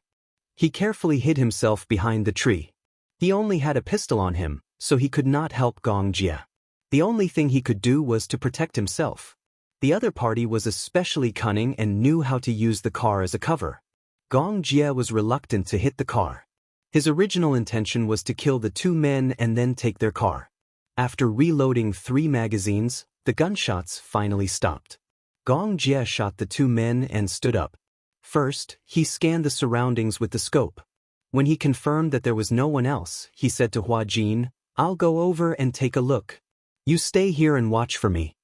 He carefully hid himself behind the tree. He only had a pistol on him, so he could not help Gong Jie. The only thing he could do was to protect himself. The other party was especially cunning and knew how to use the car as a cover. Gong Jie was reluctant to hit the car. His original intention was to kill the 2 men and then take their car. After reloading 3 magazines, the gunshots finally stopped. Gong Jie shot the 2 men and stood up. First, he scanned the surroundings with the scope. When he confirmed that there was no one else, he said to Huajin, "I'll go over and take a look. You stay here and watch for me."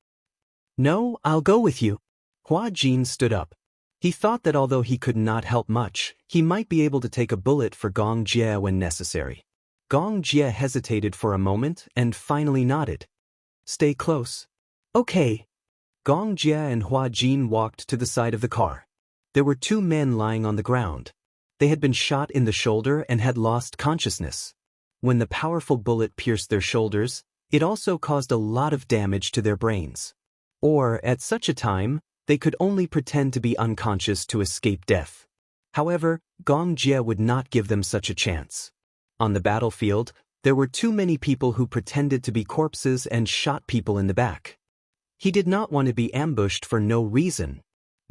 "No, I'll go with you." Huajin stood up. He thought that although he could not help much, he might be able to take a bullet for Gong Jie when necessary. Gong Jie hesitated for a moment and finally nodded. "Stay close." "Okay." Gong Jie and Huajin walked to the side of the car. There were 2 men lying on the ground. They had been shot in the shoulder and had lost consciousness. When the powerful bullet pierced their shoulders, it also caused a lot of damage to their brains. Or, at such a time, they could only pretend to be unconscious to escape death. However, Gong Jie would not give them such a chance. On the battlefield, there were too many people who pretended to be corpses and shot people in the back. He did not want to be ambushed for no reason.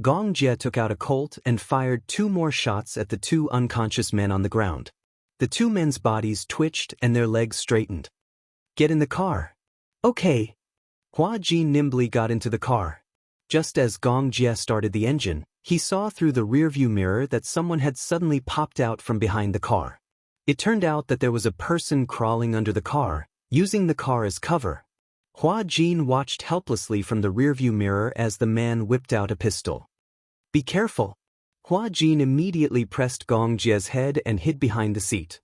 Gong Jie took out a Colt and fired 2 more shots at the 2 unconscious men on the ground. The 2 men's bodies twitched and their legs straightened. "Get in the car." "Okay." Huajin nimbly got into the car. Just as Gong Jie started the engine, he saw through the rearview mirror that someone had suddenly popped out from behind the car. It turned out that there was a person crawling under the car, using the car as cover. Huajin watched helplessly from the rearview mirror as the man whipped out a pistol. "Be careful." Huajin immediately pressed Gong Jie's head and hid behind the seat.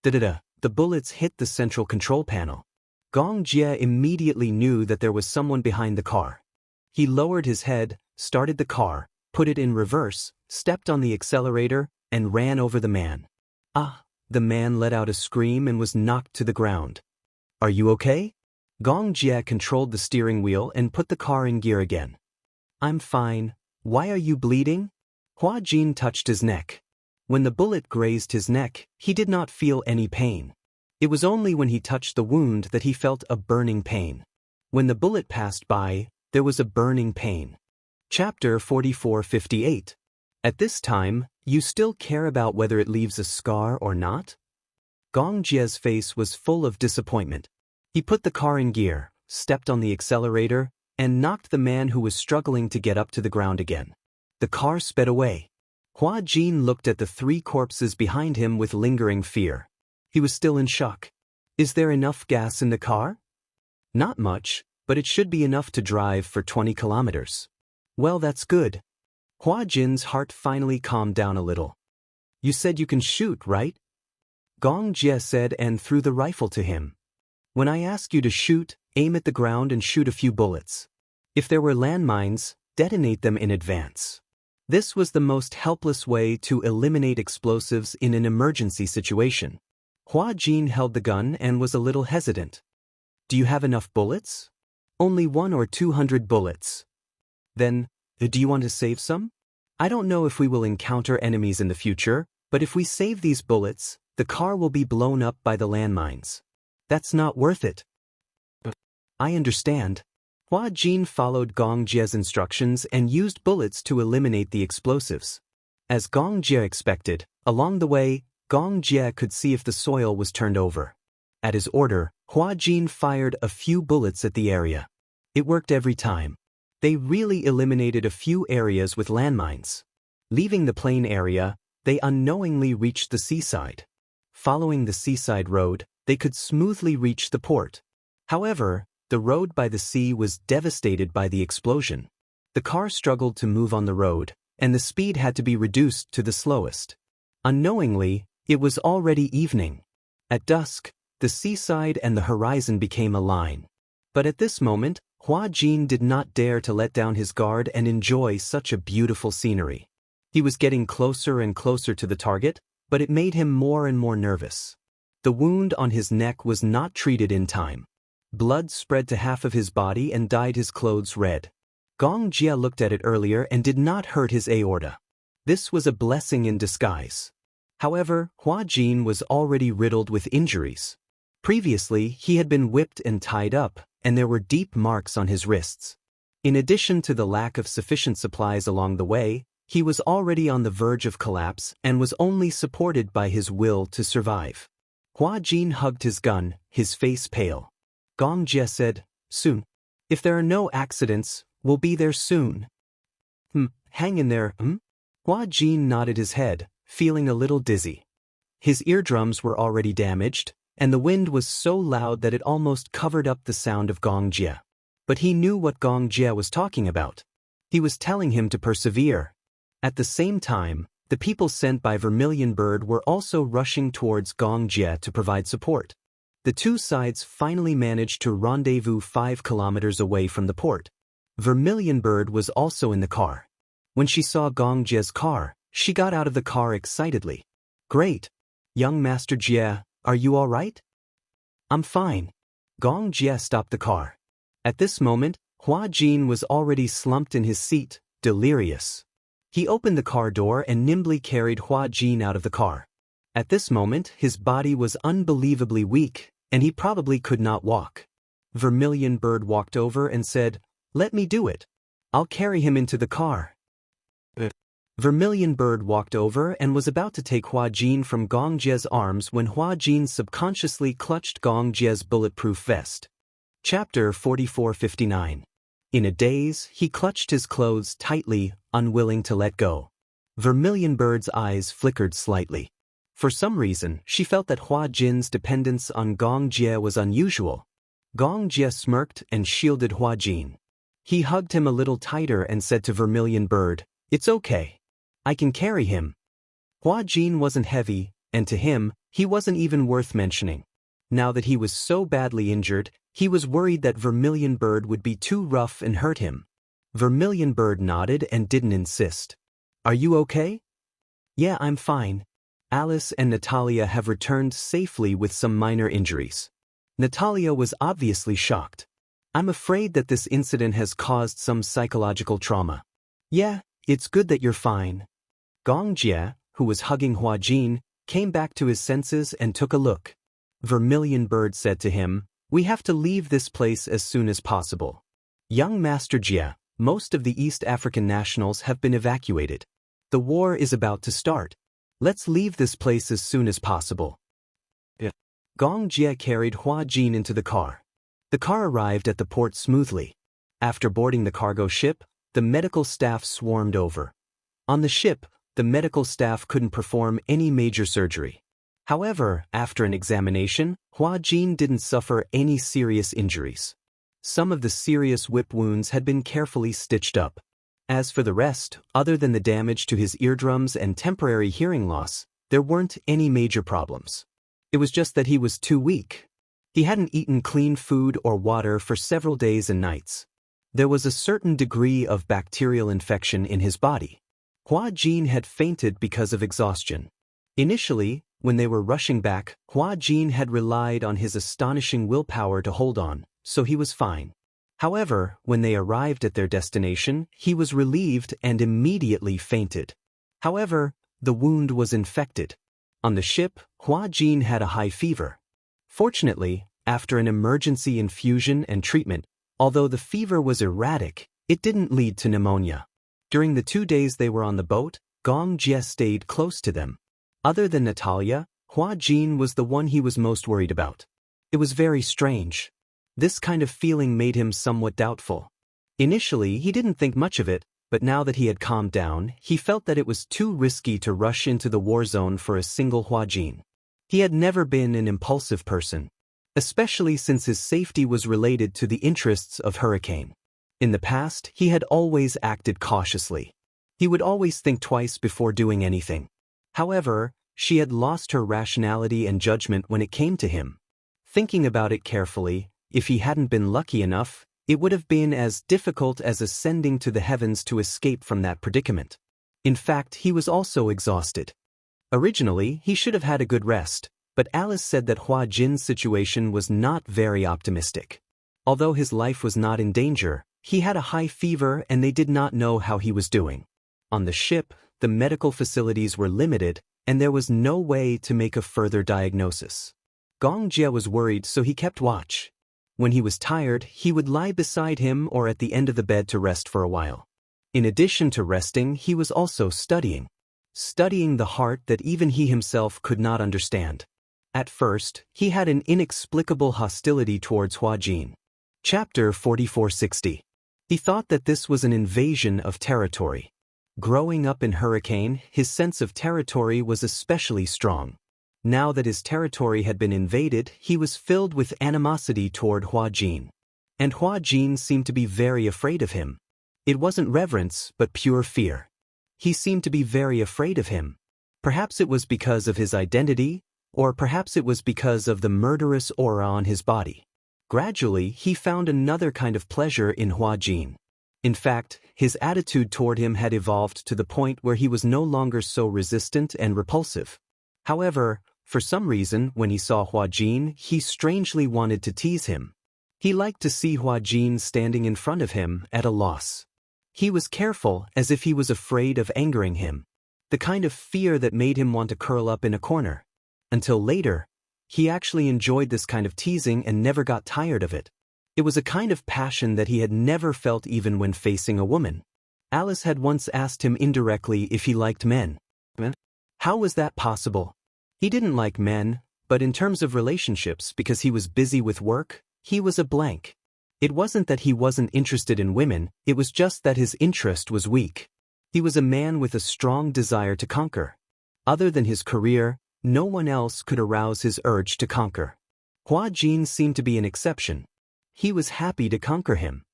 Da-da-da, the bullets hit the central control panel. Gong Jie immediately knew that there was someone behind the car. He lowered his head, started the car, put it in reverse, stepped on the accelerator, and ran over the man. "Ah!" The man let out a scream and was knocked to the ground. "Are you okay?" Gong Jie controlled the steering wheel and put the car in gear again. "I'm fine. Why are you bleeding?" Huajin touched his neck. When the bullet grazed his neck, he did not feel any pain. It was only when he touched the wound that he felt a burning pain. When the bullet passed by, there was a burning pain. Chapter 44:58. At this time, you still care about whether it leaves a scar or not? Gong Jie's face was full of disappointment. He put the car in gear, stepped on the accelerator, and knocked the man who was struggling to get up to the ground again. The car sped away. Hua Jin looked at the 3 corpses behind him with lingering fear. He was still in shock. Is there enough gas in the car? Not much, but it should be enough to drive for 20 kilometers. Well, that's good. Hua Jin's heart finally calmed down a little. You said you can shoot, right? Gong Jie said and threw the rifle to him. When I ask you to shoot, aim at the ground and shoot a few bullets. If there were landmines, detonate them in advance. This was the most helpless way to eliminate explosives in an emergency situation. Hua Jin held the gun and was a little hesitant. Do you have enough bullets? Only 100 or 200 bullets. Then, do you want to save some? I don't know if we will encounter enemies in the future, but if we save these bullets, the car will be blown up by the landmines. That's not worth it. I understand. Hua Jin followed Gong Jie's instructions and used bullets to eliminate the explosives. As Gong Jie expected, along the way, Gong Jie could see if the soil was turned over. At his order, Hua Jin fired a few bullets at the area. It worked every time. They really eliminated a few areas with landmines. Leaving the plain area, they unknowingly reached the seaside. Following the seaside road, they could smoothly reach the port. However, the road by the sea was devastated by the explosion. The car struggled to move on the road, and the speed had to be reduced to the slowest. Unknowingly, it was already evening. At dusk, the seaside and the horizon became a line. But at this moment, Hua Jin did not dare to let down his guard and enjoy such a beautiful scenery. He was getting closer and closer to the target, but it made him more and more nervous. The wound on his neck was not treated in time. Blood spread to half of his body and dyed his clothes red. Gong Jie looked at it earlier and did not hurt his aorta. This was a blessing in disguise. However, Hua Jin was already riddled with injuries. Previously, he had been whipped and tied up, and there were deep marks on his wrists. In addition to the lack of sufficient supplies along the way, he was already on the verge of collapse and was only supported by his will to survive. Hua Jin hugged his gun, his face pale. Gong Jie said, Soon. If there are no accidents, we'll be there soon. Hang in there, Hua Jin nodded his head, feeling a little dizzy. His eardrums were already damaged, and the wind was so loud that it almost covered up the sound of Gong Jie. But he knew what Gong Jie was talking about. He was telling him to persevere. At the same time, the people sent by Vermilion Bird were also rushing towards Gong Jie to provide support. The two sides finally managed to rendezvous 5 kilometers away from the port. Vermilion Bird was also in the car. When she saw Gong Jie's car, she got out of the car excitedly. Great. Young Master Jie, are you all right? I'm fine. Gong Jie stopped the car. At this moment, Hua Jin was already slumped in his seat, delirious. He opened the car door and nimbly carried Hua Jin out of the car. At this moment, his body was unbelievably weak, and he probably could not walk. Vermilion Bird walked over and said, Let me do it. I'll carry him into the car. Vermilion Bird walked over and was about to take Hua Jin from Gong Jie's arms when Hua Jin subconsciously clutched Gong Jie's bulletproof vest. Chapter 44:59. In a daze, he clutched his clothes tightly, unwilling to let go. Vermilion Bird's eyes flickered slightly. For some reason, she felt that Hua Jin's dependence on Gong Jie was unusual. Gong Jie smirked and shielded Hua Jin. He hugged him a little tighter and said to Vermilion Bird, It's okay. I can carry him. Hua Jin wasn't heavy, and to him, he wasn't even worth mentioning. Now that he was so badly injured, he was worried that Vermilion Bird would be too rough and hurt him. Vermilion Bird nodded and didn't insist. Are you okay? Yeah, I'm fine. Alice and Natalia have returned safely with some minor injuries. Natalia was obviously shocked. I'm afraid that this incident has caused some psychological trauma. Yeah, it's good that you're fine. Gong Jie, who was hugging Hua Jin, came back to his senses and took a look. Vermilion Bird said to him, We have to leave this place as soon as possible. Young Master Jie, most of the East African nationals have been evacuated. The war is about to start. Let's leave this place as soon as possible. Gong Jie carried Hua Jin into the car. The car arrived at the port smoothly. After boarding the cargo ship, the medical staff swarmed over. On the ship, the medical staff couldn't perform any major surgery. However, after an examination, Hua Jin didn't suffer any serious injuries. Some of the serious whip wounds had been carefully stitched up. As for the rest, other than the damage to his eardrums and temporary hearing loss, there weren't any major problems. It was just that he was too weak. He hadn't eaten clean food or water for several days and nights. There was a certain degree of bacterial infection in his body. Hua Jin had fainted because of exhaustion. Initially, when they were rushing back, Hua Jin had relied on his astonishing willpower to hold on, so he was fine. However, when they arrived at their destination, he was relieved and immediately fainted. However, the wound was infected. On the ship, Hua Jin had a high fever. Fortunately, after an emergency infusion and treatment, although the fever was erratic, it didn't lead to pneumonia. During the 2 days they were on the boat, Gong Jie stayed close to them. Other than Natalia, Hua Jin was the one he was most worried about. It was very strange. This kind of feeling made him somewhat doubtful. Initially, he didn't think much of it, but now that he had calmed down, he felt that it was too risky to rush into the war zone for a single Hua Jin. He had never been an impulsive person, especially since his safety was related to the interests of Hurricane. In the past, he had always acted cautiously. He would always think twice before doing anything. However, she had lost her rationality and judgment when it came to him. Thinking about it carefully, if he hadn't been lucky enough, it would have been as difficult as ascending to the heavens to escape from that predicament. In fact, he was also exhausted. Originally, he should have had a good rest, but Alice said that Hua Jin's situation was not very optimistic. Although his life was not in danger, he had a high fever and they did not know how he was doing. On the ship, the medical facilities were limited, and there was no way to make a further diagnosis. Gong Jie was worried, so he kept watch. When he was tired, he would lie beside him or at the end of the bed to rest for a while. In addition to resting, he was also studying. Studying the heart that even he himself could not understand. At first, he had an inexplicable hostility towards Hua Jin. Chapter 4460. He thought that this was an invasion of territory. Growing up in Hurricane, his sense of territory was especially strong. Now that his territory had been invaded, he was filled with animosity toward Hua Jin. And Hua Jin seemed to be very afraid of him. It wasn't reverence, but pure fear. He seemed to be very afraid of him. Perhaps it was because of his identity, or perhaps it was because of the murderous aura on his body. Gradually, he found another kind of pleasure in Hua Jin. In fact, his attitude toward him had evolved to the point where he was no longer so resistant and repulsive. However, for some reason, when he saw Hua Jin, he strangely wanted to tease him. He liked to see Hua Jin standing in front of him at a loss. He was careful, as if he was afraid of angering him. The kind of fear that made him want to curl up in a corner. Until later, he actually enjoyed this kind of teasing and never got tired of it. It was a kind of passion that he had never felt even when facing a woman. Alice had once asked him indirectly if he liked men. How was that possible? He didn't like men, but in terms of relationships, because he was busy with work, he was a blank. It wasn't that he wasn't interested in women, it was just that his interest was weak. He was a man with a strong desire to conquer. Other than his career, no one else could arouse his urge to conquer. Hua Jin seemed to be an exception. He was happy to conquer him.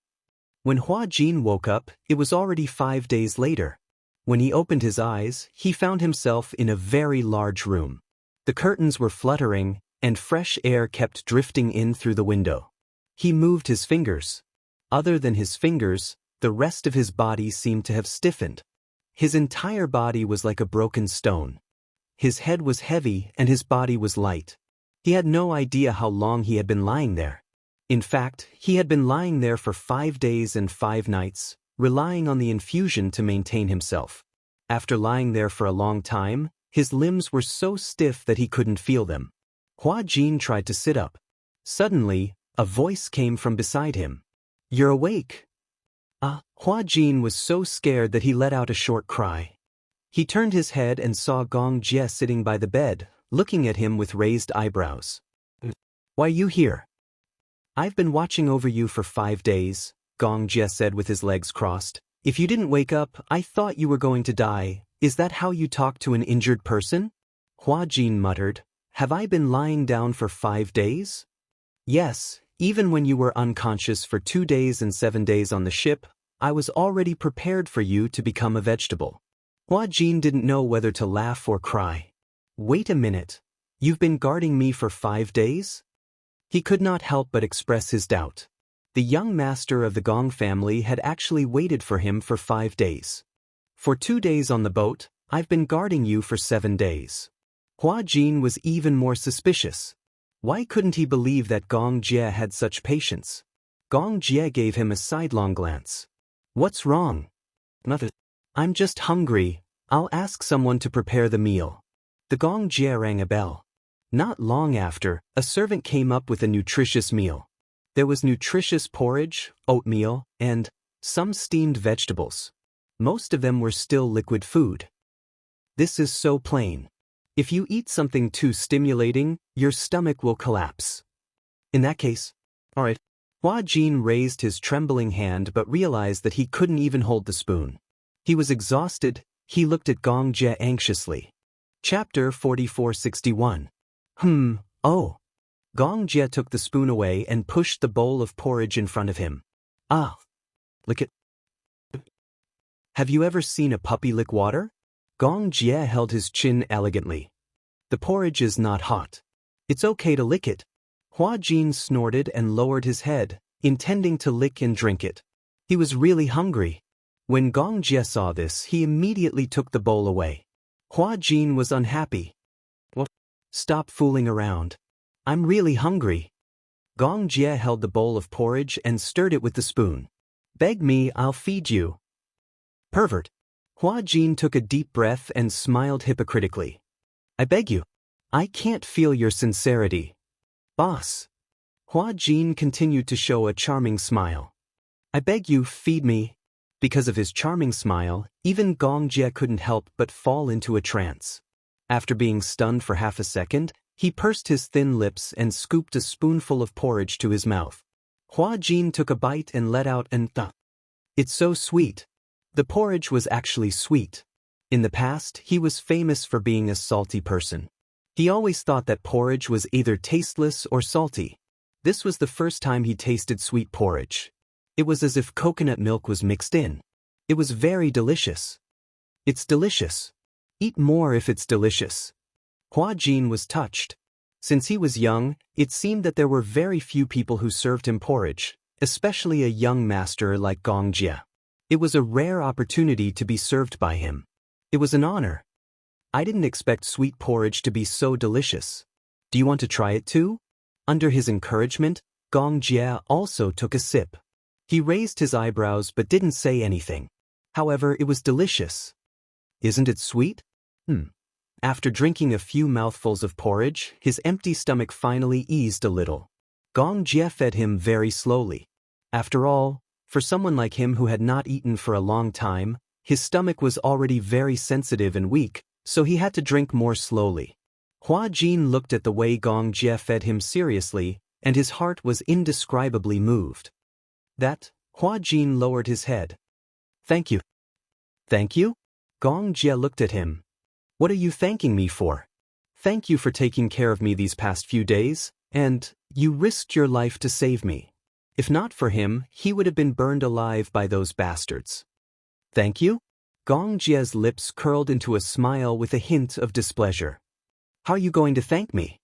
When Hua Jin woke up, it was already 5 days later. When he opened his eyes, he found himself in a very large room. The curtains were fluttering, and fresh air kept drifting in through the window. He moved his fingers. Other than his fingers, the rest of his body seemed to have stiffened. His entire body was like a broken stone. His head was heavy and his body was light. He had no idea how long he had been lying there. In fact, he had been lying there for 5 days and 5 nights, relying on the infusion to maintain himself. After lying there for a long time, his limbs were so stiff that he couldn't feel them. Hua Jin tried to sit up. Suddenly, a voice came from beside him. "You're awake." Hua Jin was so scared that he let out a short cry. He turned his head and saw Gong Jie sitting by the bed, looking at him with raised eyebrows. Why you here? I've been watching over you for 5 days, Gong Jie said with his legs crossed. If you didn't wake up, I thought you were going to die. Is that how you talk to an injured person? Hua Jin muttered. Have I been lying down for 5 days? Yes, even when you were unconscious for 2 days and 7 days on the ship, I was already prepared for you to become a vegetable. Hua Jin didn't know whether to laugh or cry. Wait a minute. You've been guarding me for 5 days? He could not help but express his doubt. The young master of the Gong family had actually waited for him for 5 days. For 2 days on the boat, I've been guarding you for 7 days. Hua Jin was even more suspicious. Why couldn't he believe that Gong Jie had such patience? Gong Jie gave him a sidelong glance. What's wrong? Nothing. I'm just hungry. I'll ask someone to prepare the meal. The Gong Jie rang a bell. Not long after, a servant came up with a nutritious meal. There was nutritious porridge, oatmeal, and some steamed vegetables. Most of them were still liquid food. This is so plain. If you eat something too stimulating, your stomach will collapse. In that case, all right. Hua Jin raised his trembling hand but realized that he couldn't even hold the spoon. He was exhausted. He looked at Gong Jie anxiously. Chapter 4461. Oh. Gong Jie took the spoon away and pushed the bowl of porridge in front of him. Ah. Lick it. Have you ever seen a puppy lick water? Gong Jie held his chin elegantly. The porridge is not hot. It's okay to lick it. Hua Jin snorted and lowered his head, intending to lick and drink it. He was really hungry. When Gong Jie saw this, he immediately took the bowl away. Hua Jin was unhappy. What? Stop fooling around. I'm really hungry. Gong Jie held the bowl of porridge and stirred it with the spoon. Beg me, I'll feed you. Pervert. Hua Jin took a deep breath and smiled hypocritically. I beg you. I can't feel your sincerity. Boss. Hua Jin continued to show a charming smile. I beg you, feed me. Because of his charming smile, even Gong Jie couldn't help but fall into a trance. After being stunned for half a second, he pursed his thin lips and scooped a spoonful of porridge to his mouth. Hua Jin took a bite and let out an th. It's so sweet. The porridge was actually sweet. In the past, he was famous for being a salty person. He always thought that porridge was either tasteless or salty. This was the first time he tasted sweet porridge. It was as if coconut milk was mixed in. It was very delicious. It's delicious. Eat more if it's delicious. Hua Jin was touched. Since he was young, it seemed that there were very few people who served him porridge, especially a young master like Gong Jie. It was a rare opportunity to be served by him. It was an honor. I didn't expect sweet porridge to be so delicious. Do you want to try it too? Under his encouragement, Gong Jie also took a sip. He raised his eyebrows but didn't say anything. However, it was delicious. Isn't it sweet? After drinking a few mouthfuls of porridge, his empty stomach finally eased a little. Gong Jie fed him very slowly. After all, for someone like him who had not eaten for a long time, his stomach was already very sensitive and weak, so he had to drink more slowly. Hua Jin looked at the way Gong Jie fed him seriously, and his heart was indescribably moved. Hua Jin lowered his head. Thank you. Thank you? Gong Jie looked at him. What are you thanking me for? Thank you for taking care of me these past few days, and you risked your life to save me. If not for him, he would have been burned alive by those bastards. Thank you? Gong Jie's lips curled into a smile with a hint of displeasure. How are you going to thank me?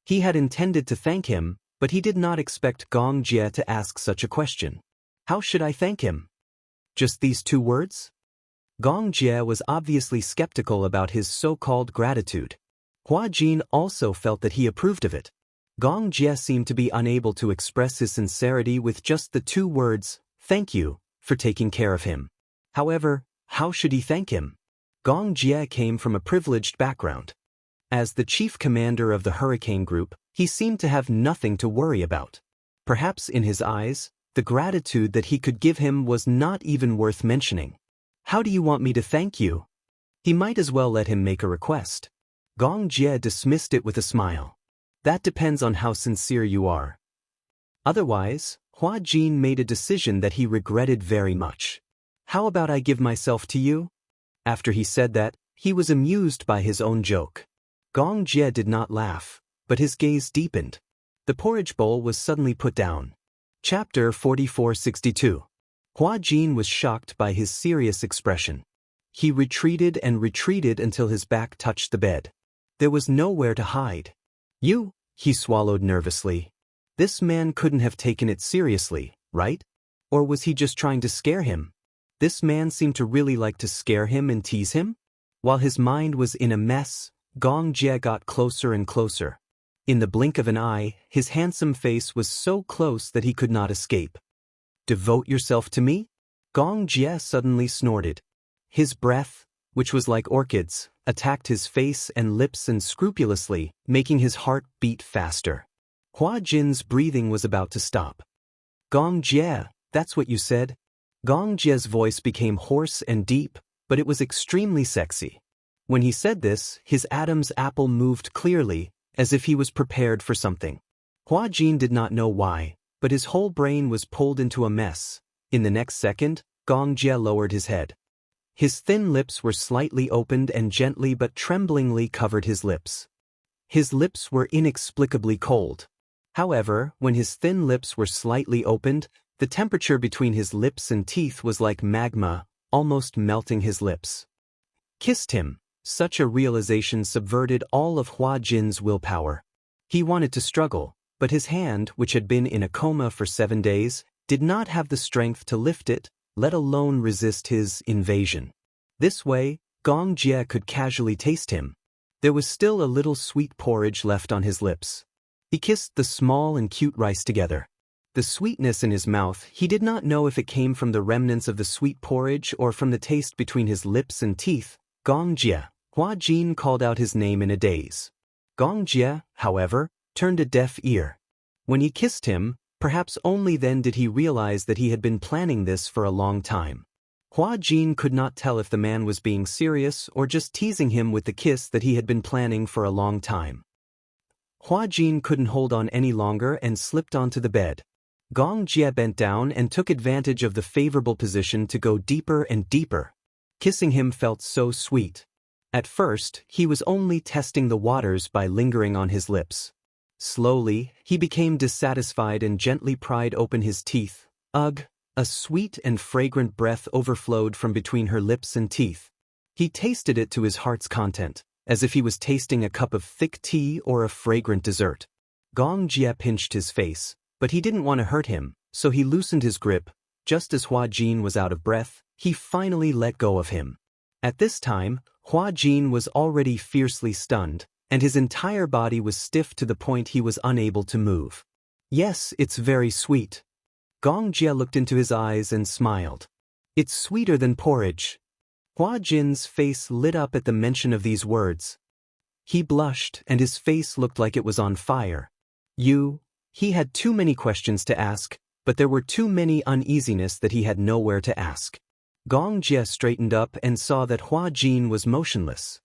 He had intended to thank him, but he did not expect Gong Jie to ask such a question. How should I thank him? Just these 2 words? Gong Jie was obviously skeptical about his so-called gratitude. Hua Jin also felt that he approved of it. Gong Jie seemed to be unable to express his sincerity with just the 2 words, thank you, for taking care of him. However, how should he thank him? Gong Jie came from a privileged background. As the chief commander of the Hurricane Group, he seemed to have nothing to worry about. Perhaps in his eyes, the gratitude that he could give him was not even worth mentioning. How do you want me to thank you? He might as well let him make a request. Gong Jie dismissed it with a smile. That depends on how sincere you are. Otherwise, Hua Jin made a decision that he regretted very much. How about I give myself to you? After he said that, he was amused by his own joke. Gong Jie did not laugh, but his gaze deepened. The porridge bowl was suddenly put down. Chapter 4462. Hua Jin was shocked by his serious expression. He retreated and retreated until his back touched the bed. There was nowhere to hide. You, he swallowed nervously. This man couldn't have taken it seriously, right? Or was he just trying to scare him? This man seemed to really like to scare him and tease him? While his mind was in a mess, Gong Jie got closer and closer. In the blink of an eye, his handsome face was so close that he could not escape. Devote yourself to me? Gong Jie suddenly snorted. His breath, which was like orchids, attacked his face and lips unscrupulously, making his heart beat faster. Hua Jin's breathing was about to stop. Gong Jie, that's what you said? Gong Jie's voice became hoarse and deep, but it was extremely sexy. When he said this, his Adam's apple moved clearly, as if he was prepared for something. Hua Jin did not know why, but his whole brain was pulled into a mess. In the next second, Gong Jie lowered his head. His thin lips were slightly opened and gently but tremblingly covered his lips. His lips were inexplicably cold. However, when his thin lips were slightly opened, the temperature between his lips and teeth was like magma, almost melting his lips. Kissed him. Such a realization subverted all of Hua Jin's willpower. He wanted to struggle, but his hand, which had been in a coma for 7 days, did not have the strength to lift it, let alone resist his invasion. This way, Gong Jie could casually taste him. There was still a little sweet porridge left on his lips. He kissed the small and cute rice together. The sweetness in his mouth, he did not know if it came from the remnants of the sweet porridge or from the taste between his lips and teeth. Gong Jie. Hua Jin called out his name in a daze. Gong Jie, however, turned a deaf ear. When he kissed him, perhaps only then did he realize that he had been planning this for a long time. Hua Jin could not tell if the man was being serious or just teasing him with the kiss that he had been planning for a long time. Hua Jin couldn't hold on any longer and slipped onto the bed. Gong Jie bent down and took advantage of the favorable position to go deeper and deeper. Kissing him felt so sweet. At first, he was only testing the waters by lingering on his lips. Slowly, he became dissatisfied and gently pried open his teeth. Ugh! A sweet and fragrant breath overflowed from between her lips and teeth. He tasted it to his heart's content, as if he was tasting a cup of thick tea or a fragrant dessert. Gong Jie pinched his face, but he didn't want to hurt him, so he loosened his grip. Just as Hua Jin was out of breath, he finally let go of him. At this time, Hua Jin was already fiercely stunned, and his entire body was stiff to the point he was unable to move. Yes, it's very sweet. Gong Jie looked into his eyes and smiled. It's sweeter than porridge. Hua Jin's face lit up at the mention of these words. He blushed and his face looked like it was on fire. He had too many questions to ask, but there were too many uneasiness that he had nowhere to ask. Gong Jie straightened up and saw that Hua Jin was motionless.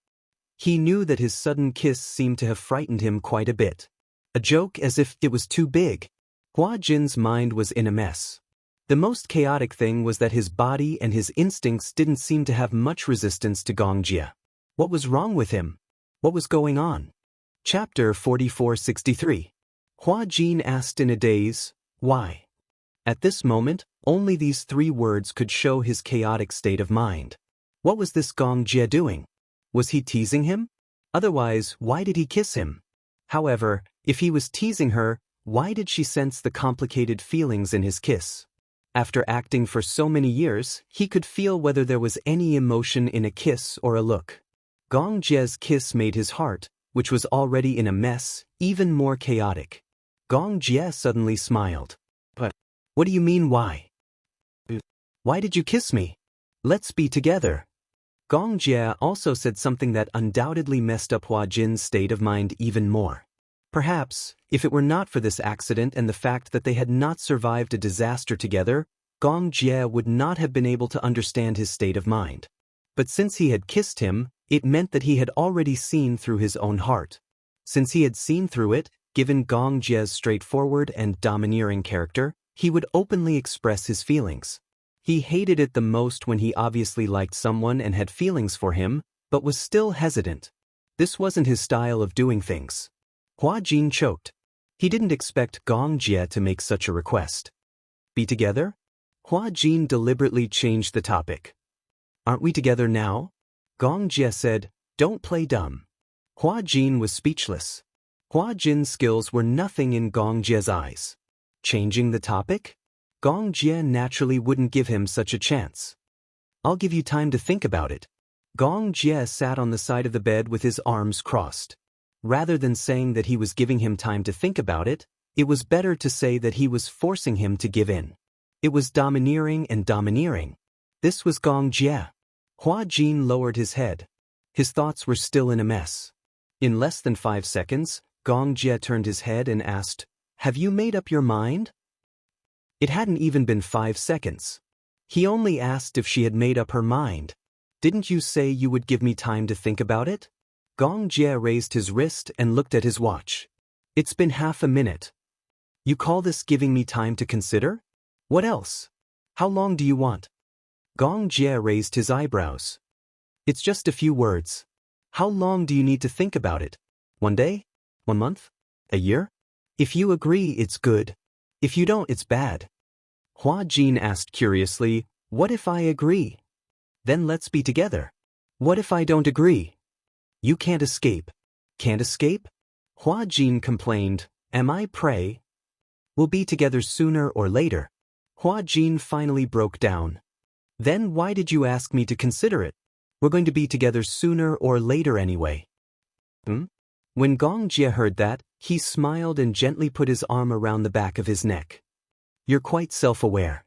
He knew that his sudden kiss seemed to have frightened him quite a bit. A joke as if it was too big. Hua Jin's mind was in a mess. The most chaotic thing was that his body and his instincts didn't seem to have much resistance to Gong Jie. What was wrong with him? What was going on? Chapter 4463. Hua Jin asked in a daze, why? At this moment, only these 3 words could show his chaotic state of mind. What was this Gong Jie doing? Was he teasing him? Otherwise, why did he kiss him? However, if he was teasing her, why did she sense the complicated feelings in his kiss? After acting for so many years, he could feel whether there was any emotion in a kiss or a look. Gong Jie's kiss made his heart, which was already in a mess, even more chaotic. Gong Jie suddenly smiled. But what do you mean why? Why did you kiss me? Let's be together. Gong Jie also said something that undoubtedly messed up Hua Jin's state of mind even more. Perhaps, if it were not for this accident and the fact that they had not survived a disaster together, Gong Jie would not have been able to understand his state of mind. But since he had kissed him, it meant that he had already seen through his own heart. Since he had seen through it, given Gong Jie's straightforward and domineering character, he would openly express his feelings. He hated it the most when he obviously liked someone and had feelings for him, but was still hesitant. This wasn't his style of doing things. Hua Jin choked. He didn't expect Gong Jie to make such a request. Be together? Hua Jin deliberately changed the topic. Aren't we together now? Gong Jie said, don't play dumb. Hua Jin was speechless. Hua Jin's skills were nothing in Gong Jie's eyes. Changing the topic? Gong Jie naturally wouldn't give him such a chance. I'll give you time to think about it. Gong Jie sat on the side of the bed with his arms crossed. Rather than saying that he was giving him time to think about it, it was better to say that he was forcing him to give in. It was domineering and domineering. This was Gong Jie. Hua Jin lowered his head. His thoughts were still in a mess. In less than 5 seconds, Gong Jie turned his head and asked, have you made up your mind? It hadn't even been 5 seconds. He only asked if she had made up her mind. Didn't you say you would give me time to think about it? Gong Jie raised his wrist and looked at his watch. It's been half a minute. You call this giving me time to consider? What else? How long do you want? Gong Jie raised his eyebrows. It's just a few words. How long do you need to think about it? 1 day? 1 month? A year? If you agree, it's good. If you don't, it's bad. Hua Jin asked curiously, what if I agree? Then let's be together. What if I don't agree? You can't escape. Can't escape? Hua Jin complained, am I prey? We'll be together sooner or later. Hua Jin finally broke down. Then why did you ask me to consider it? We're going to be together sooner or later anyway. When Gong Jie heard that, he smiled and gently put his arm around the back of his neck. You're quite self-aware.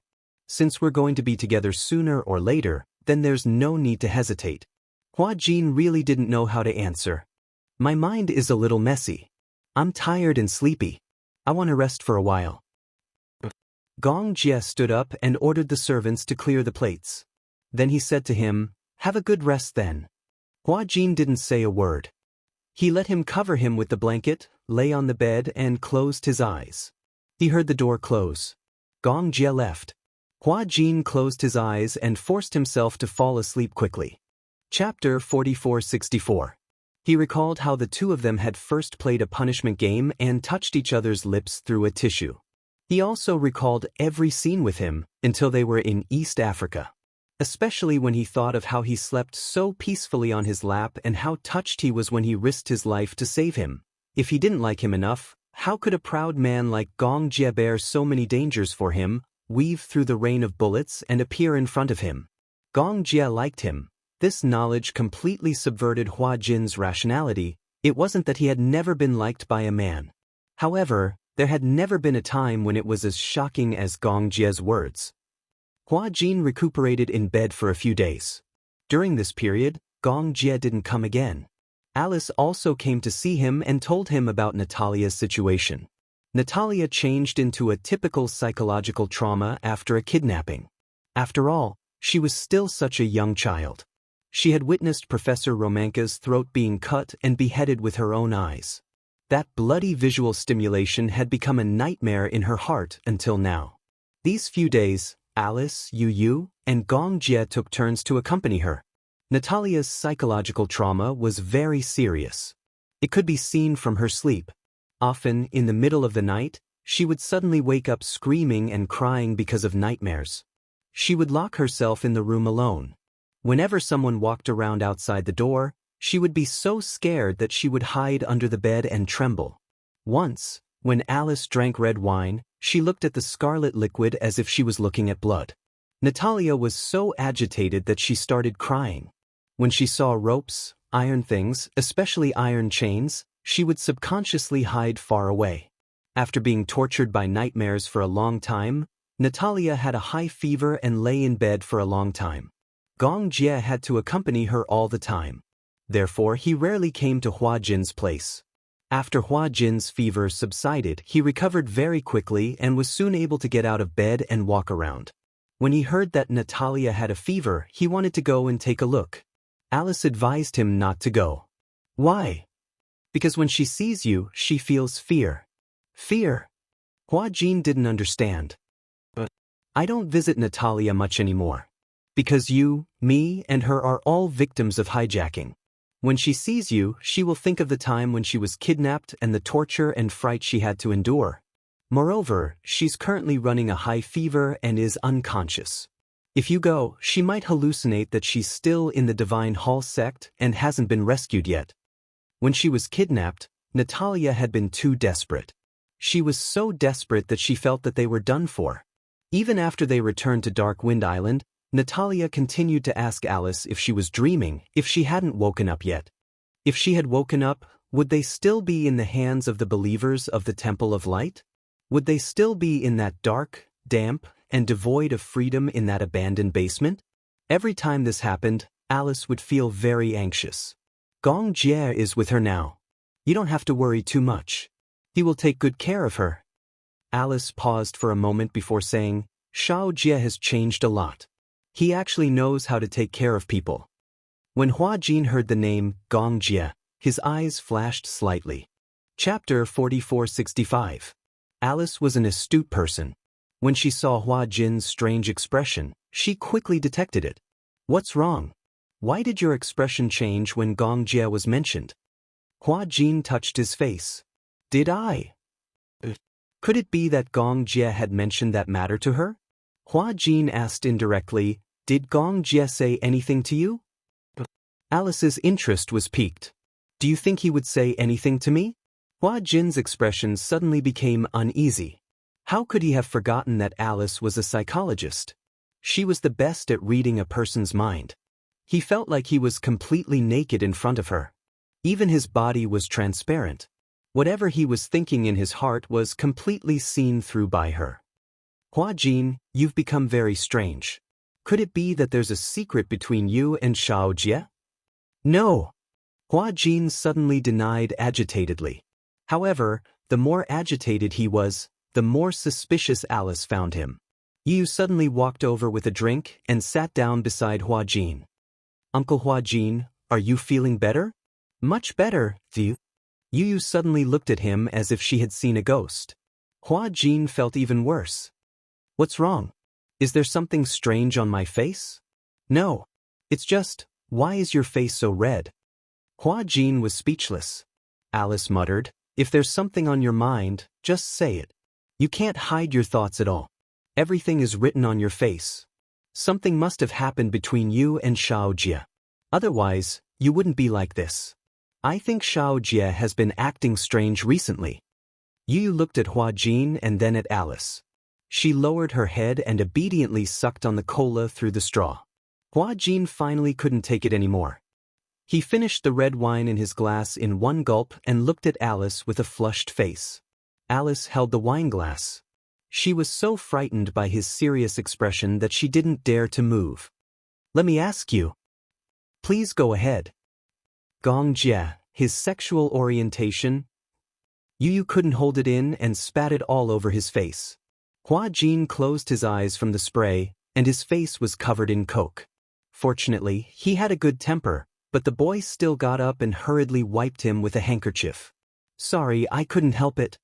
Since we're going to be together sooner or later, then there's no need to hesitate. Hua Jin really didn't know how to answer. My mind is a little messy. I'm tired and sleepy. I want to rest for a while. Gong Jie stood up and ordered the servants to clear the plates. Then he said to him, have a good rest then. Hua Jin didn't say a word. He let him cover him with the blanket, lay on the bed and closed his eyes. He heard the door close. Gong Jie left. Hua Jin closed his eyes and forced himself to fall asleep quickly. Chapter 4464. He recalled how the two of them had first played a punishment game and touched each other's lips through a tissue. He also recalled every scene with him until they were in East Africa. Especially when he thought of how he slept so peacefully on his lap and how touched he was when he risked his life to save him. If he didn't like him enough, how could a proud man like Gong Jie bear so many dangers for him, weave through the rain of bullets and appear in front of him? Gong Jie liked him. This knowledge completely subverted Hua Jin's rationality. It wasn't that he had never been liked by a man. However, there had never been a time when it was as shocking as Gong Jie's words. Hua Jin recuperated in bed for a few days. During this period, Gong Jie didn't come again. Alice also came to see him and told him about Natalia's situation. Natalia changed into a typical psychological trauma after a kidnapping. After all, she was still such a young child. She had witnessed Professor Romanka's throat being cut and beheaded with her own eyes. That bloody visual stimulation had become a nightmare in her heart until now. These few days, Alice, Yu, and Gong Jie took turns to accompany her. Natalia's psychological trauma was very serious. It could be seen from her sleep. Often, in the middle of the night, she would suddenly wake up screaming and crying because of nightmares. She would lock herself in the room alone. Whenever someone walked around outside the door, she would be so scared that she would hide under the bed and tremble. Once, when Alice drank red wine, she looked at the scarlet liquid as if she was looking at blood. Natalia was so agitated that she started crying. When she saw ropes, iron things, especially iron chains, she would subconsciously hide far away. After being tortured by nightmares for a long time, Natalia had a high fever and lay in bed for a long time. Gong Jie had to accompany her all the time. Therefore, he rarely came to Hua Jin's place. After Hua Jin's fever subsided, he recovered very quickly and was soon able to get out of bed and walk around. When he heard that Natalia had a fever, he wanted to go and take a look. Alice advised him not to go. Why? Because when she sees you, she feels fear. Fear? Hua Jin didn't understand. But I don't visit Natalia much anymore. Because you, me, and her are all victims of hijacking. When she sees you, she will think of the time when she was kidnapped and the torture and fright she had to endure. Moreover, she's currently running a high fever and is unconscious. If you go, she might hallucinate that she's still in the Divine Hall sect and hasn't been rescued yet. When she was kidnapped, Natalia had been too desperate. She was so desperate that she felt that they were done for. Even after they returned to Dark Wind Island, Natalia continued to ask Alice if she was dreaming, if she hadn't woken up yet. If she had woken up, would they still be in the hands of the believers of the Temple of Light? Would they still be in that dark, damp, and devoid of freedom in that abandoned basement? Every time this happened, Alice would feel very anxious. Gong Jie is with her now. You don't have to worry too much. He will take good care of her. Alice paused for a moment before saying, Xiao Jie has changed a lot. He actually knows how to take care of people. When Hua Jin heard the name Gong Jie, his eyes flashed slightly. Chapter 4465. Alice was an astute person. When she saw Hua Jin's strange expression, she quickly detected it. What's wrong? Why did your expression change when Gong Jie was mentioned? Hua Jin touched his face. Did I? Could it be that Gong Jie had mentioned that matter to her? Hua Jin asked indirectly, Did Gong Jie say anything to you? Alice's interest was piqued. Do you think he would say anything to me? Hua Jin's expression suddenly became uneasy. How could he have forgotten that Alice was a psychologist? She was the best at reading a person's mind. He felt like he was completely naked in front of her. Even his body was transparent. Whatever he was thinking in his heart was completely seen through by her. Hua Jin, you've become very strange. Could it be that there's a secret between you and Xiao Jie? No. Hua Jin suddenly denied agitatedly. However, the more agitated he was, the more suspicious Alice found him. Yu suddenly walked over with a drink and sat down beside Hua Jin. Uncle Hua Jin, are you feeling better? Much better, Yu. Yu suddenly looked at him as if she had seen a ghost. Hua Jin felt even worse. What's wrong? Is there something strange on my face? No. It's just, why is your face so red? Hua Jin was speechless. Alice muttered, If there's something on your mind, just say it. You can't hide your thoughts at all. Everything is written on your face. Something must have happened between you and Xiao Jie. Otherwise, you wouldn't be like this. I think Xiao Jie has been acting strange recently. Yu looked at Hua Jin and then at Alice. She lowered her head and obediently sucked on the cola through the straw. Hua Jin finally couldn't take it anymore. He finished the red wine in his glass in one gulp and looked at Alice with a flushed face. Alice held the wine glass. She was so frightened by his serious expression that she didn't dare to move. Let me ask you. Please go ahead. Gong Jie, his sexual orientation? Yu couldn't hold it in and spat it all over his face. Hua Jin closed his eyes from the spray, and his face was covered in coke. Fortunately, he had a good temper, but the boy still got up and hurriedly wiped him with a handkerchief. Sorry, I couldn't help it.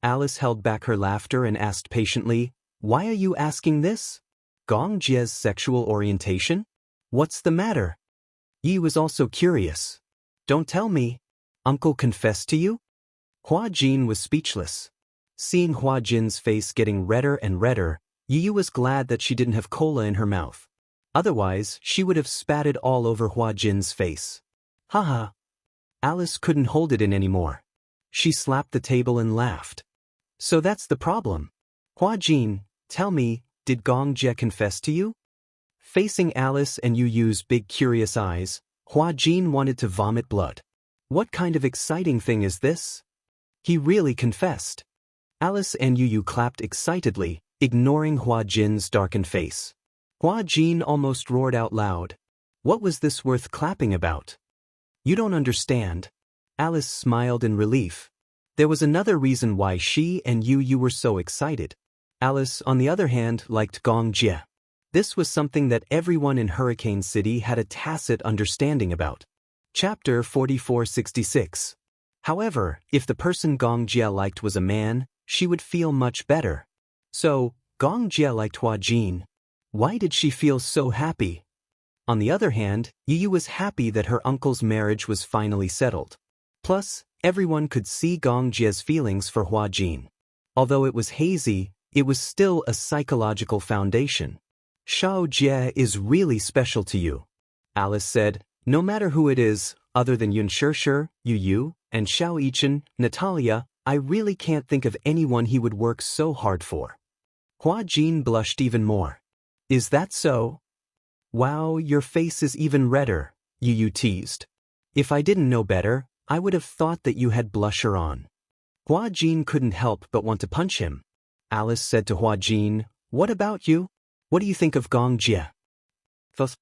Alice held back her laughter and asked patiently, Why are you asking this? Gong Jie's sexual orientation? What's the matter? Yi was also curious. Don't tell me. Uncle confessed to you? Hua Jin was speechless. Seeing Hua Jin's face getting redder and redder, Yi was glad that she didn't have cola in her mouth. Otherwise, she would have spat it all over Hua Jin's face. Haha. Alice couldn't hold it in anymore. She slapped the table and laughed. So that's the problem. Hua Jin, tell me, did Gong Jie confess to you? Facing Alice and Yu's big curious eyes, Hua Jin wanted to vomit blood. What kind of exciting thing is this? He really confessed. Alice and Yu clapped excitedly, ignoring Hua Jin's darkened face. Hua Jin almost roared out loud. What was this worth clapping about? You don't understand. Alice smiled in relief. There was another reason why she and Yu were so excited. Alice, on the other hand, liked Gong Jie. This was something that everyone in Hurricane City had a tacit understanding about. Chapter 4466. However, if the person Gong Jie liked was a man, she would feel much better. So, Gong Jie liked Hua Jin. Why did she feel so happy? On the other hand, Yu was happy that her uncle's marriage was finally settled. Plus, everyone could see Gong Jie's feelings for Hua Jin. Although it was hazy, it was still a psychological foundation. Xiao Jie is really special to you. Alice said, no matter who it is, other than Yun Shishir, Yu, and Xiao Yichen, Natalia, I really can't think of anyone he would work so hard for. Hua Jin blushed even more. Is that so? Wow, your face is even redder, Yu teased. If I didn't know better, I would have thought that you had blusher on. Hua Jin couldn't help but want to punch him. Alice said to Hua Jin, what about you? What do you think of Gong Jie? Thus.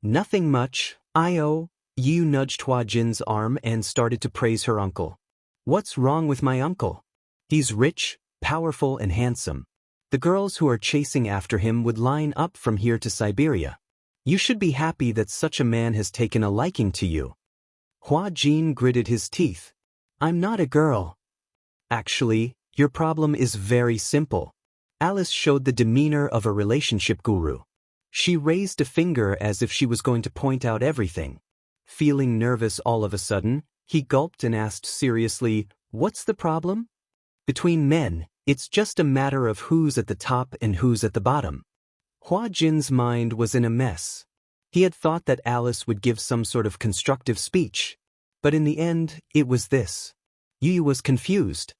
Nothing much, Yu nudged Hua Jin's arm and started to praise her uncle. What's wrong with my uncle? He's rich, powerful, and handsome. The girls who are chasing after him would line up from here to Siberia. You should be happy that such a man has taken a liking to you. Hua Jin gritted his teeth. I'm not a girl. Actually, your problem is very simple. Alice showed the demeanor of a relationship guru. She raised a finger as if she was going to point out everything. Feeling nervous all of a sudden, he gulped and asked seriously, what's the problem? Between men, it's just a matter of who's at the top and who's at the bottom. Hua Jin's mind was in a mess. He had thought that Alice would give some sort of constructive speech. But in the end, it was this. Yu was confused.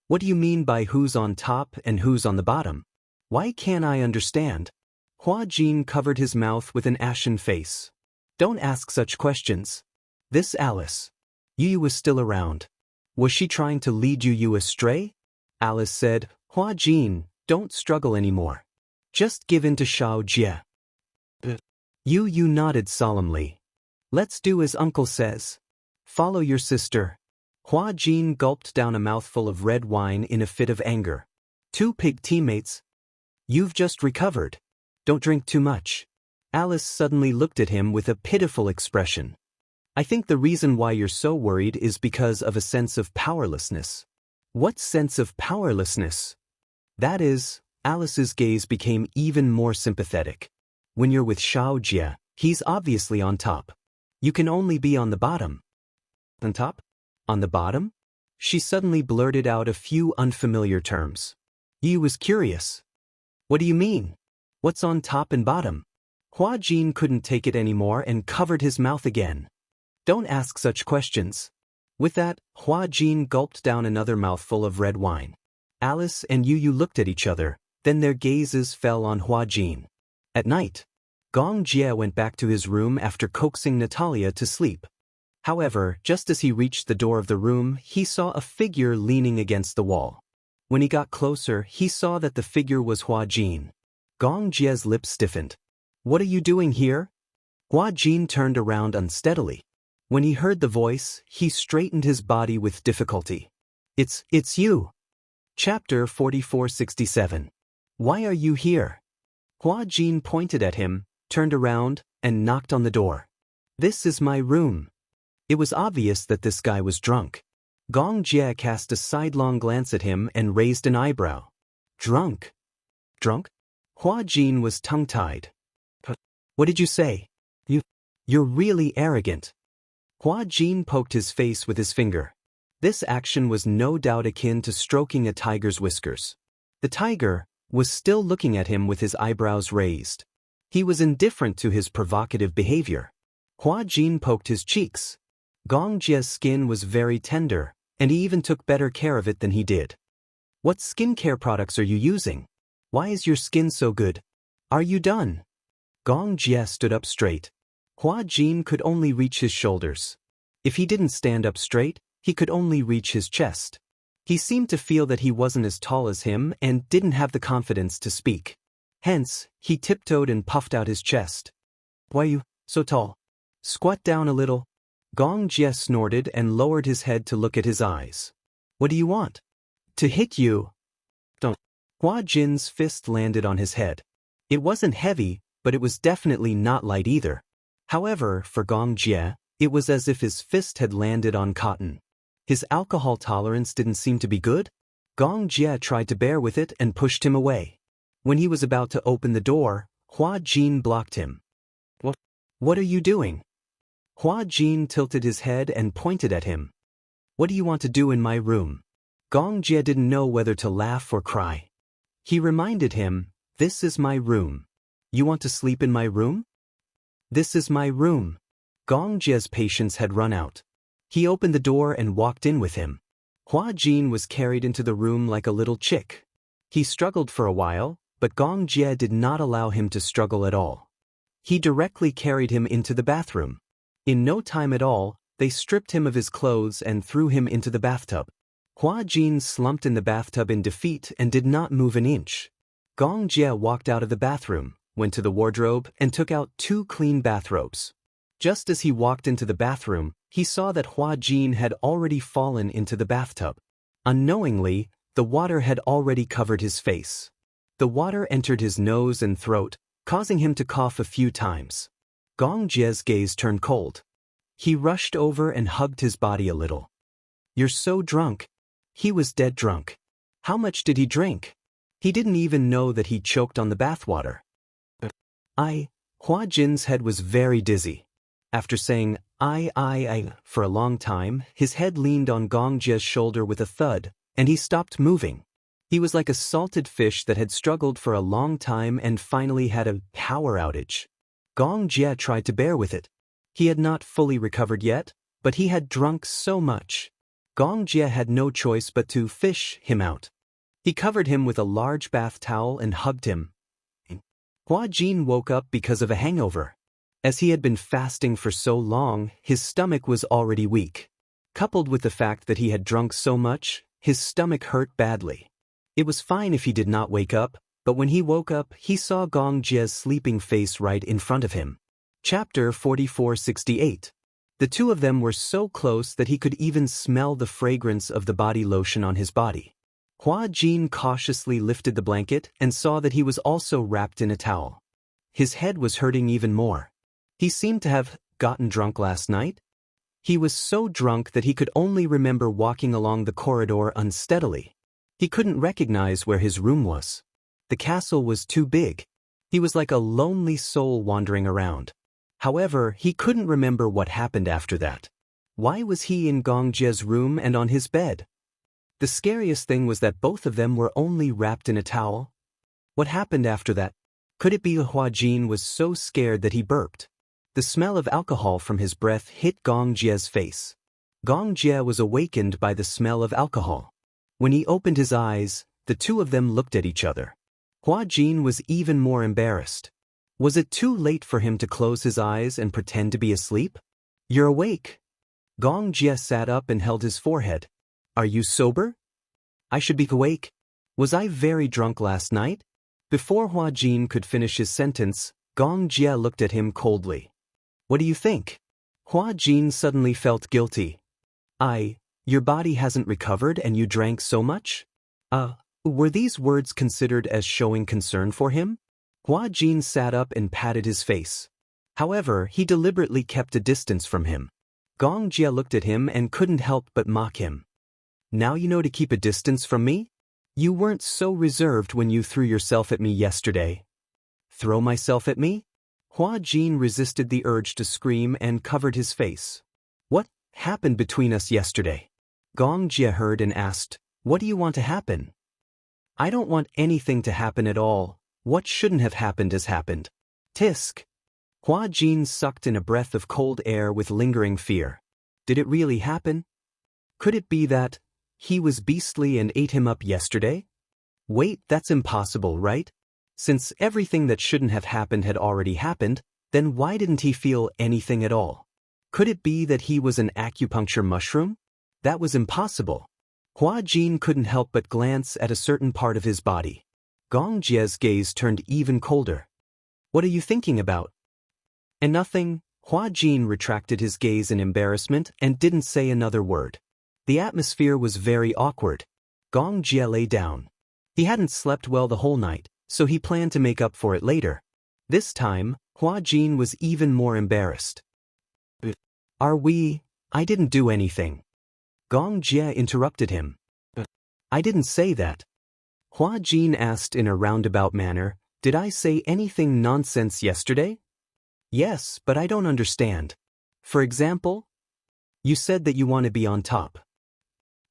What do you mean by who's on top and who's on the bottom? Why can't I understand? Hua Jin covered his mouth with an ashen face. Don't ask such questions. This Alice. Yu was still around. Was she trying to lead Yu astray? Alice said, Hua Jin, don't struggle anymore. Just give in to Xiao Jie. Yu nodded solemnly. Let's do as uncle says. Follow your sister. Hua Jin gulped down a mouthful of red wine in a fit of anger. Two pig teammates. You've just recovered. Don't drink too much. Alice suddenly looked at him with a pitiful expression. I think the reason why you're so worried is because of a sense of powerlessness. What sense of powerlessness? That is, Alice's gaze became even more sympathetic. When you're with Xiao Jie, he's obviously on top. You can only be on the bottom. On top? On the bottom? She suddenly blurted out a few unfamiliar terms. Yu was curious. What do you mean? What's on top and bottom? Hua Jin couldn't take it anymore and covered his mouth again. Don't ask such questions. With that, Hua Jin gulped down another mouthful of red wine. Alice and Yu looked at each other, then their gazes fell on Hua Jin. At night, Gong Jie went back to his room after coaxing Natalia to sleep. However, just as he reached the door of the room, he saw a figure leaning against the wall. When he got closer, he saw that the figure was Hua Jin. Gong Jie's lips stiffened. What are you doing here? Hua Jin turned around unsteadily. When he heard the voice, he straightened his body with difficulty. It's you. Chapter 4467. Why are you here? Hua Jin pointed at him, turned around, and knocked on the door. This is my room. It was obvious that this guy was drunk. Gong Jie cast a sidelong glance at him and raised an eyebrow. Drunk? Drunk? Hua Jin was tongue-tied. What did you say? You're really arrogant. Hua Jin poked his face with his finger. This action was no doubt akin to stroking a tiger's whiskers. The tiger was still looking at him with his eyebrows raised. He was indifferent to his provocative behavior. Hua Jin poked his cheeks. Gong Jie's skin was very tender, and he even took better care of it than he did. What skincare products are you using? Why is your skin so good? Are you done? Gong Jie stood up straight. Hua Jin could only reach his shoulders. If he didn't stand up straight, he could only reach his chest. He seemed to feel that he wasn't as tall as him and didn't have the confidence to speak. Hence, he tiptoed and puffed out his chest. Why are you so tall? Squat down a little. Gong Jie snorted and lowered his head to look at his eyes. What do you want? To hit you. Don't. Hua Jin's fist landed on his head. It wasn't heavy, but it was definitely not light either. However, for Gong Jie, it was as if his fist had landed on cotton. His alcohol tolerance didn't seem to be good. Gong Jie tried to bear with it and pushed him away. When he was about to open the door, Hua Jin blocked him. What are you doing? Hua Jin tilted his head and pointed at him. What do you want to do in my room? Gong Jie didn't know whether to laugh or cry. He reminded him, this is my room. You want to sleep in my room? This is my room. Gong Jie's patience had run out. He opened the door and walked in with him. Hua Jin was carried into the room like a little chick. He struggled for a while, but Gong Jie did not allow him to struggle at all. He directly carried him into the bathroom. In no time at all, they stripped him of his clothes and threw him into the bathtub. Hua Jin slumped in the bathtub in defeat and did not move an inch. Gong Jie walked out of the bathroom, went to the wardrobe, and took out 2 clean bathrobes. Just as he walked into the bathroom, he saw that Hua Jin had already fallen into the bathtub. Unknowingly, the water had already covered his face. The water entered his nose and throat, causing him to cough a few times. Gong Jie's gaze turned cold. He rushed over and hugged his body a little. You're so drunk. He was dead drunk. How much did he drink? He didn't even know that he choked on the bathwater. Hua Jin's head was very dizzy. After saying, I, for a long time, his head leaned on Gong Jie's shoulder with a thud, and he stopped moving. He was like a salted fish that had struggled for a long time and finally had a power outage. Gong Jie tried to bear with it. He had not fully recovered yet, but he had drunk so much. Gong Jie had no choice but to fish him out. He covered him with a large bath towel and hugged him. Hua Jin woke up because of a hangover. As he had been fasting for so long, his stomach was already weak. Coupled with the fact that he had drunk so much, his stomach hurt badly. It was fine if he did not wake up, but when he woke up, he saw Gong Jie's sleeping face right in front of him. Chapter 4468. The two of them were so close that he could even smell the fragrance of the body lotion on his body. Hua Jin cautiously lifted the blanket and saw that he was also wrapped in a towel. His head was hurting even more. He seemed to have gotten drunk last night. He was so drunk that he could only remember walking along the corridor unsteadily. He couldn't recognize where his room was. The castle was too big. He was like a lonely soul wandering around. However, he couldn't remember what happened after that. Why was he in Gong Jie's room and on his bed? The scariest thing was that both of them were only wrapped in a towel. What happened after that? Could it be Hua Jin was so scared that he burped? The smell of alcohol from his breath hit Gong Jie's face. Gong Jie was awakened by the smell of alcohol. When he opened his eyes, the two of them looked at each other. Hua Jin was even more embarrassed. Was it too late for him to close his eyes and pretend to be asleep? You're awake. Gong Jie sat up and held his forehead. Are you sober? I should be awake. Was I very drunk last night? Before Hua Jin could finish his sentence, Gong Jie looked at him coldly. What do you think? Hua Jin suddenly felt guilty. Your body hasn't recovered and you drank so much? Were these words considered as showing concern for him? Hua Jin sat up and patted his face. However, he deliberately kept a distance from him. Gong Jie looked at him and couldn't help but mock him. Now you know to keep a distance from me? You weren't so reserved when you threw yourself at me yesterday. Throw myself at me? Hua Jin resisted the urge to scream and covered his face. What happened between us yesterday? Gong Jie heard and asked, what do you want to happen? I don't want anything to happen at all. What shouldn't have happened has happened. Tisk. Hua Jin sucked in a breath of cold air with lingering fear. Did it really happen? Could it be that he was beastly and ate him up yesterday? Wait, that's impossible, right? Since everything that shouldn't have happened had already happened, then why didn't he feel anything at all? Could it be that he was an acupuncture mushroom? That was impossible. Hua Jin couldn't help but glance at a certain part of his body. Gong Jie's gaze turned even colder. What are you thinking about? And nothing. Hua Jin retracted his gaze in embarrassment and didn't say another word. The atmosphere was very awkward. Gong Jie lay down. He hadn't slept well the whole night, so he planned to make up for it later. This time, Hua Jin was even more embarrassed. I didn't do anything. Gong Jie interrupted him. I didn't say that. Hua Jin asked in a roundabout manner, did I say anything nonsense yesterday? Yes, but I don't understand. For example? You said that you want to be on top.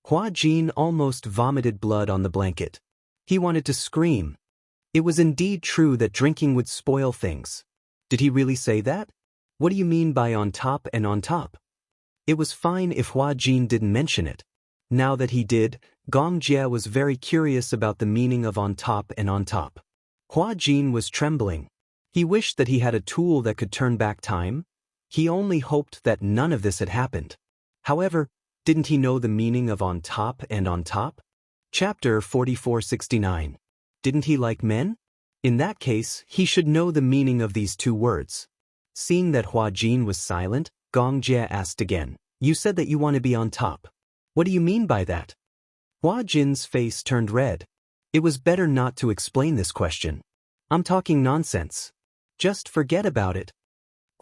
Hua Jin almost vomited blood on the blanket. He wanted to scream. It was indeed true that drinking would spoil things. Did he really say that? What do you mean by on top and on top? It was fine if Hua Jin didn't mention it. Now that he did, Gong Jie was very curious about the meaning of on top and on top. Hua Jin was trembling. He wished that he had a tool that could turn back time. He only hoped that none of this had happened. However, didn't he know the meaning of on top and on top? Chapter 4469. Didn't he like men? In that case, he should know the meaning of these two words. Seeing that Hua Jin was silent, Gong Jie asked again, you said that you want to be on top. What do you mean by that? Hua Jin's face turned red. It was better not to explain this question. I'm talking nonsense. Just forget about it.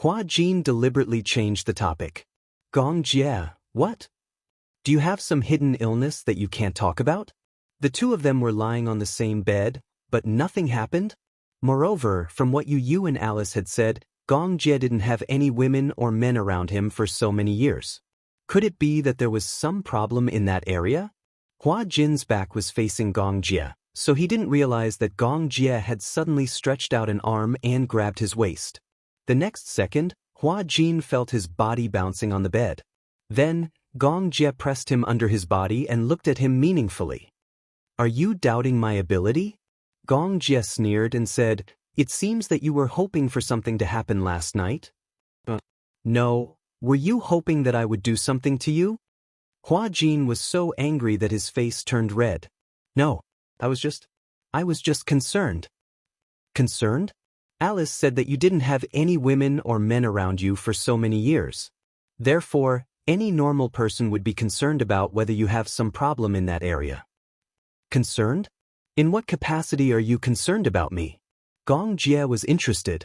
Hua Jin deliberately changed the topic. Gong Jie, what? Do you have some hidden illness that you can't talk about? The two of them were lying on the same bed, but nothing happened? Moreover, from what you and Alice had said, Gong Jie didn't have any women or men around him for so many years. Could it be that there was some problem in that area? Hua Jin's back was facing Gong Jie, so he didn't realize that Gong Jie had suddenly stretched out an arm and grabbed his waist. The next second, Hua Jin felt his body bouncing on the bed. Then, Gong Jie pressed him under his body and looked at him meaningfully. Are you doubting my ability? Gong Jie sneered and said, it seems that you were hoping for something to happen last night. No, were you hoping that I would do something to you? Hua Jin was so angry that his face turned red. No, I was just concerned. Concerned? Alice said that you didn't have any women or men around you for so many years. Therefore, any normal person would be concerned about whether you have some problem in that area. Concerned? In what capacity are you concerned about me? Gong Jie was interested.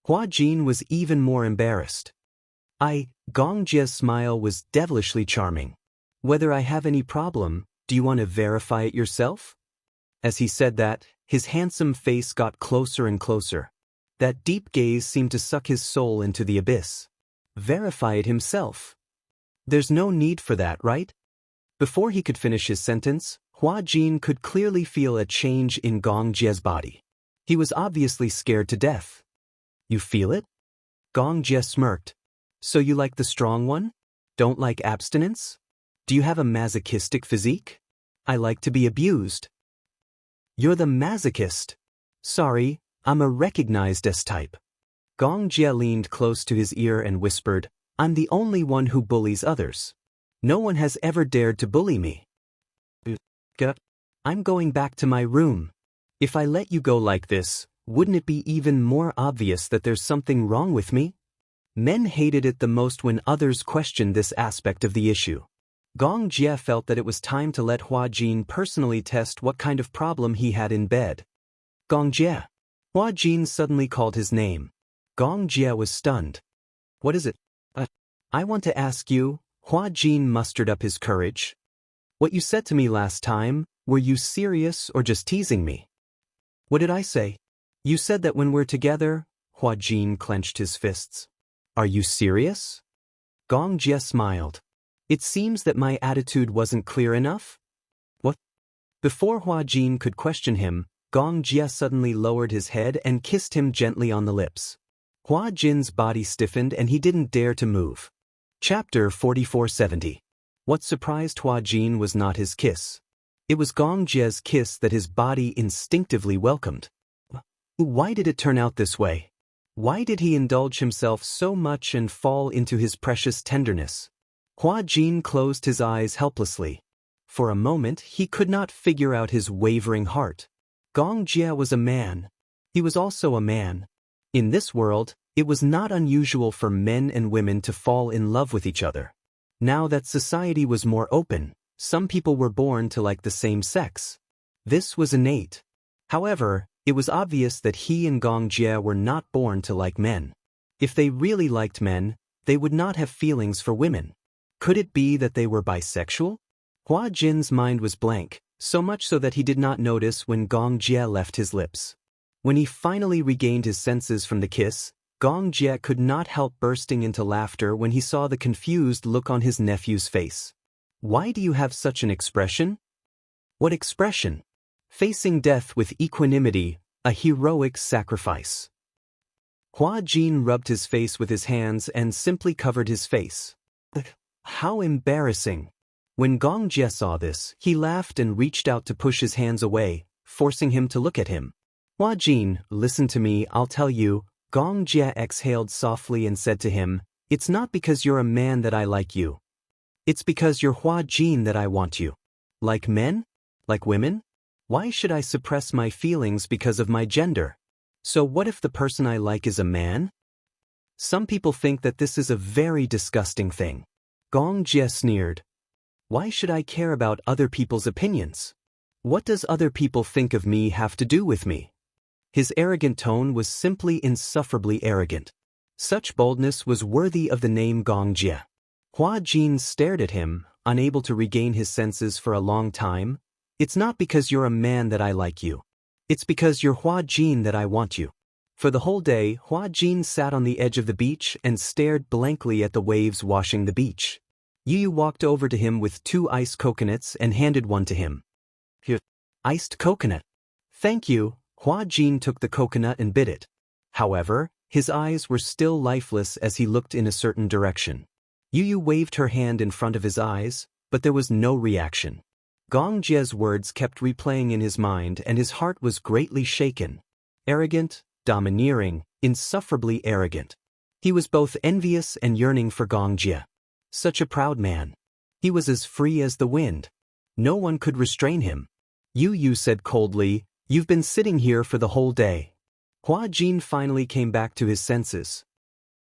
Hua Jin was even more embarrassed. Gong Jie's smile was devilishly charming. Whether I have any problem, do you want to verify it yourself? As he said that, his handsome face got closer and closer. That deep gaze seemed to suck his soul into the abyss. Verify it himself. There's no need for that, right? Before he could finish his sentence, Hua Jin could clearly feel a change in Gong Jie's body. He was obviously scared to death. You feel it? Gong Jie smirked. So you like the strong one? Don't like abstinence? Do you have a masochistic physique? I like to be abused. You're the masochist. Sorry, I'm a recognized S-type. Gong Jie leaned close to his ear and whispered, I'm the only one who bullies others. No one has ever dared to bully me. I'm going back to my room. If I let you go like this, wouldn't it be even more obvious that there's something wrong with me? Men hated it the most when others questioned this aspect of the issue. Gong Jie felt that it was time to let Hua Jin personally test what kind of problem he had in bed. Gong Jie. Hua Jin suddenly called his name. Gong Jie was stunned. What is it? I want to ask you, Hua Jin mustered up his courage. What you said to me last time, were you serious or just teasing me? What did I say? You said that when we're together, Hua Jin clenched his fists. Are you serious? Gong Jie smiled. It seems that my attitude wasn't clear enough? What? Before Hua Jin could question him, Gong Jie suddenly lowered his head and kissed him gently on the lips. Hua Jin's body stiffened and he didn't dare to move. Chapter 4470. What surprised Hua Jin was not his kiss. It was Gong Jie's kiss that his body instinctively welcomed. Why did it turn out this way? Why did he indulge himself so much and fall into his precious tenderness? Hua Jin closed his eyes helplessly. For a moment he could not figure out his wavering heart. Gong Jie was a man. He was also a man. In this world, it was not unusual for men and women to fall in love with each other. Now that society was more open, some people were born to like the same sex. This was innate. However, it was obvious that he and Gong Jie were not born to like men. If they really liked men, they would not have feelings for women. Could it be that they were bisexual? Hua Jin's mind was blank, so much so that he did not notice when Gong Jie left his lips. When he finally regained his senses from the kiss, Gong Jie could not help bursting into laughter when he saw the confused look on his nephew's face. Why do you have such an expression? What expression? Facing death with equanimity, a heroic sacrifice. Hua Jin rubbed his face with his hands and simply covered his face. How embarrassing. When Gong Jie saw this, he laughed and reached out to push his hands away, forcing him to look at him. Hua Jin, listen to me, I'll tell you. Gong Jie exhaled softly and said to him, it's not because you're a man that I like you. It's because you're Hua Jin that I want you. Like men? Like women? Why should I suppress my feelings because of my gender? So what if the person I like is a man? Some people think that this is a very disgusting thing. Gong Jie sneered. Why should I care about other people's opinions? What does other people think of me have to do with me? His arrogant tone was simply insufferably arrogant. Such boldness was worthy of the name Gong Jie. Hua Jin stared at him, unable to regain his senses for a long time. It's not because you're a man that I like you. It's because you're Hua Jin that I want you. For the whole day, Hua Jin sat on the edge of the beach and stared blankly at the waves washing the beach. Yu walked over to him with 2 iced coconuts and handed one to him. Here, iced coconut. Thank you. Hua Jin took the coconut and bit it. However, his eyes were still lifeless as he looked in a certain direction. Yu waved her hand in front of his eyes, but there was no reaction. Gong Jie's words kept replaying in his mind and his heart was greatly shaken. Arrogant, domineering, insufferably arrogant. He was both envious and yearning for Gong Jie. Such a proud man. He was as free as the wind. No one could restrain him. Yu said coldly, you've been sitting here for the whole day. Hua Jin finally came back to his senses.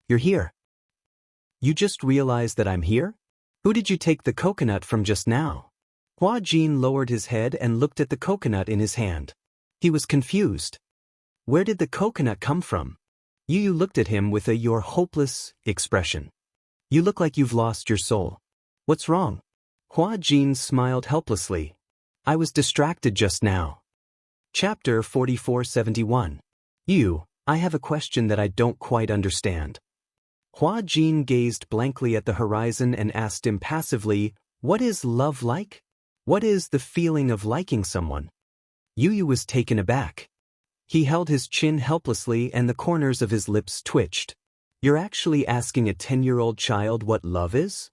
You're here. You just realized that I'm here? Who did you take the coconut from just now? Hua Jin lowered his head and looked at the coconut in his hand. He was confused. Where did the coconut come from? Yu looked at him with a "you're hopeless" expression. You look like you've lost your soul. What's wrong? Hua Jin smiled helplessly. I was distracted just now. Chapter 4471. Yu, I have a question that I don't quite understand. Hua Jin gazed blankly at the horizon and asked impassively, what is love like? What is the feeling of liking someone? Yu was taken aback. He held his chin helplessly and the corners of his lips twitched. You're actually asking a 10-year-old child what love is?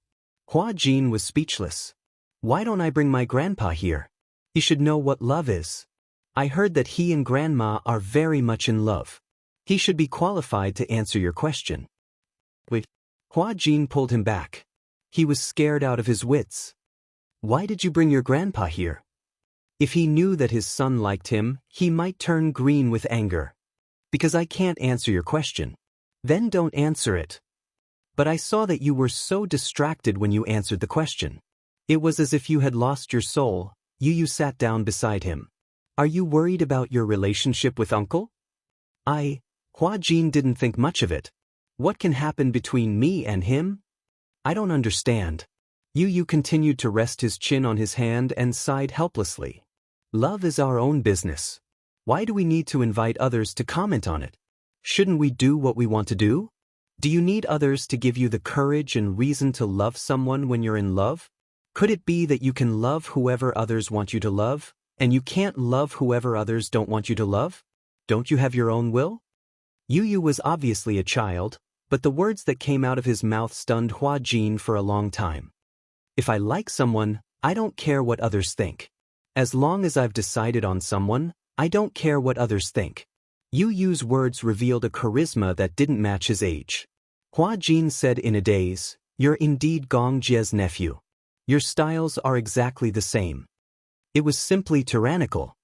Hua Jin was speechless. Why don't I bring my grandpa here? He should know what love is. I heard that he and grandma are very much in love. He should be qualified to answer your question. Wait. Hua Jin pulled him back. He was scared out of his wits. Why did you bring your grandpa here? If he knew that his son liked him, he might turn green with anger. Because I can't answer your question. Then don't answer it. But I saw that you were so distracted when you answered the question. It was as if you had lost your soul. Yu sat down beside him. Are you worried about your relationship with uncle? Hua Jin didn't think much of it. What can happen between me and him? I don't understand. Yu continued to rest his chin on his hand and sighed helplessly. Love is our own business. Why do we need to invite others to comment on it? Shouldn't we do what we want to do? Do you need others to give you the courage and reason to love someone when you're in love? Could it be that you can love whoever others want you to love, and you can't love whoever others don't want you to love? Don't you have your own will? Yu was obviously a child, but the words that came out of his mouth stunned Hua Jin for a long time. If I like someone, I don't care what others think. As long as I've decided on someone, I don't care what others think. Yu's words revealed a charisma that didn't match his age. Hua Jin said in a daze, you're indeed Gong Jie's nephew. Your styles are exactly the same. It was simply tyrannical.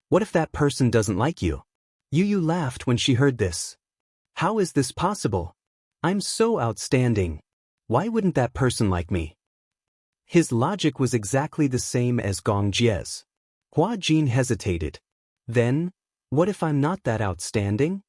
What if that person doesn't like you? Yu laughed when she heard this. How is this possible? I'm so outstanding. Why wouldn't that person like me? His logic was exactly the same as Gong Jie's. Hua Jin hesitated. Then, what if I'm not that outstanding?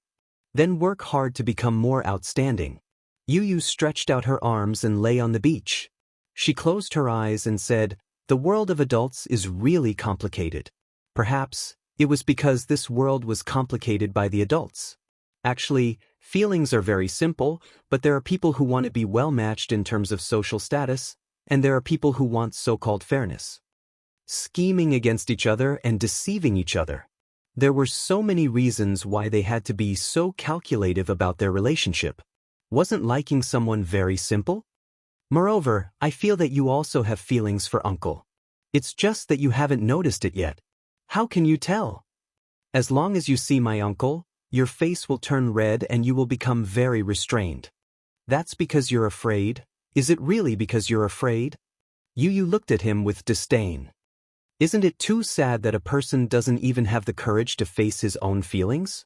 Then work hard to become more outstanding. Yu stretched out her arms and lay on the beach. She closed her eyes and said, "The world of adults is really complicated." Perhaps it was because this world was complicated by the adults. Actually, feelings are very simple, but there are people who want to be well-matched in terms of social status, and there are people who want so-called fairness. Scheming against each other and deceiving each other. There were so many reasons why they had to be so calculative about their relationship. Wasn't liking someone very simple? Moreover, I feel that you also have feelings for Uncle. It's just that you haven't noticed it yet. How can you tell? As long as you see my uncle, your face will turn red and you will become very restrained. That's because you're afraid? Is it really because you're afraid? Yu looked at him with disdain. Isn't it too sad that a person doesn't even have the courage to face his own feelings?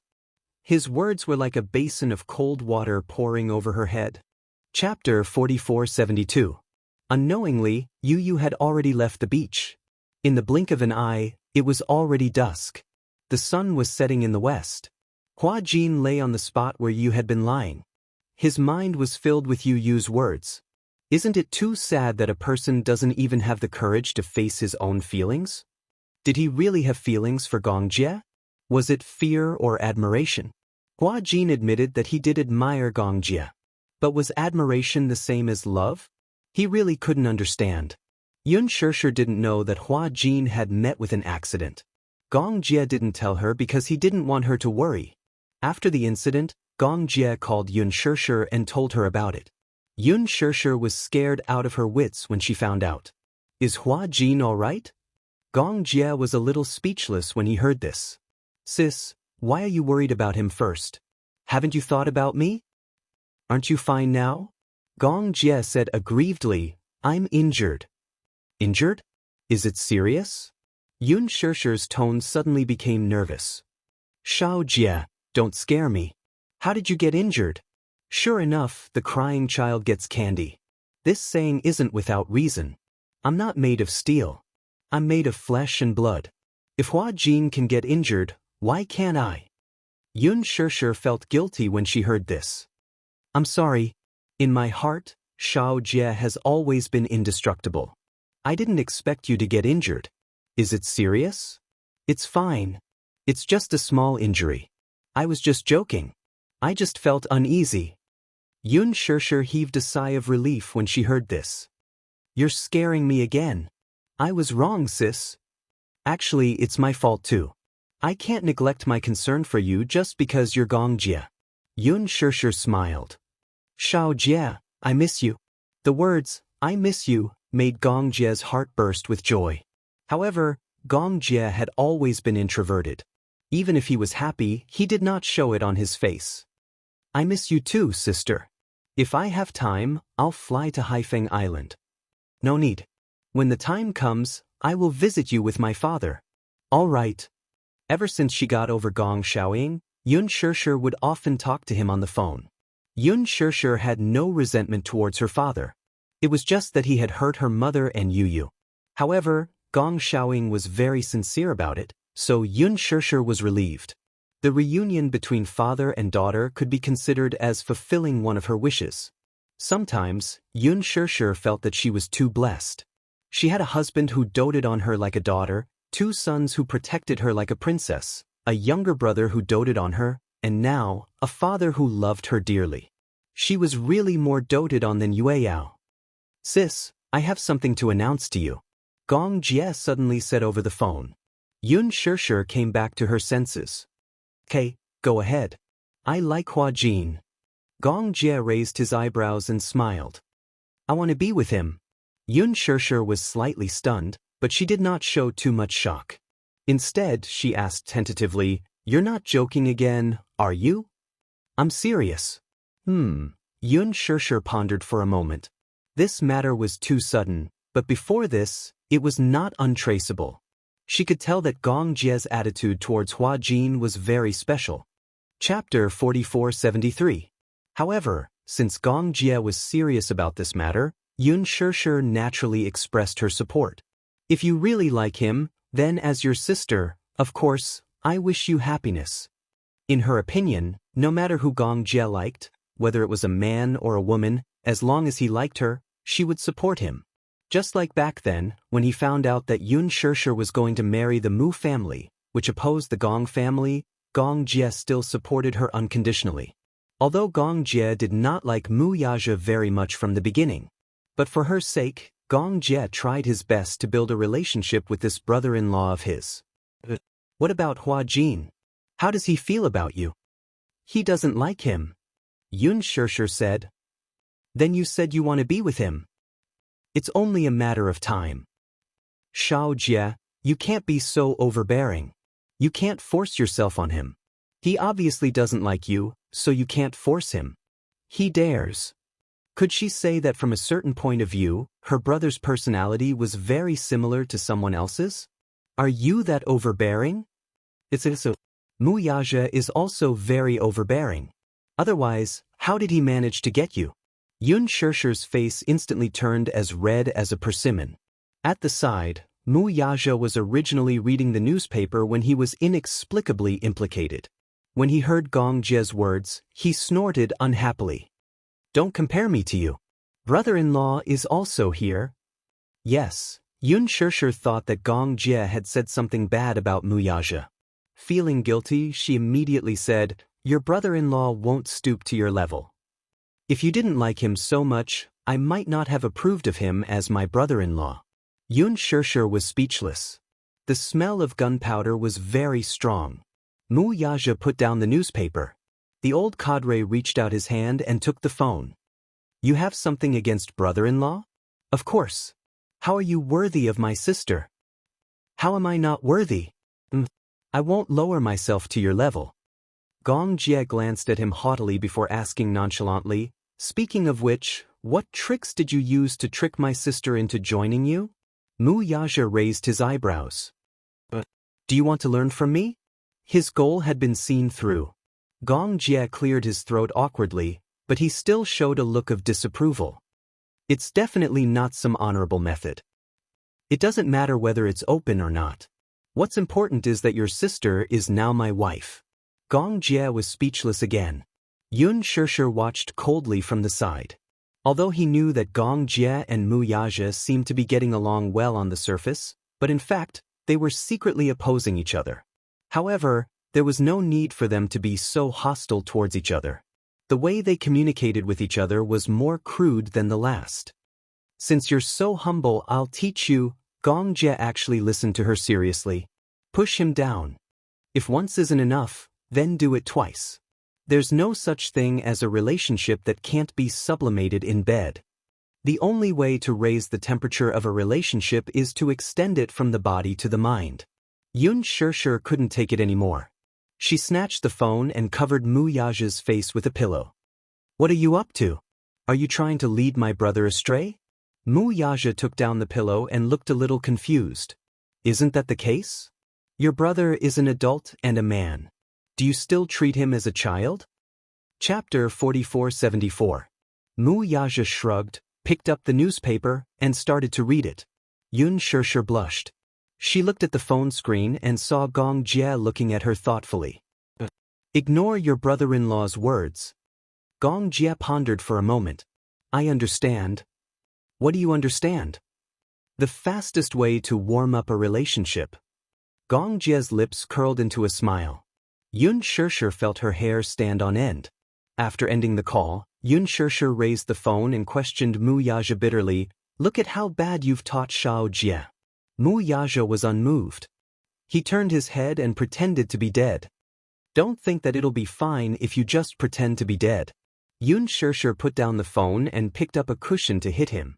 His words were like a basin of cold water pouring over her head. Chapter 4472. Unknowingly, Yu had already left the beach. In the blink of an eye, it was already dusk. The sun was setting in the west. Hua Jin lay on the spot where Yu had been lying. His mind was filled with Yu's words. Isn't it too sad that a person doesn't even have the courage to face his own feelings? Did he really have feelings for Gongjie? Was it fear or admiration? Hua Jin admitted that he did admire Gongjie. But was admiration the same as love? He really couldn't understand. Yun Shishir didn't know that Hua Jin had met with an accident. Gongjie didn't tell her because he didn't want her to worry. After the incident, Gongjie called Yun Shishir and told her about it. Yun Shishir was scared out of her wits when she found out. Is Hua Jin all right? Gongjie was a little speechless when he heard this. Sis, why are you worried about him first? Haven't you thought about me? Aren't you fine now? Gongjie said aggrievedly, I'm injured. Injured? Is it serious? Yun Shishir's tone suddenly became nervous. Shao Jie, don't scare me. How did you get injured? Sure enough, the crying child gets candy. This saying isn't without reason. I'm not made of steel. I'm made of flesh and blood. If Hua Jin can get injured, why can't I? Yun Shishir felt guilty when she heard this. I'm sorry. In my heart, Shao Jie has always been indestructible. I didn't expect you to get injured. Is it serious? It's fine. It's just a small injury. I was just joking. I just felt uneasy. Yun Shishir heaved a sigh of relief when she heard this. You're scaring me again. I was wrong, sis. Actually, it's my fault too. I can't neglect my concern for you just because you're Gongjie. Yun Shishir smiled. Shao Jie, I miss you. The words, I miss you, made Gongjie's heart burst with joy. However, Gongjie had always been introverted. Even if he was happy, he did not show it on his face. I miss you too, sister. If I have time, I'll fly to Haifeng Island. No need. When the time comes, I will visit you with my father. All right. Ever since she got over Gong Xiaoying, Yun Shishir would often talk to him on the phone. Yun Shishir had no resentment towards her father. It was just that he had hurt her mother and Yu. However, Gong Xiaoying was very sincere about it, so Yun Shishir was relieved. The reunion between father and daughter could be considered as fulfilling one of her wishes. Sometimes, Yun Shishir felt that she was too blessed. She had a husband who doted on her like a daughter, 2 sons who protected her like a princess, a younger brother who doted on her, and now, a father who loved her dearly. She was really more doted on than Yueyao. Sis, I have something to announce to you. Gongjie suddenly said over the phone. Yun Shishir came back to her senses. Okay, go ahead. I like Hua Jin. Gongjie raised his eyebrows and smiled. I want to be with him. Yun Shishir was slightly stunned, but she did not show too much shock. Instead, she asked tentatively, You're not joking again, are you? I'm serious. Yun Shishir pondered for a moment. This matter was too sudden, but before this, it was not untraceable. She could tell that Gongjie's attitude towards Hua Jin was very special. Chapter 4473. However, since Gongjie was serious about this matter, Yun Shishir naturally expressed her support. If you really like him, then as your sister, of course, I wish you happiness. In her opinion, no matter who Gongjie liked, whether it was a man or a woman, as long as he liked her, she would support him. Just like back then, when he found out that Yun Shirshir was going to marry the Mu family, which opposed the Gong family, Gong Jie still supported her unconditionally. Although Gong Jie did not like Mu Yaja very much from the beginning. But for her sake, Gong Jie tried his best to build a relationship with this brother-in-law of his. What about Hua Jin? How does he feel about you? He doesn't like him. Yun Shirshir said. Then you said you want to be with him. It's only a matter of time. Shao Jie, you can't be so overbearing. You can't force yourself on him. He obviously doesn't like you, so you can't force him. He dares. Could she say that from a certain point of view, her brother's personality was very similar to someone else's? Are you that overbearing? It's so. Mu Yaja is also very overbearing. Otherwise, how did he manage to get you? Yun Shirshir's face instantly turned as red as a persimmon. At the side, Mu Yaja was originally reading the newspaper when he was inexplicably implicated. When he heard Gong Jie's words, he snorted unhappily. Don't compare me to you. Brother-in-law is also here. Yes, Yun Shirshir thought that Gong Jie had said something bad about Mu Yaja. Feeling guilty, she immediately said, your brother-in-law won't stoop to your level. If you didn't like him so much, I might not have approved of him as my brother-in-law. Yun Shirshir was speechless. The smell of gunpowder was very strong. Mu Yaja put down the newspaper. The old cadre reached out his hand and took the phone. You have something against brother-in-law? Of course. How are you worthy of my sister? How am I not worthy? I won't lower myself to your level. Gong Jie glanced at him haughtily before asking nonchalantly, speaking of which, what tricks did you use to trick my sister into joining you? Mu Yaja raised his eyebrows. Do you want to learn from me? His goal had been seen through. Gong Jie cleared his throat awkwardly, but he still showed a look of disapproval. It's definitely not some honorable method. It doesn't matter whether it's open or not. What's important is that your sister is now my wife. Gong Jie was speechless again. Yun Shirshir watched coldly from the side. Although he knew that Gong Jie and Mu Yaja seemed to be getting along well on the surface, but in fact, they were secretly opposing each other. However, there was no need for them to be so hostile towards each other. The way they communicated with each other was more crude than the last. Since you're so humble, I'll teach you. Gong Jie actually listened to her seriously. Push him down. If once isn't enough, then do it twice. There's no such thing as a relationship that can't be sublimated in bed. The only way to raise the temperature of a relationship is to extend it from the body to the mind. Yun Shirshir couldn't take it anymore. She snatched the phone and covered Mu Yaja's face with a pillow. What are you up to? Are you trying to lead my brother astray? Mu Yaja took down the pillow and looked a little confused. Isn't that the case? Your brother is an adult and a man. Do you still treat him as a child? Chapter 4474. Mu Yaja shrugged, picked up the newspaper, and started to read it. Yun Shirshir blushed. She looked at the phone screen and saw Gong Jie looking at her thoughtfully. Ignore your brother-in-law's words. Gong Jie pondered for a moment. I understand. What do you understand? The fastest way to warm up a relationship. Gong Jie's lips curled into a smile. Yun Shirshir felt her hair stand on end. After ending the call, Yun Shirshir raised the phone and questioned Mu Yaja bitterly, look at how bad you've taught Shao Jie. Mu Yaja was unmoved. He turned his head and pretended to be dead. Don't think that it'll be fine if you just pretend to be dead. Yun Shirshir put down the phone and picked up a cushion to hit him.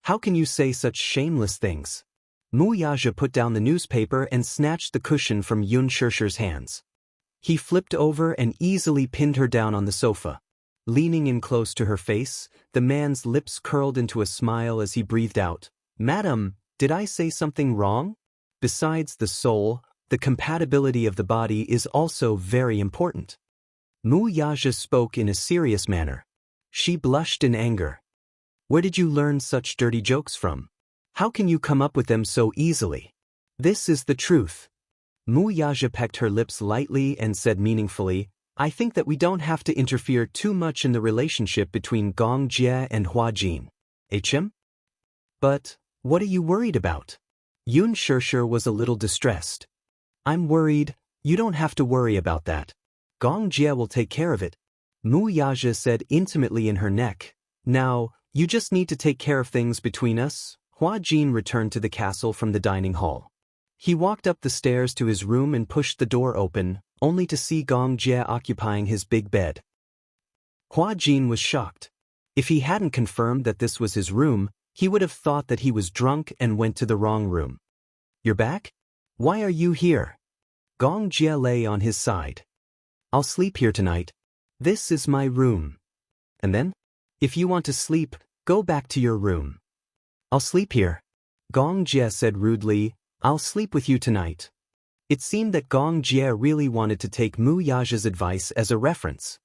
How can you say such shameless things? Mu Yaja put down the newspaper and snatched the cushion from Yun Shirshir's hands. He flipped over and easily pinned her down on the sofa. Leaning in close to her face, the man's lips curled into a smile as he breathed out, Madam, did I say something wrong? Besides the soul, the compatibility of the body is also very important. Mu Yaja spoke in a serious manner. She blushed in anger. Where did you learn such dirty jokes from? How can you come up with them so easily? This is the truth. Mu Yaja pecked her lips lightly and said meaningfully, I think that we don't have to interfere too much in the relationship between Gong Jie and Hua Jin. HM? But, what are you worried about? Xianxia was a little distressed. I'm worried. You don't have to worry about that. Gongjie will take care of it. Mu Yaja said intimately in her neck. Now, you just need to take care of things between us. Hua Jin returned to the castle from the dining hall. He walked up the stairs to his room and pushed the door open, only to see Gongjie occupying his big bed. Hua Jin was shocked. If he hadn't confirmed that this was his room, he would have thought that he was drunk and went to the wrong room. You're back? Why are you here? Gongjie lay on his side. I'll sleep here tonight. This is my room. And then? If you want to sleep, go back to your room. I'll sleep here. Gongjie said rudely, I'll sleep with you tonight. It seemed that Gongjie really wanted to take Mu Yaja's advice as a reference.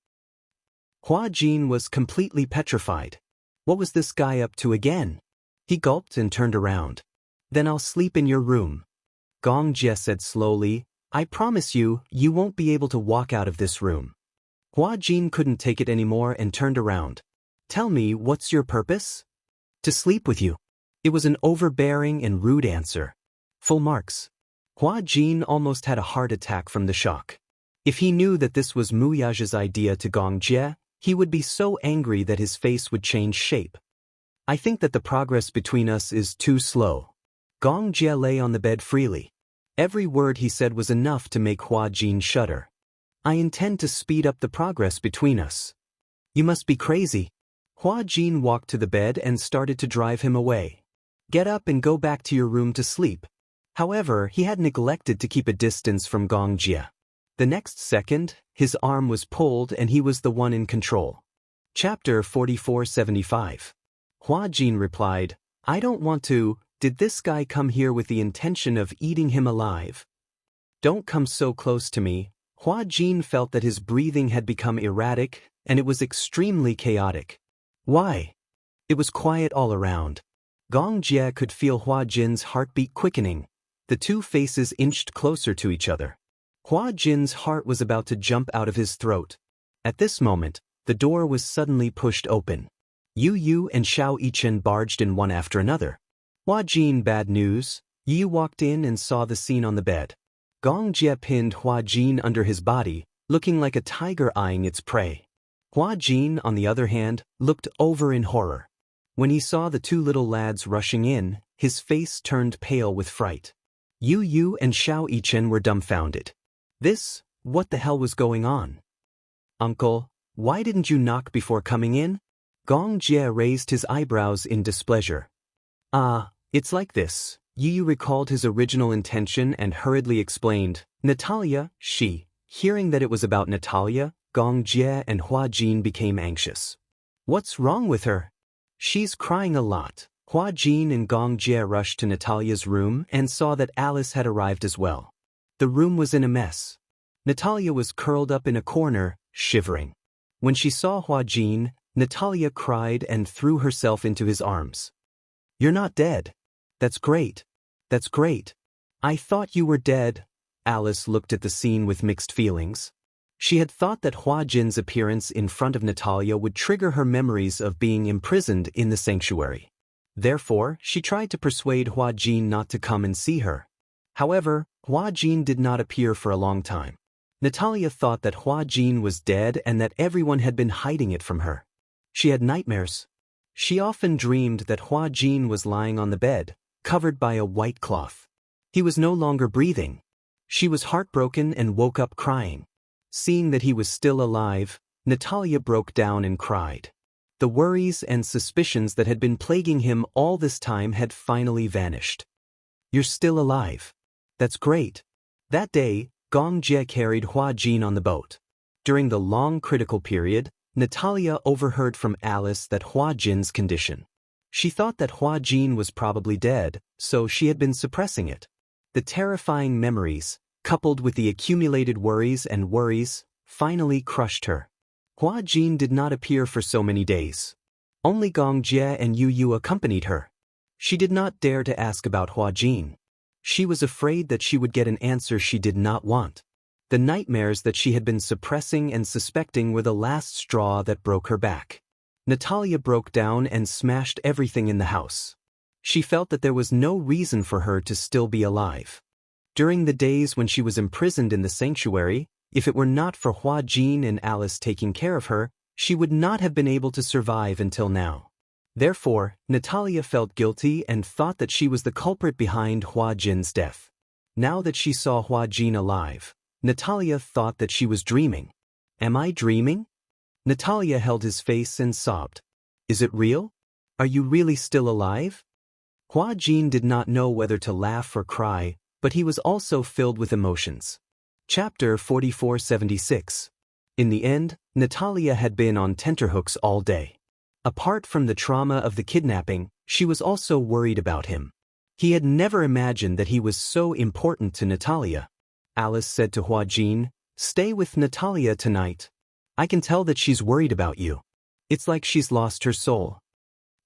Hua Jin was completely petrified. What was this guy up to again? He gulped and turned around. Then I'll sleep in your room. Gongjie said slowly, I promise you, you won't be able to walk out of this room. Hua Jin couldn't take it anymore and turned around. Tell me, what's your purpose? To sleep with you. It was an overbearing and rude answer. Full marks. Hua Jin almost had a heart attack from the shock. If he knew that this was Mu Yaja's idea to Gongjie, he would be so angry that his face would change shape. I think that the progress between us is too slow. Gongjie lay on the bed freely. Every word he said was enough to make Hua Jin shudder. I intend to speed up the progress between us. You must be crazy. Hua Jin walked to the bed and started to drive him away. Get up and go back to your room to sleep. However, he had neglected to keep a distance from Gongjie. The next second, his arm was pulled and he was the one in control. Chapter 4475. Hua Jin replied, I don't want to. Did this guy come here with the intention of eating him alive? Don't come so close to me. Hua Jin felt that his breathing had become erratic, and it was extremely chaotic. Why? It was quiet all around. Gongjie could feel Hua Jin's heartbeat quickening. The two faces inched closer to each other. Hua Jin's heart was about to jump out of his throat. At this moment, the door was suddenly pushed open. Yu and Xiao Yichen barged in one after another. Hua Jin, bad news. Yu walked in and saw the scene on the bed. Gongjie pinned Hua Jin under his body, looking like a tiger eyeing its prey. Hua Jin, on the other hand, looked over in horror. When he saw the two little lads rushing in, his face turned pale with fright. Yu and Xiao Yichen were dumbfounded. What the hell was going on? Uncle, why didn't you knock before coming in? Gongjie raised his eyebrows in displeasure. It's like this. Yu recalled his original intention and hurriedly explained, Natalia, she. Hearing that it was about Natalia, Gongjie and Hua Jin became anxious. What's wrong with her? She's crying a lot. Hua Jin and Gongjie rushed to Natalia's room and saw that Alice had arrived as well. The room was in a mess. Natalia was curled up in a corner, shivering. When she saw Hua Jin, Natalia cried and threw herself into his arms. You're not dead. That's great. That's great. I thought you were dead. Alice looked at the scene with mixed feelings. She had thought that Hua Jin's appearance in front of Natalia would trigger her memories of being imprisoned in the sanctuary. Therefore, she tried to persuade Hua Jin not to come and see her. However, Hua Jin did not appear for a long time. Natalia thought that Hua Jin was dead and that everyone had been hiding it from her. She had nightmares. She often dreamed that Hua Jin was lying on the bed, covered by a white cloth. He was no longer breathing. She was heartbroken and woke up crying. Seeing that he was still alive, Natalia broke down and cried. The worries and suspicions that had been plaguing him all this time had finally vanished. You're still alive. That's great. That day, Gongjie carried Hua Jin on the boat. During the long critical period, Natalia overheard from Alice that Hua Jin's condition. She thought that Hua Jin was probably dead, so she had been suppressing it. The terrifying memories, coupled with the accumulated worries, finally crushed her. Hua Jin did not appear for so many days. Only Gongjie and Yu accompanied her. She did not dare to ask about Hua Jin. She was afraid that she would get an answer she did not want. The nightmares that she had been suppressing and suspecting were the last straw that broke her back. Natalia broke down and smashed everything in the house. She felt that there was no reason for her to still be alive. During the days when she was imprisoned in the sanctuary, if it were not for Hua Jin and Alice taking care of her, she would not have been able to survive until now. Therefore, Natalia felt guilty and thought that she was the culprit behind Hua Jin's death. Now that she saw Hua Jin alive, Natalia thought that she was dreaming. Am I dreaming? Natalia held his face and sobbed. Is it real? Are you really still alive? Hua Jin did not know whether to laugh or cry, but he was also filled with emotions. Chapter 4476. In the end, Natalia had been on tenterhooks all day. Apart from the trauma of the kidnapping, she was also worried about him. He had never imagined that he was so important to Natalia. Alice said to Hua Jin, "Stay with Natalia tonight. I can tell that she's worried about you. It's like she's lost her soul."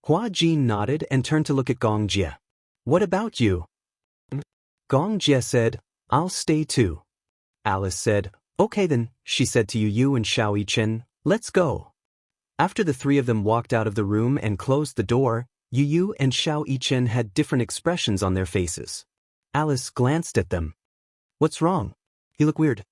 Hua Jin nodded and turned to look at Gong Jie. "What about you?" Gong Jie said, "I'll stay too." Alice said, "Okay then," she said to Yu and Xiao Yichen, "let's go." After the three of them walked out of the room and closed the door, Yu and Xiao Yichen had different expressions on their faces. Alice glanced at them. "What's wrong? You look weird."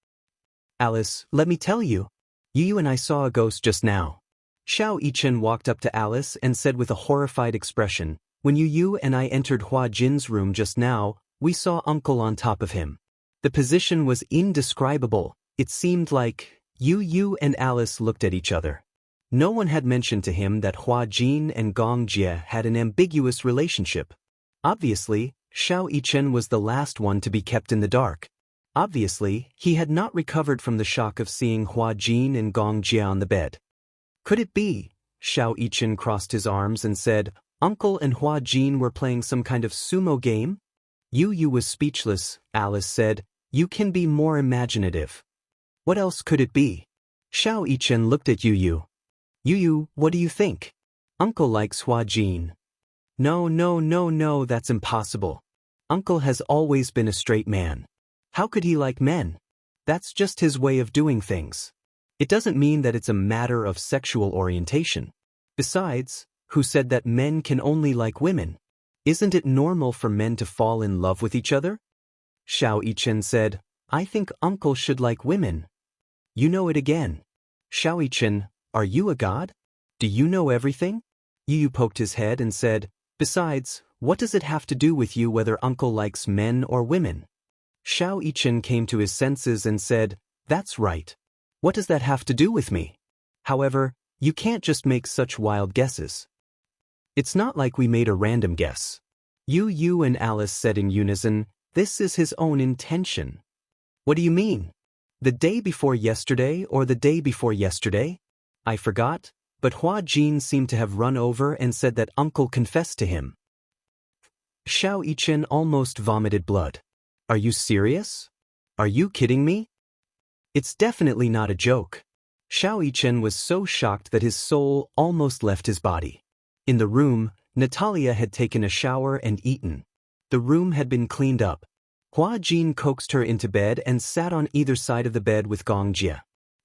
"Alice, let me tell you. Yu and I saw a ghost just now." Xiao Yichen walked up to Alice and said with a horrified expression, "When Yu and I entered Hua Jin's room just now, we saw Uncle on top of him. The position was indescribable. It seemed like..." Yu and Alice looked at each other. No one had mentioned to him that Hua Jin and Gong Jie had an ambiguous relationship. Obviously, Xiao Yichen was the last one to be kept in the dark. Obviously, he had not recovered from the shock of seeing Hua Jin and Gong Jie on the bed. Could it be? Xiao Yichen crossed his arms and said, "Uncle and Hua Jin were playing some kind of sumo game?" Yu was speechless. Alice said, "You can be more imaginative." "What else could it be?" Xiao Yichen looked at Yu. "Yu, what do you think?" "Uncle likes Hua Jin." No, that's impossible. Uncle has always been a straight man. How could he like men? That's just his way of doing things. It doesn't mean that it's a matter of sexual orientation. Besides, who said that men can only like women? Isn't it normal for men to fall in love with each other? Xiao Yichen said, "I think Uncle should like women." "You know it again." Xiao Yichen, "Are you a god? Do you know everything?" Yu poked his head and said, "Besides, what does it have to do with you whether Uncle likes men or women?" Xiao Yichen came to his senses and said, "That's right. What does that have to do with me? However, you can't just make such wild guesses. It's not like we made a random guess." Yu and Alice said in unison, "This is his own intention." "What do you mean? The day before yesterday or the day before yesterday? I forgot, but Hua Jin seemed to have run over and said that Uncle confessed to him." Xiao Yichen almost vomited blood. "Are you serious? Are you kidding me? It's definitely not a joke." Xiao Yichen was so shocked that his soul almost left his body. In the room, Natalia had taken a shower and eaten. The room had been cleaned up. Hua Jin coaxed her into bed and sat on either side of the bed with Gong Jie.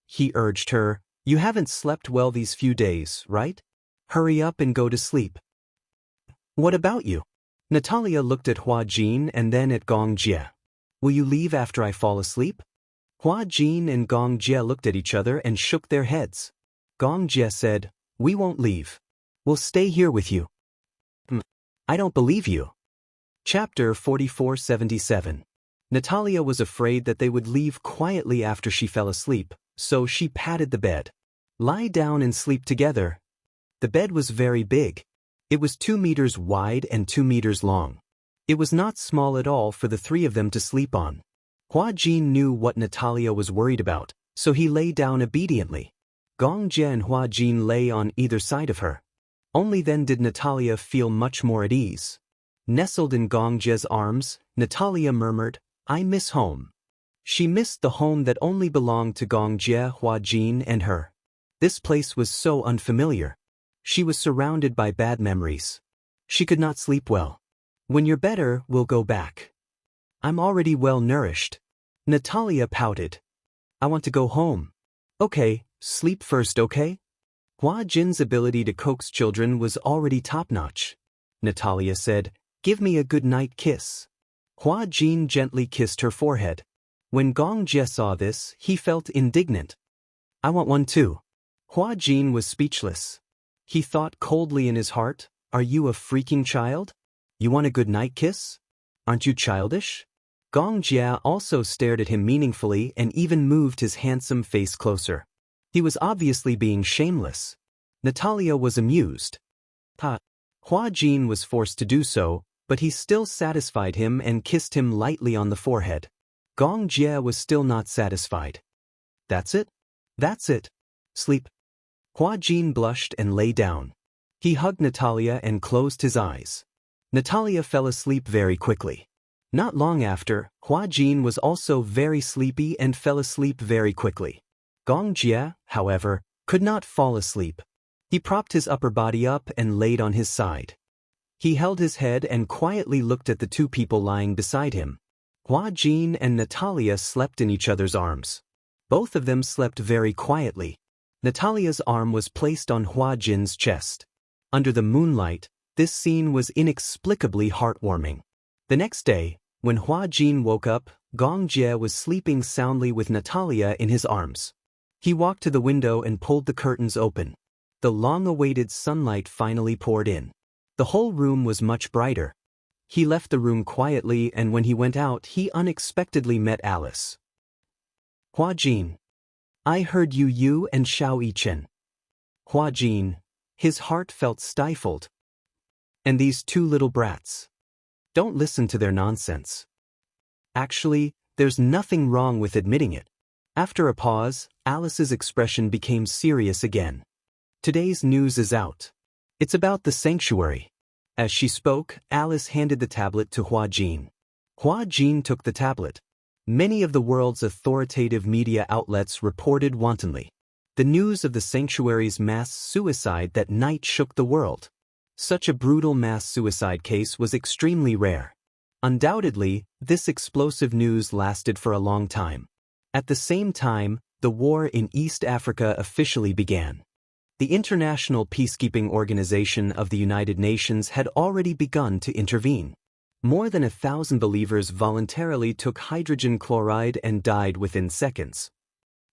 He urged her, "You haven't slept well these few days, right? Hurry up and go to sleep." "What about you?" Natalia looked at Hua Jin and then at Gong Jie. "Will you leave after I fall asleep?" Hua Jin and Gong Jie looked at each other and shook their heads. Gong Jie said, "We won't leave. We'll stay here with you." "I don't believe you." Chapter 4477. Natalia was afraid that they would leave quietly after she fell asleep, so she patted the bed. "Lie down and sleep together." The bed was very big. It was 2 meters wide and 2 meters long. It was not small at all for the three of them to sleep on. Hua Jin knew what Natalia was worried about, so he lay down obediently. Gong Jie and Hua Jin lay on either side of her. Only then did Natalia feel much more at ease. Nestled in Gong Jie's arms, Natalia murmured, "I miss home." She missed the home that only belonged to Gong Jie, Hua Jin, and her. This place was so unfamiliar. She was surrounded by bad memories. She could not sleep well. "When you're better, we'll go back. I'm already well nourished." Natalia pouted. "I want to go home." "Okay, sleep first, okay?" Hua Jin's ability to coax children was already top-notch. Natalia said. Give me a good night kiss. Hua Jin gently kissed her forehead. When Gong Jie saw this, he felt indignant. I want one too. Hua Jin was speechless. He thought coldly in his heart, are you a freaking child? You want a good night kiss? Aren't you childish? Gong Jie also stared at him meaningfully and even moved his handsome face closer. He was obviously being shameless. Natalia was amused. Hua Jin was forced to do so, but he still satisfied him and kissed him lightly on the forehead. Gong Jie was still not satisfied. That's it? That's it. Sleep. Hua Jin blushed and lay down. He hugged Natalia and closed his eyes. Natalia fell asleep very quickly. Not long after, Hua Jin was also very sleepy and fell asleep very quickly. Gong Jie, however, could not fall asleep. He propped his upper body up and laid on his side. He held his head and quietly looked at the two people lying beside him. Hua Jin and Natalia slept in each other's arms. Both of them slept very quietly. Natalia's arm was placed on Hua Jin's chest. Under the moonlight, this scene was inexplicably heartwarming. The next day, when Hua Jin woke up, Gong Jie was sleeping soundly with Natalia in his arms. He walked to the window and pulled the curtains open. The long-awaited sunlight finally poured in. The whole room was much brighter. He left the room quietly, and when he went out, he unexpectedly met Alice. Hua Jin. I heard you and Xiao Yichen. Hua Jin. His heart felt stifled. And these two little brats. Don't listen to their nonsense. Actually, there's nothing wrong with admitting it. After a pause, Alice's expression became serious again. Today's news is out. It's about the sanctuary. As she spoke, Alice handed the tablet to Hua Jin. Hua Jin took the tablet. Many of the world's authoritative media outlets reported wantonly. The news of the sanctuary's mass suicide that night shook the world. Such a brutal mass suicide case was extremely rare. Undoubtedly, this explosive news lasted for a long time. At the same time, the war in East Africa officially began. The International Peacekeeping Organization of the United Nations had already begun to intervene. More than 1,000 believers voluntarily took hydrogen chloride and died within seconds.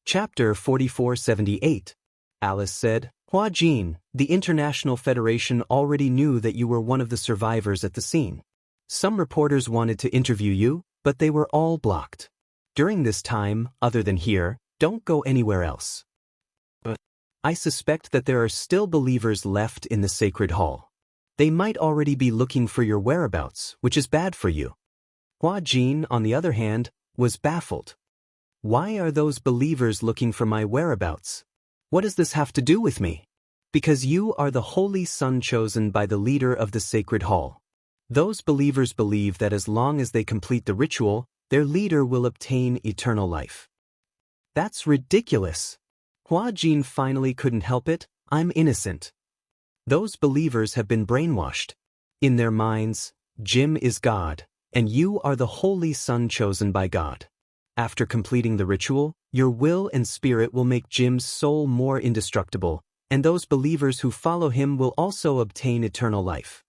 Chapter 4478. Alice said, Hua Jin, the International Federation already knew that you were one of the survivors at the scene. Some reporters wanted to interview you, but they were all blocked. During this time, other than here, don't go anywhere else. But I suspect that there are still believers left in the sacred hall. They might already be looking for your whereabouts, which is bad for you. Hua Jin, on the other hand, was baffled. Why are those believers looking for my whereabouts? What does this have to do with me? Because you are the holy son chosen by the leader of the sacred hall. Those believers believe that as long as they complete the ritual, their leader will obtain eternal life. That's ridiculous. Hua Jin finally couldn't help it. I'm innocent. Those believers have been brainwashed. In their minds, Jim is God, and you are the holy son chosen by God. After completing the ritual, your will and spirit will make Jim's soul more indestructible, and those believers who follow him will also obtain eternal life.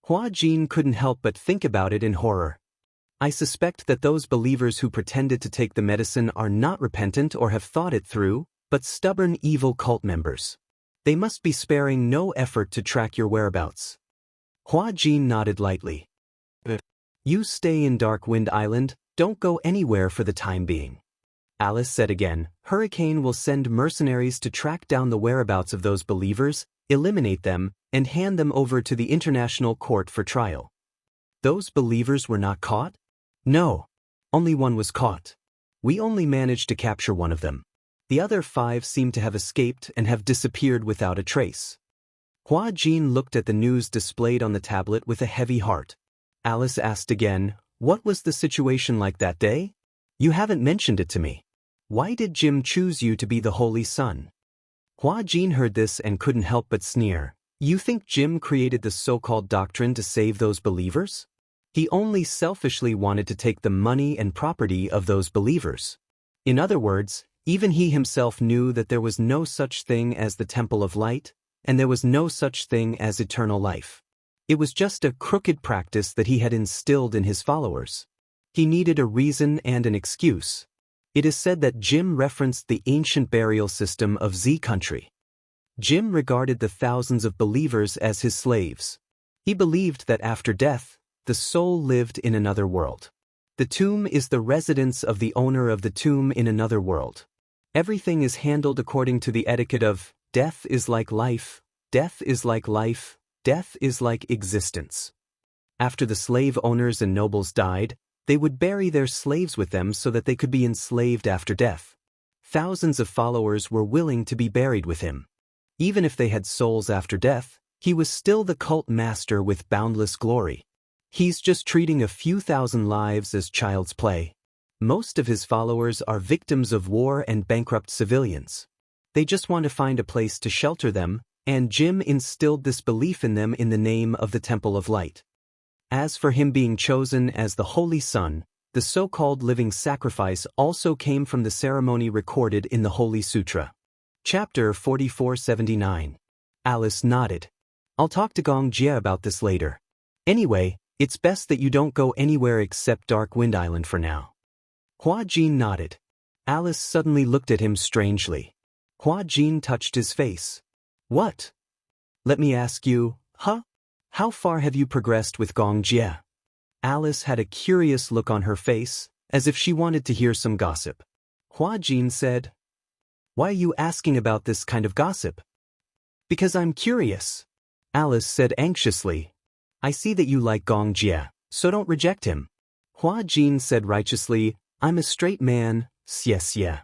Hua Jin couldn't help but think about it in horror. I suspect that those believers who pretended to take the medicine are not repentant or have thought it through, but stubborn evil cult members. They must be sparing no effort to track your whereabouts. Hua Jin nodded lightly. You stay in Darkwind Island, don't go anywhere for the time being. Alice said again, Hurricane will send mercenaries to track down the whereabouts of those believers, eliminate them, and hand them over to the International Court for trial. Those believers were not caught? No. Only one was caught. We only managed to capture one of them. The other 5 seem to have escaped and have disappeared without a trace. Hua Jin looked at the news displayed on the tablet with a heavy heart. Alice asked again, what was the situation like that day? You haven't mentioned it to me. Why did Jim choose you to be the Holy Son? Hua Jin heard this and couldn't help but sneer. You think Jim created the so-called doctrine to save those believers? He only selfishly wanted to take the money and property of those believers. In other words, even he himself knew that there was no such thing as the Temple of Light, and there was no such thing as eternal life. It was just a crooked practice that he had instilled in his followers. He needed a reason and an excuse. It is said that Jim referenced the ancient burial system of Z country. Jim regarded the thousands of believers as his slaves. He believed that after death, the soul lived in another world. The tomb is the residence of the owner of the tomb in another world. Everything is handled according to the etiquette of death is like life, death is like life, death is like existence. After the slave owners and nobles died, they would bury their slaves with them so that they could be enslaved after death. Thousands of followers were willing to be buried with him. Even if they had souls after death, he was still the cult master with boundless glory. He's just treating a few thousand lives as child's play. Most of his followers are victims of war and bankrupt civilians. They just want to find a place to shelter them, and Jim instilled this belief in them in the name of the Temple of Light. As for him being chosen as the Holy Son, the so-called living sacrifice also came from the ceremony recorded in the Holy Sutra. Chapter 4479. Alice nodded. I'll talk to Gong Jie about this later. Anyway, it's best that you don't go anywhere except Dark Wind Island for now. Hua Jin nodded. Alice suddenly looked at him strangely. Hua Jin touched his face. What? Let me ask you, huh? How far have you progressed with Gong Jie? Alice had a curious look on her face, as if she wanted to hear some gossip. Hua Jin said, Why are you asking about this kind of gossip? Because I'm curious. Alice said anxiously. I see that you like Gong Jie, so don't reject him. Hua Jin said righteously, I'm a straight man, Xianxia.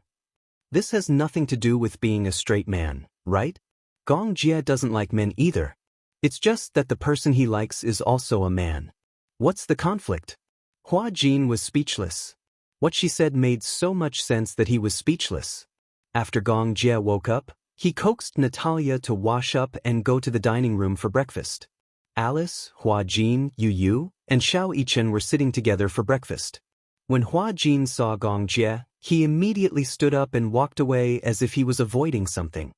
This has nothing to do with being a straight man, right? Gong Jie doesn't like men either. It's just that the person he likes is also a man. What's the conflict? Hua Jin was speechless. What she said made so much sense that he was speechless. After Gong Jie woke up, he coaxed Natalia to wash up and go to the dining room for breakfast. Alice, Hua Jin, Yu, and Xiao Yichen were sitting together for breakfast. When Hua Jin saw Gong Jie, he immediately stood up and walked away as if he was avoiding something.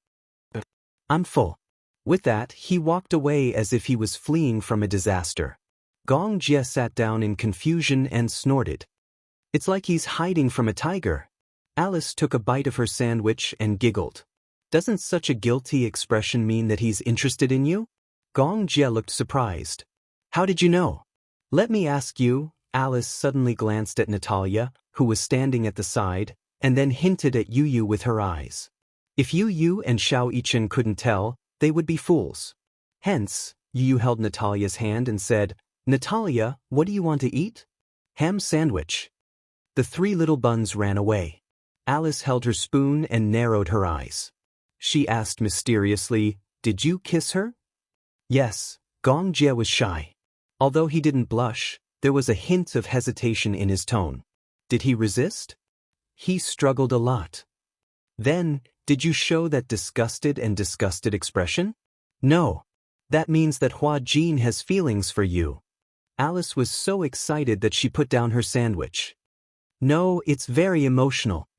I'm full. With that, he walked away as if he was fleeing from a disaster. Gong Jie sat down in confusion and snorted. It's like he's hiding from a tiger. Alice took a bite of her sandwich and giggled. Doesn't such a guilty expression mean that he's interested in you? Gong Jie looked surprised. How did you know? Let me ask you. Alice suddenly glanced at Natalia, who was standing at the side, and then hinted at Yu with her eyes. If Yu and Xiao Yichen couldn't tell, they would be fools. Hence, Yu held Natalia's hand and said, Natalia, what do you want to eat? Ham sandwich. The three little buns ran away. Alice held her spoon and narrowed her eyes. She asked mysteriously, Did you kiss her? Yes, Gong Jie was shy. Although he didn't blush, there was a hint of hesitation in his tone. Did he resist? He struggled a lot. Then, did you show that disgusted expression? No. That means that Hua Jin has feelings for you. Alice was so excited that she put down her sandwich. No, it's very emotional.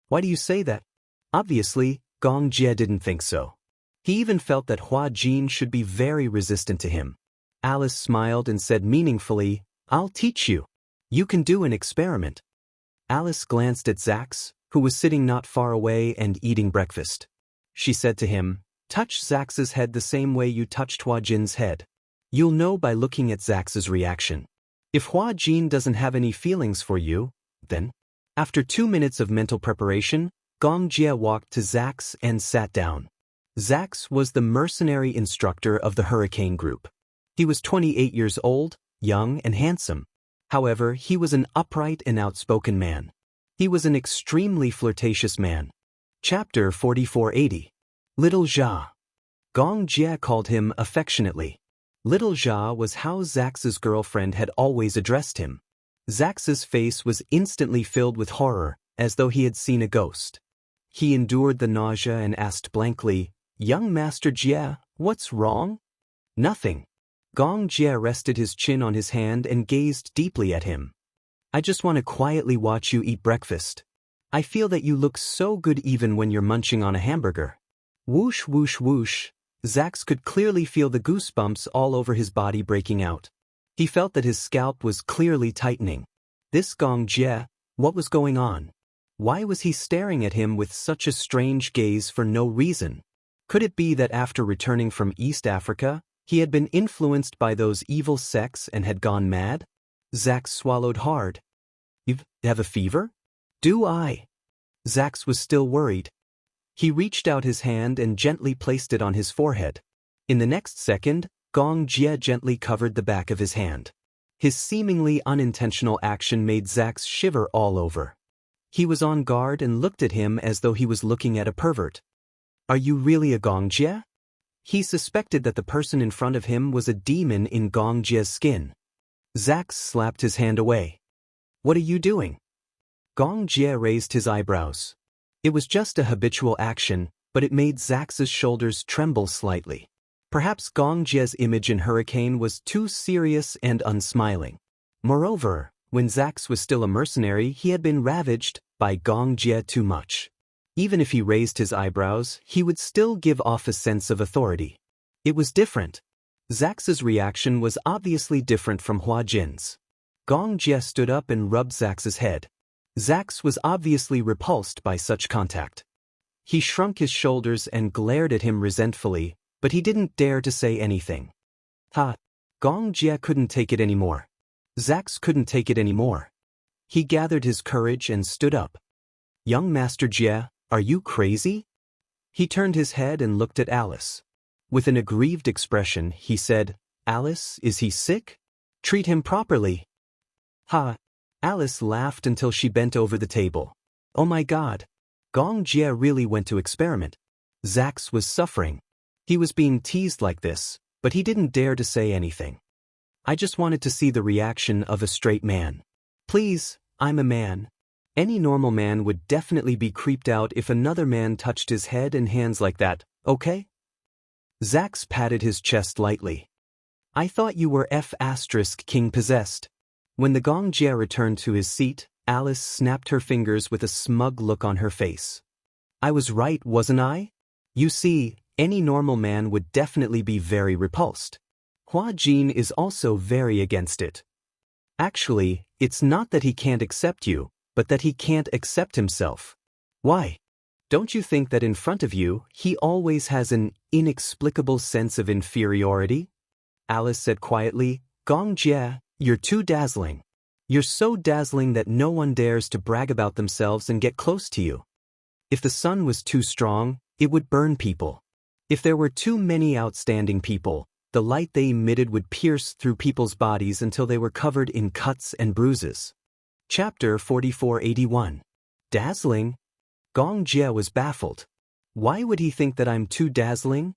Why do you say that? Obviously, Gong Jie didn't think so. He even felt that Hua Jin should be very resistant to him. Alice smiled and said meaningfully, I'll teach you. You can do an experiment. Alice glanced at Zax, who was sitting not far away and eating breakfast. She said to him, Touch Zax's head the same way you touched Hua Jin's head. You'll know by looking at Zax's reaction. If Hua Jin doesn't have any feelings for you, then... After 2 minutes of mental preparation, Gong Jie walked to Zax and sat down. Zax was the mercenary instructor of the Hurricane Group. He was 28 years old, young and handsome. However, he was an upright and outspoken man. He was an extremely flirtatious man. Chapter 4480. Little Jia. Gong Jie called him affectionately. Little Jia was how Zax's girlfriend had always addressed him. Zax's face was instantly filled with horror, as though he had seen a ghost. He endured the nausea and asked blankly, Young Master Jie, what's wrong? Nothing. Gong Jie rested his chin on his hand and gazed deeply at him. I just want to quietly watch you eat breakfast. I feel that you look so good even when you're munching on a hamburger. Whoosh whoosh whoosh, Zax could clearly feel the goosebumps all over his body breaking out. He felt that his scalp was clearly tightening. This Gong Jie, what was going on? Why was he staring at him with such a strange gaze for no reason? Could it be that after returning from East Africa, he had been influenced by those evil sects and had gone mad? Zax swallowed hard. You have a fever? Do I? Zax was still worried. He reached out his hand and gently placed it on his forehead. In the next second, Gong Jie gently covered the back of his hand. His seemingly unintentional action made Zax shiver all over. He was on guard and looked at him as though he was looking at a pervert. Are you really a Gong Jie? He suspected that the person in front of him was a demon in Gong Jie's skin. Zax slapped his hand away. What are you doing? Gong Jie raised his eyebrows. It was just a habitual action, but it made Zax's shoulders tremble slightly. Perhaps Gong Jie's image in Hurricane was too serious and unsmiling. Moreover, when Zax was still a mercenary, he had been ravaged by Gong Jie too much. Even if he raised his eyebrows, he would still give off a sense of authority. It was different. Zax's reaction was obviously different from Hua Jin's. Gong Jie stood up and rubbed Zax's head. Zax was obviously repulsed by such contact. He shrunk his shoulders and glared at him resentfully, but he didn't dare to say anything. Gong Jie couldn't take it anymore. Zax couldn't take it anymore. He gathered his courage and stood up. Young Master Jie, are you crazy? He turned his head and looked at Alice. With an aggrieved expression, he said, Alice, is he sick? Treat him properly. Alice laughed until she bent over the table. Oh my God. Gong Jie really went to experiment. Zax was suffering. He was being teased like this, but he didn't dare to say anything. I just wanted to see the reaction of a straight man. Please, I'm a man. Any normal man would definitely be creeped out if another man touched his head and hands like that, okay? Zax patted his chest lightly. I thought you were King possessed. When the Gong Jie returned to his seat, Alice snapped her fingers with a smug look on her face. I was right, wasn't I? You see, any normal man would definitely be very repulsed. Hua Jin is also very against it. Actually, it's not that he can't accept you, but that he can't accept himself. Why? Don't you think that in front of you, he always has an inexplicable sense of inferiority? Alice said quietly, Gong Jie, you're too dazzling. You're so dazzling that no one dares to brag about themselves and get close to you. If the sun was too strong, it would burn people. If there were too many outstanding people, the light they emitted would pierce through people's bodies until they were covered in cuts and bruises. Chapter 4481. Dazzling? Gong Jie was baffled. Why would he think that I'm too dazzling?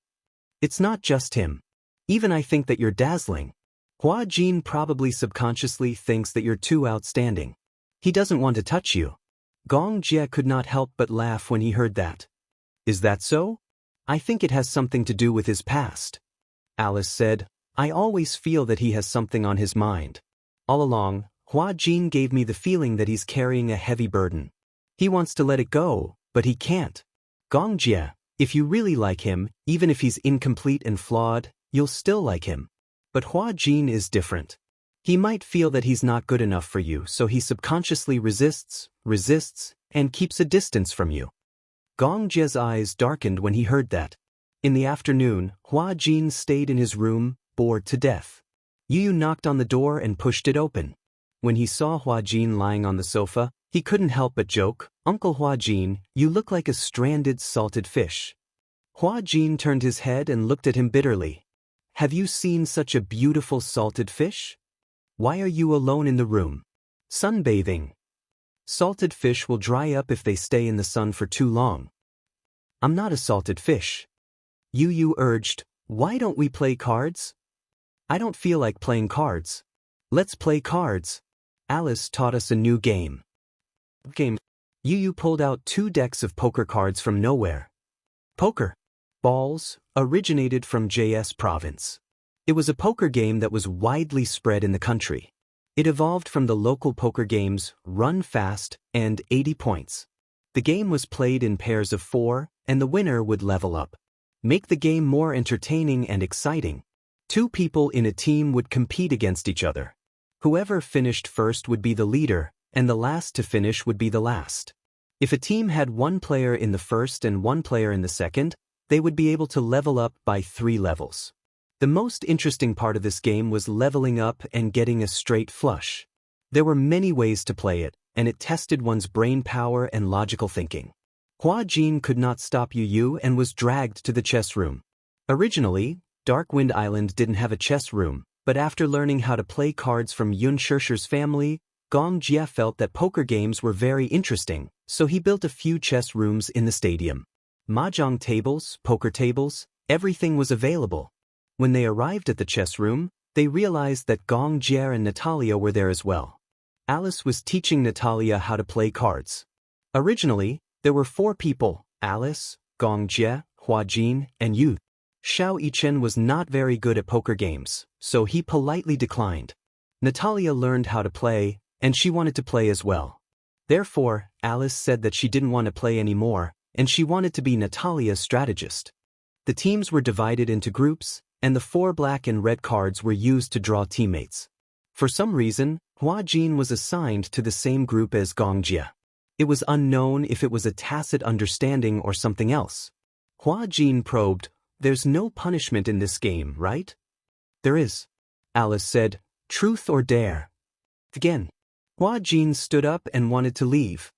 It's not just him. Even I think that you're dazzling. Hua Jin probably subconsciously thinks that you're too outstanding. He doesn't want to touch you. Gong Jie could not help but laugh when he heard that. Is that so? I think it has something to do with his past. Alice said, I always feel that he has something on his mind. All along, Hua Jin gave me the feeling that he's carrying a heavy burden. He wants to let it go, but he can't. Gong Jie, if you really like him, even if he's incomplete and flawed, you'll still like him. But Hua Jin is different. He might feel that he's not good enough for you, so he subconsciously resists, and keeps a distance from you. Gong Jie's eyes darkened when he heard that. In the afternoon, Hua Jin stayed in his room, bored to death. Yu knocked on the door and pushed it open. When he saw Hua Jin lying on the sofa, he couldn't help but joke, Uncle Hua Jin, you look like a stranded salted fish. Hua Jin turned his head and looked at him bitterly. Have you seen such a beautiful salted fish? Why are you alone in the room? Sunbathing. Salted fish will dry up if they stay in the sun for too long. I'm not a salted fish. Yu urged, why don't we play cards? I don't feel like playing cards. Let's play cards. Alice taught us a new game. Yu pulled out 2 decks of poker cards from nowhere. Poker. Balls originated from JS province. It was a poker game that was widely spread in the country. It evolved from the local poker games Run Fast and 80 Points. The game was played in pairs of 4, and the winner would level up. Make the game more entertaining and exciting. 2 people in a team would compete against each other. Whoever finished first would be the leader, and the last to finish would be the last. If a team had 1 player in the first and 1 player in the second, they would be able to level up by 3 levels. The most interesting part of this game was leveling up and getting a straight flush. There were many ways to play it, and it tested one's brain power and logical thinking. Hua Jin could not stop Yu Yu and was dragged to the chess room. Originally, Darkwind Island didn't have a chess room, but after learning how to play cards from Yun Shishir's family, Gong Jie felt that poker games were very interesting, so he built a few chess rooms in the stadium. Mahjong tables, poker tables, everything was available. When they arrived at the chess room, they realized that Gong Jie and Natalia were there as well. Alice was teaching Natalia how to play cards. Originally, there were 4 people: Alice, Gong Jie, Hua Jin, and Yu. Xiao Yichen was not very good at poker games, so he politely declined. Natalia learned how to play, and she wanted to play as well. Therefore, Alice said that she didn't want to play anymore, and she wanted to be Natalia's strategist. The teams were divided into groups, and the 4 black and red cards were used to draw teammates. For some reason, Hua Jin was assigned to the same group as Gong Jie. It was unknown if it was a tacit understanding or something else. Hua Jin probed, "There's no punishment in this game, right?" "There is." Alice said, "Truth or dare?" Again. Hua Jin stood up and wanted to leave,